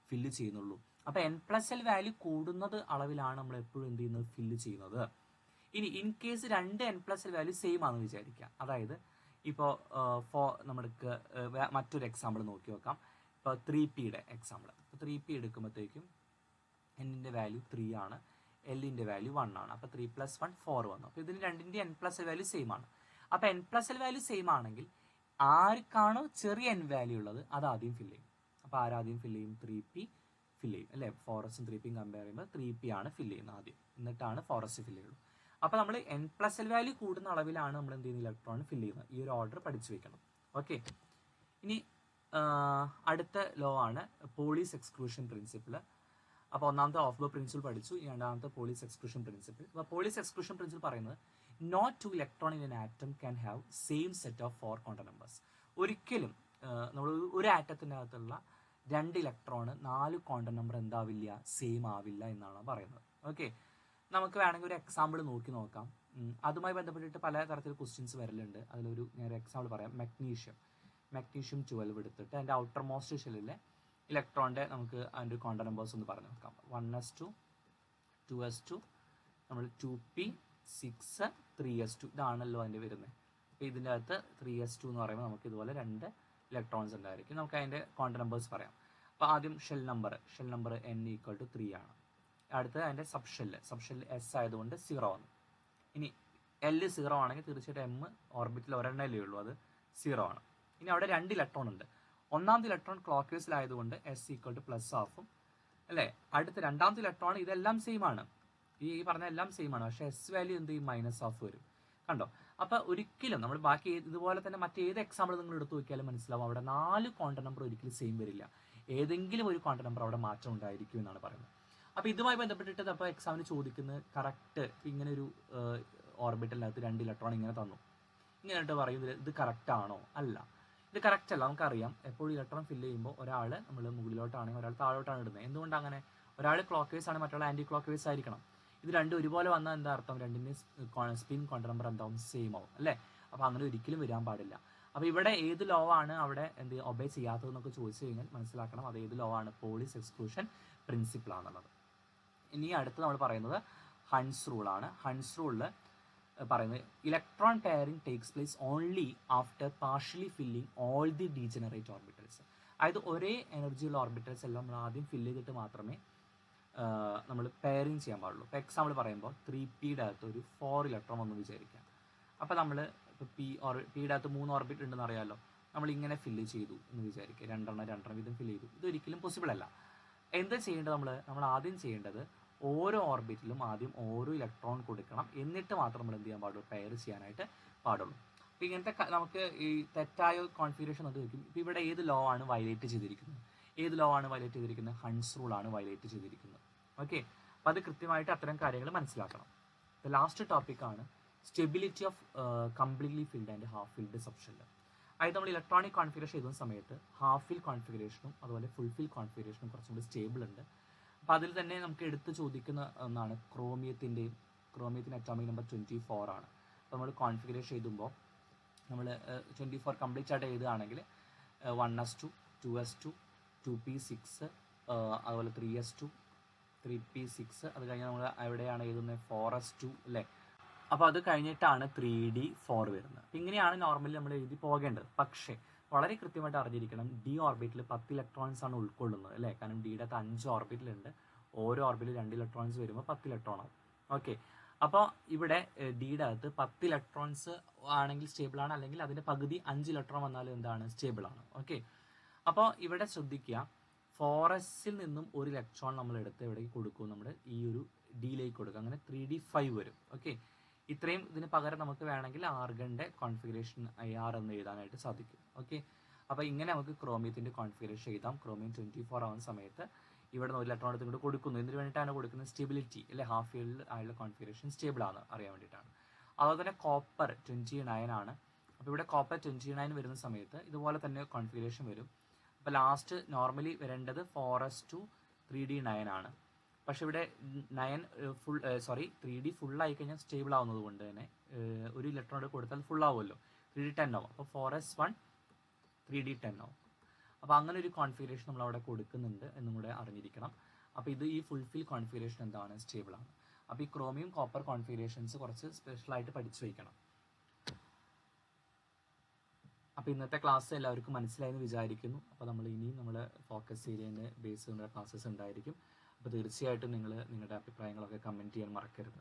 ഫില്ല് ചെയ്യുന്നുള്ളൂ. അപ്പൊ N+L വാല്യൂ കൂടുന്നത് അളവിലാണ് നമ്മൾ എപ്പോഴും എന്ത് ചെയ്യുന്നത്, ഫില്ല് ചെയ്യുന്നത്. ഇനി ഇൻ കേസ് രണ്ട് N+L വാല്യൂ സെയിം ആണെന്ന് വിചാരിക്കാം. അതായത് ഇപ്പോൾ നമുക്ക് മറ്റൊരു എക്സാമ്പിൾ നോക്കി നോക്കാം. ഇപ്പോൾ 3Pയുടെ എക്സാമ്പിൾ. 3P എടുക്കുമ്പോഴത്തേക്കും Nന്റെ വാല്യൂ 3 ആണ്, Lന്റെ വാല്യൂ 1 ആണ്. അപ്പോൾ 3 + 1 4 വന്നു. അപ്പോൾ ഇതിന് രണ്ടിന്റെ N+L വാല്യൂ സെയിം ആണ്. അപ്പോൾ N+L വാല്യൂ സെയിം ആണെങ്കിൽ ആർക്കാണോ ചെറിയ N വാല്യൂ ഉള്ളത് അത് ആദ്യം ഫില്ല് ചെയ്യും. അപ്പോൾ ആരാദ്യം ഫില്ല് ചെയ്യും? 3P ഫില്ല് ചെയ്യും അല്ലേ. 4സും 3Pയും കമ്പയർ ചെയ്യുമ്പോൾ 3P ആണ് ഫില്ല് ചെയ്യുന്നത് ആദ്യം, എന്നിട്ടാണ് 4s ഫില്ല് ചെയ്യുള്ളൂ. അപ്പോൾ നമ്മൾ N+L വാല്യൂ കൂടുന്ന അളവിലാണ് നമ്മൾ എന്ത് ചെയ്യുന്നത്, ഇലക്ട്രോൺ ഫില്ല് ചെയ്യുന്നത്. ഈ ഒരു ഓർഡർ പഠിച്ചു വെക്കണം. ഓക്കെ, ഇനി അടുത്ത ലോ ആണ് പോളീസ് എക്സ്ക്ലൂഷൻ പ്രിൻസിപ്പിൾ. അപ്പോൾ ഒന്നാമത്തെ ഓഫ് പ്രിൻസിപ്പിൾ പഠിച്ചു, രണ്ടാമത്തെ പോളീസ് എക്സ്ക്ലൂഷൻ പ്രിൻസിപ്പിൾ. അപ്പോൾ പോളീസ് എക്സ്ക്ലൂഷൻ പ്രിൻസിപ്പിൾ പറയുന്നത് no two electron in an atom can have same set of 4 quantum numbers. ഒരിക്കലും നമ്മൾ ഒരു ആറ്റത്തിൻ്റെ അകത്തുള്ള 2 ഇലക്ട്രോണ് 4 ക്വാണ്ടം നമ്പർ എന്താവില്ല, സെയിം ആവില്ല എന്നാണ് പറയുന്നത്. ഓക്കെ, നമുക്ക് വേണമെങ്കിൽ ഒരു എക്സാമ്പിൾ നോക്കാം. അതുമായി ബന്ധപ്പെട്ടിട്ട് പല തരത്തിൽ ക്വസ്റ്റ്യൻസ് വരലുണ്ട്. അതിലൊരു ഞാൻ ഒരു എക്സാമ്പിൾ പറയാം. മഗ്നീഷ്യം 12 എടുത്തിട്ട് അതിൻ്റെ ഔട്ടർ മോസ്റ്റ് ഷെല്ലിലെ ഇലക്ട്രോണിൻ്റെ നമുക്ക് അതിൻ്റെ ക്വാണ്ടം നമ്പേഴ്സ് ഒന്ന് പറഞ്ഞു നോക്കാം. 1s2 2s2 നമ്മൾ 2p 6 3s2 ഇതാണല്ലോ അതിൻ്റെ വരുന്നത്. അപ്പോൾ ഇതിൻ്റെ അകത്ത് 3s2 എന്ന് പറയുമ്പോൾ നമുക്ക് ഇതുപോലെ 2 ഇലക്ട്രോൺസ് ഉണ്ടായിരിക്കും. നമുക്ക് അതിൻ്റെ ക്വാണ്ടം നമ്പേഴ്സ് പറയാം. അപ്പോൾ ആദ്യം ഷെൽ നമ്പർ n = 3 ആണ്. അടുത്തത് അതിൻ്റെ സബ് ഷെല്ല് S ആയതുകൊണ്ട് 0 വന്നു. ഇനി L 0 ആണെങ്കിൽ തീർച്ചയായിട്ടും M ഓർബിറ്റിൽ ഒരെണ്ണല്ലേ ഉള്ളൂ, അത് 0 ആണ്. ഇനി അവിടെ 2 ഇലക്ട്രോൺ ഉണ്ട്. ഒന്നാമത്തെ ഇലക്ട്രോൺ ക്ലോക്ക് വൈസിലായതുകൊണ്ട് S = +12 അല്ലേ. അടുത്ത രണ്ടാമത്തെ ഇലക്ട്രോൺ ഇതെല്ലാം സെയിം ആണ്, ഈ പറഞ്ഞ എല്ലാം സെയിം ആണ്. പക്ഷേ S വാല്യൂ എന്ത് ചെയ്യും, -12 വരും. കണ്ടോ? അപ്പോൾ ഒരിക്കലും നമ്മൾ ബാക്കി ഇതുപോലെ തന്നെ മറ്റേത് എക്സാമ്പിൾ നിങ്ങൾ എടുത്തു നോക്കിയാലും മനസ്സിലാവും, അവിടെ 4 ക്വാണ്ടം നമ്പർ ഒരിക്കലും സെയിം വരില്ല. ഏതെങ്കിലും ഒരു ക്വാണ്ടം നമ്പർ അവിടെ മാറ്റം ഉണ്ടായിരിക്കും എന്നാണ് പറയുന്നത്. അപ്പോൾ ഇതുമായി ബന്ധപ്പെട്ടിട്ട് അപ്പോൾ എക്സാമിന് ചോദിക്കുന്നത് കറക്റ്റ് ഇങ്ങനെ ഒരു ഓർബിറ്റലിനകത്ത് 2 ഇലക്ട്രോൺ ഇങ്ങനെ തന്നു, ഇങ്ങനെയായിട്ട് പറയും ഇത് കറക്റ്റ് ആണോ? അല്ല, ഇത് കറക്റ്റ് അല്ല. നമുക്കറിയാം എപ്പോഴും ഇലക്ട്രോൺ ഫില്ല് ചെയ്യുമ്പോൾ ഒരാൾ നമ്മൾ മുകളിലോട്ടാണെങ്കിൽ ഒരാൾ താഴോട്ടാണ് ഇടുന്നത്. എന്തുകൊണ്ട് അങ്ങനെ? ഒരാൾ ക്ലോക്ക് വൈസ് ആണ്, മറ്റുള്ള ആൻറ്റി ക്ലോക്ക് വൈസ് ആയിരിക്കണം. ഇത് രണ്ടും ഒരുപോലെ വന്നാൽ എന്താ അർത്ഥം? രണ്ടിൻ്റെയും സ്പിൻ ക്വാണ്ടം നമ്പർ എന്താവും, സെയിം ആവും അല്ലേ. അപ്പോൾ അങ്ങനെ ഒരിക്കലും വരാൻ പാടില്ല. അപ്പോൾ ഇവിടെ ഏത് ലോ ആണ് അവിടെ എന്ത് ഒബേ ചെയ്യാത്തതെന്നൊക്കെ ചോദിച്ചു കഴിഞ്ഞാൽ മനസ്സിലാക്കണം അത് ഏത് ലോ ആണ്, പോളീസ് എക്സ്ക്ലൂഷൻ പ്രിൻസിപ്പിൾ ആണെന്നുള്ളത്. ഇനി അടുത്ത് നമ്മൾ പറയുന്നത് ഹൺസ് റൂൾ ആണ്. ഹൺസ് റൂളിൽ പറയുന്നത് electron pairing takes place only after partially filling all the degenerate orbitals. അതായത് ഒരേ എനർജിയുള്ള ഓർബിറ്റൽസ് എല്ലാം നമ്മൾ ആദ്യം ഫില്ല് ചെയ്തിട്ട് മാത്രമേ നമ്മൾ പെയറിങ് ചെയ്യാൻ പാടുള്ളൂ. ഇപ്പോൾ എക്സാമ്പിൾ പറയുമ്പോൾ 3Pയുടെ അകത്ത് ഒരു 4 ഇലക്ട്രോൺ ഒന്ന് വിചാരിക്കാം. അപ്പോൾ നമ്മൾ ഇപ്പോൾ Pയുടെ അകത്ത് 3 ഓർബിറ്റ് ഉണ്ടെന്ന് അറിയാമല്ലോ. നമ്മൾ ഇങ്ങനെ ഫില്ല് ചെയ്തു എന്ന് വിചാരിക്കുക, രണ്ടെണ്ണം വീതം ഫില്ല് ചെയ്തു. ഇതൊരിക്കലും പോസിബിൾ അല്ല. എന്താ ചെയ്യേണ്ടത്? നമ്മൾ ആദ്യം ചെയ്യേണ്ടത് ഓരോ ഓർബിറ്റിലും ആദ്യം ഓരോ ഇലക്ട്രോൺ കൊടുക്കണം, എന്നിട്ട് മാത്രം നമ്മൾ എന്ത് ചെയ്യാൻ പാടുള്ളൂ, പെയർ ചെയ്യാനായിട്ട് പാടുള്ളൂ. അപ്പോൾ ഇങ്ങനത്തെ നമുക്ക് ഈ തെറ്റായ കോൺഫിഗറേഷൻ അത് വയ്ക്കും. ഇപ്പോൾ ഇവിടെ ഏത് ലോ ആണ് വയലേറ്റ് ചെയ്തിരിക്കുന്നത്? ഹൺസ് റൂൾ ആണ് വയലേറ്റ് ചെയ്തിരിക്കുന്നത്. ഓക്കെ, അപ്പോൾ അത് കൃത്യമായിട്ട് അത്തരം കാര്യങ്ങൾ മനസ്സിലാക്കണം. ലാസ്റ്റ് ടോപ്പിക്കാണ് stability of completely filled and half filled subshell. അതായത് നമ്മൾ ഇലക്ട്രോണിക് കോൺഫിഗറേഷൻ എഴുതുന്ന സമയത്ത് ഹാഫ് ഫിൽ കോൺഫിഗറേഷനും അതുപോലെ ഫുൾ ഫിൽ കോൺഫിഗറേഷനും കുറച്ചും കൂടി സ്റ്റേബിൾ ഉണ്ട്. അപ്പോൾ അതിൽ തന്നെ നമുക്ക് എടുത്ത് ചോദിക്കുന്ന ഒന്നാണ് ക്രോമിയത്തിൻ്റെ അറ്റോമിക് നമ്പർ 24 ആണ്. അപ്പോൾ നമ്മൾ കോൺഫിഗറേഷൻ എഴുതുമ്പോൾ നമ്മൾ 24 കംപ്ലീറ്റ് ആയിട്ട് എഴുതുകയാണെങ്കിൽ 1s2 2s2 2p6 അതുപോലെ 3s2 3p6 അത് കഴിഞ്ഞാൽ നമ്മൾ എവിടെയാണ് എഴുതുന്നത് 4s2 അല്ലേ. അപ്പോൾ അത് കഴിഞ്ഞിട്ടാണ് 3d 4 വരുന്നത്. അപ്പോൾ ഇങ്ങനെയാണ് നോർമലി നമ്മൾ എഴുതി പോകേണ്ടത്. പക്ഷേ വളരെ കൃത്യമായിട്ട് അറിഞ്ഞിരിക്കണം, ഡി ഓർബിറ്റിൽ 10 ഇലക്ട്രോൺസ് ആണ് ഉൾക്കൊള്ളുന്നത് അല്ലേ. കാരണം ഡിയുടെ അകത്ത് 5 ഓർബിറ്റിലുണ്ട്. ഓരോ ഓർബിറ്റിൽ 2 ഇലക്ട്രോൺസ് വരുമ്പോൾ 10 ഇലക്ട്രോൺ ആവും. ഓക്കെ, അപ്പോൾ ഇവിടെ ഡിയുടെ അകത്ത് 10 ഇലക്ട്രോൺസ് ആണെങ്കിൽ സ്റ്റേബിൾ ആണ്, അല്ലെങ്കിൽ അതിന്റെ പകുതി 5 ഇലക്ട്രോൺ വന്നാലും എന്താണ്, സ്റ്റേബിൾ ആണ്. ഓക്കെ, അപ്പോൾ ഇവിടെ ശ്രദ്ധിക്കുക, 4s നിന്നും ഒരു ഇലക്ട്രോൺ നമ്മൾ എടുത്ത് എവിടേക്ക് കൊടുക്കും, നമ്മൾ ഈ ഒരു ഡിയിലേക്ക് കൊടുക്കും. അങ്ങനെ 3d5 വരും. ഓക്കെ, ഇത്രയും ഇതിന് പകരം നമുക്ക് വേണമെങ്കിൽ ആർഗന്റെ കോൺഫിഗറേഷൻ IR എന്ന് എഴുതാനായിട്ട് സാധിക്കും. ഓക്കെ, അപ്പോൾ ഇങ്ങനെ നമുക്ക് ക്രോമിയത്തിന്റെ കോൺഫിഗറേഷൻ എഴുതാം. ക്രോമിയം 24 ആവുന്ന സമയത്ത് ഇവിടെ നിന്ന് ഒരു ഇലക്ട്രോൺ എടുത്ത് ഇങ്ങോട്ട് കൊടുക്കുന്നു. എന്തിനു വേണ്ടിയിട്ടാണ് കൊടുക്കുന്നത്, സ്റ്റെബിലിറ്റി അല്ലെ, ഹാഫ് ഫീൽഡിൽ ആയുള്ള കോൺഫിഗറേഷൻ സ്റ്റേബിൾ ആണ് അറിയാൻ വേണ്ടിയിട്ടാണ്. അതുപോലെ തന്നെ കോപ്പർ 29 ആണ്. അപ്പോൾ ഇവിടെ കോപ്പർ 29 വരുന്ന സമയത്ത് ഇതുപോലെ തന്നെ കോൺഫിഗറേഷൻ വരും. അപ്പോൾ ലാസ്റ്റ് നോർമലി വരേണ്ടത് 4s to 3d9 ആണ്. പക്ഷെ ഇവിടെ 3d ഫുൾ ആയി കഴിഞ്ഞാൽ സ്റ്റേബിൾ ആവുന്നത് കൊണ്ട് തന്നെ ഒരു ഇലക്ട്രോൺ കൊടുത്താൽ ഫുൾ ആവുമല്ലോ, 3d10 ആവും. അപ്പോൾ 4s1 3d10 ആവും. അപ്പോൾ അങ്ങനെ ഒരു കോൺഫിഗറേഷൻ നമ്മൾ അവിടെ കൊടുക്കുന്നുണ്ട് എന്നും കൂടെ അറിഞ്ഞിരിക്കണം. അപ്പോൾ ഇത് ഈ ഫുൾഫിൽ കോൺഫിഗറേഷൻ എന്താണ്, സ്റ്റേബിൾ ആണ്. അപ്പോൾ ഈ ക്രോമിയം കോപ്പർ കോൺഫിഗറേഷൻസ് കുറച്ച് സ്പെഷ്യലായിട്ട് പഠിച്ചു വയ്ക്കണം. അപ്പോൾ ഇന്നത്തെ ക്ലാസ് എല്ലാവർക്കും മനസ്സിലായെന്ന് വിചാരിക്കുന്നു. അപ്പോൾ നമ്മൾ ഇനിയും നമ്മൾ ഫോക്കസ് ഏരിയൻ്റെ ബേസ് ചെയ്യുന്ന ക്ലാസ്സസ് ഉണ്ടായിരിക്കും. അപ്പോൾ തീർച്ചയായിട്ടും നിങ്ങൾ നിങ്ങളുടെ അഭിപ്രായങ്ങളൊക്കെ കമൻറ്റ് ചെയ്യാൻ മറക്കരുത്.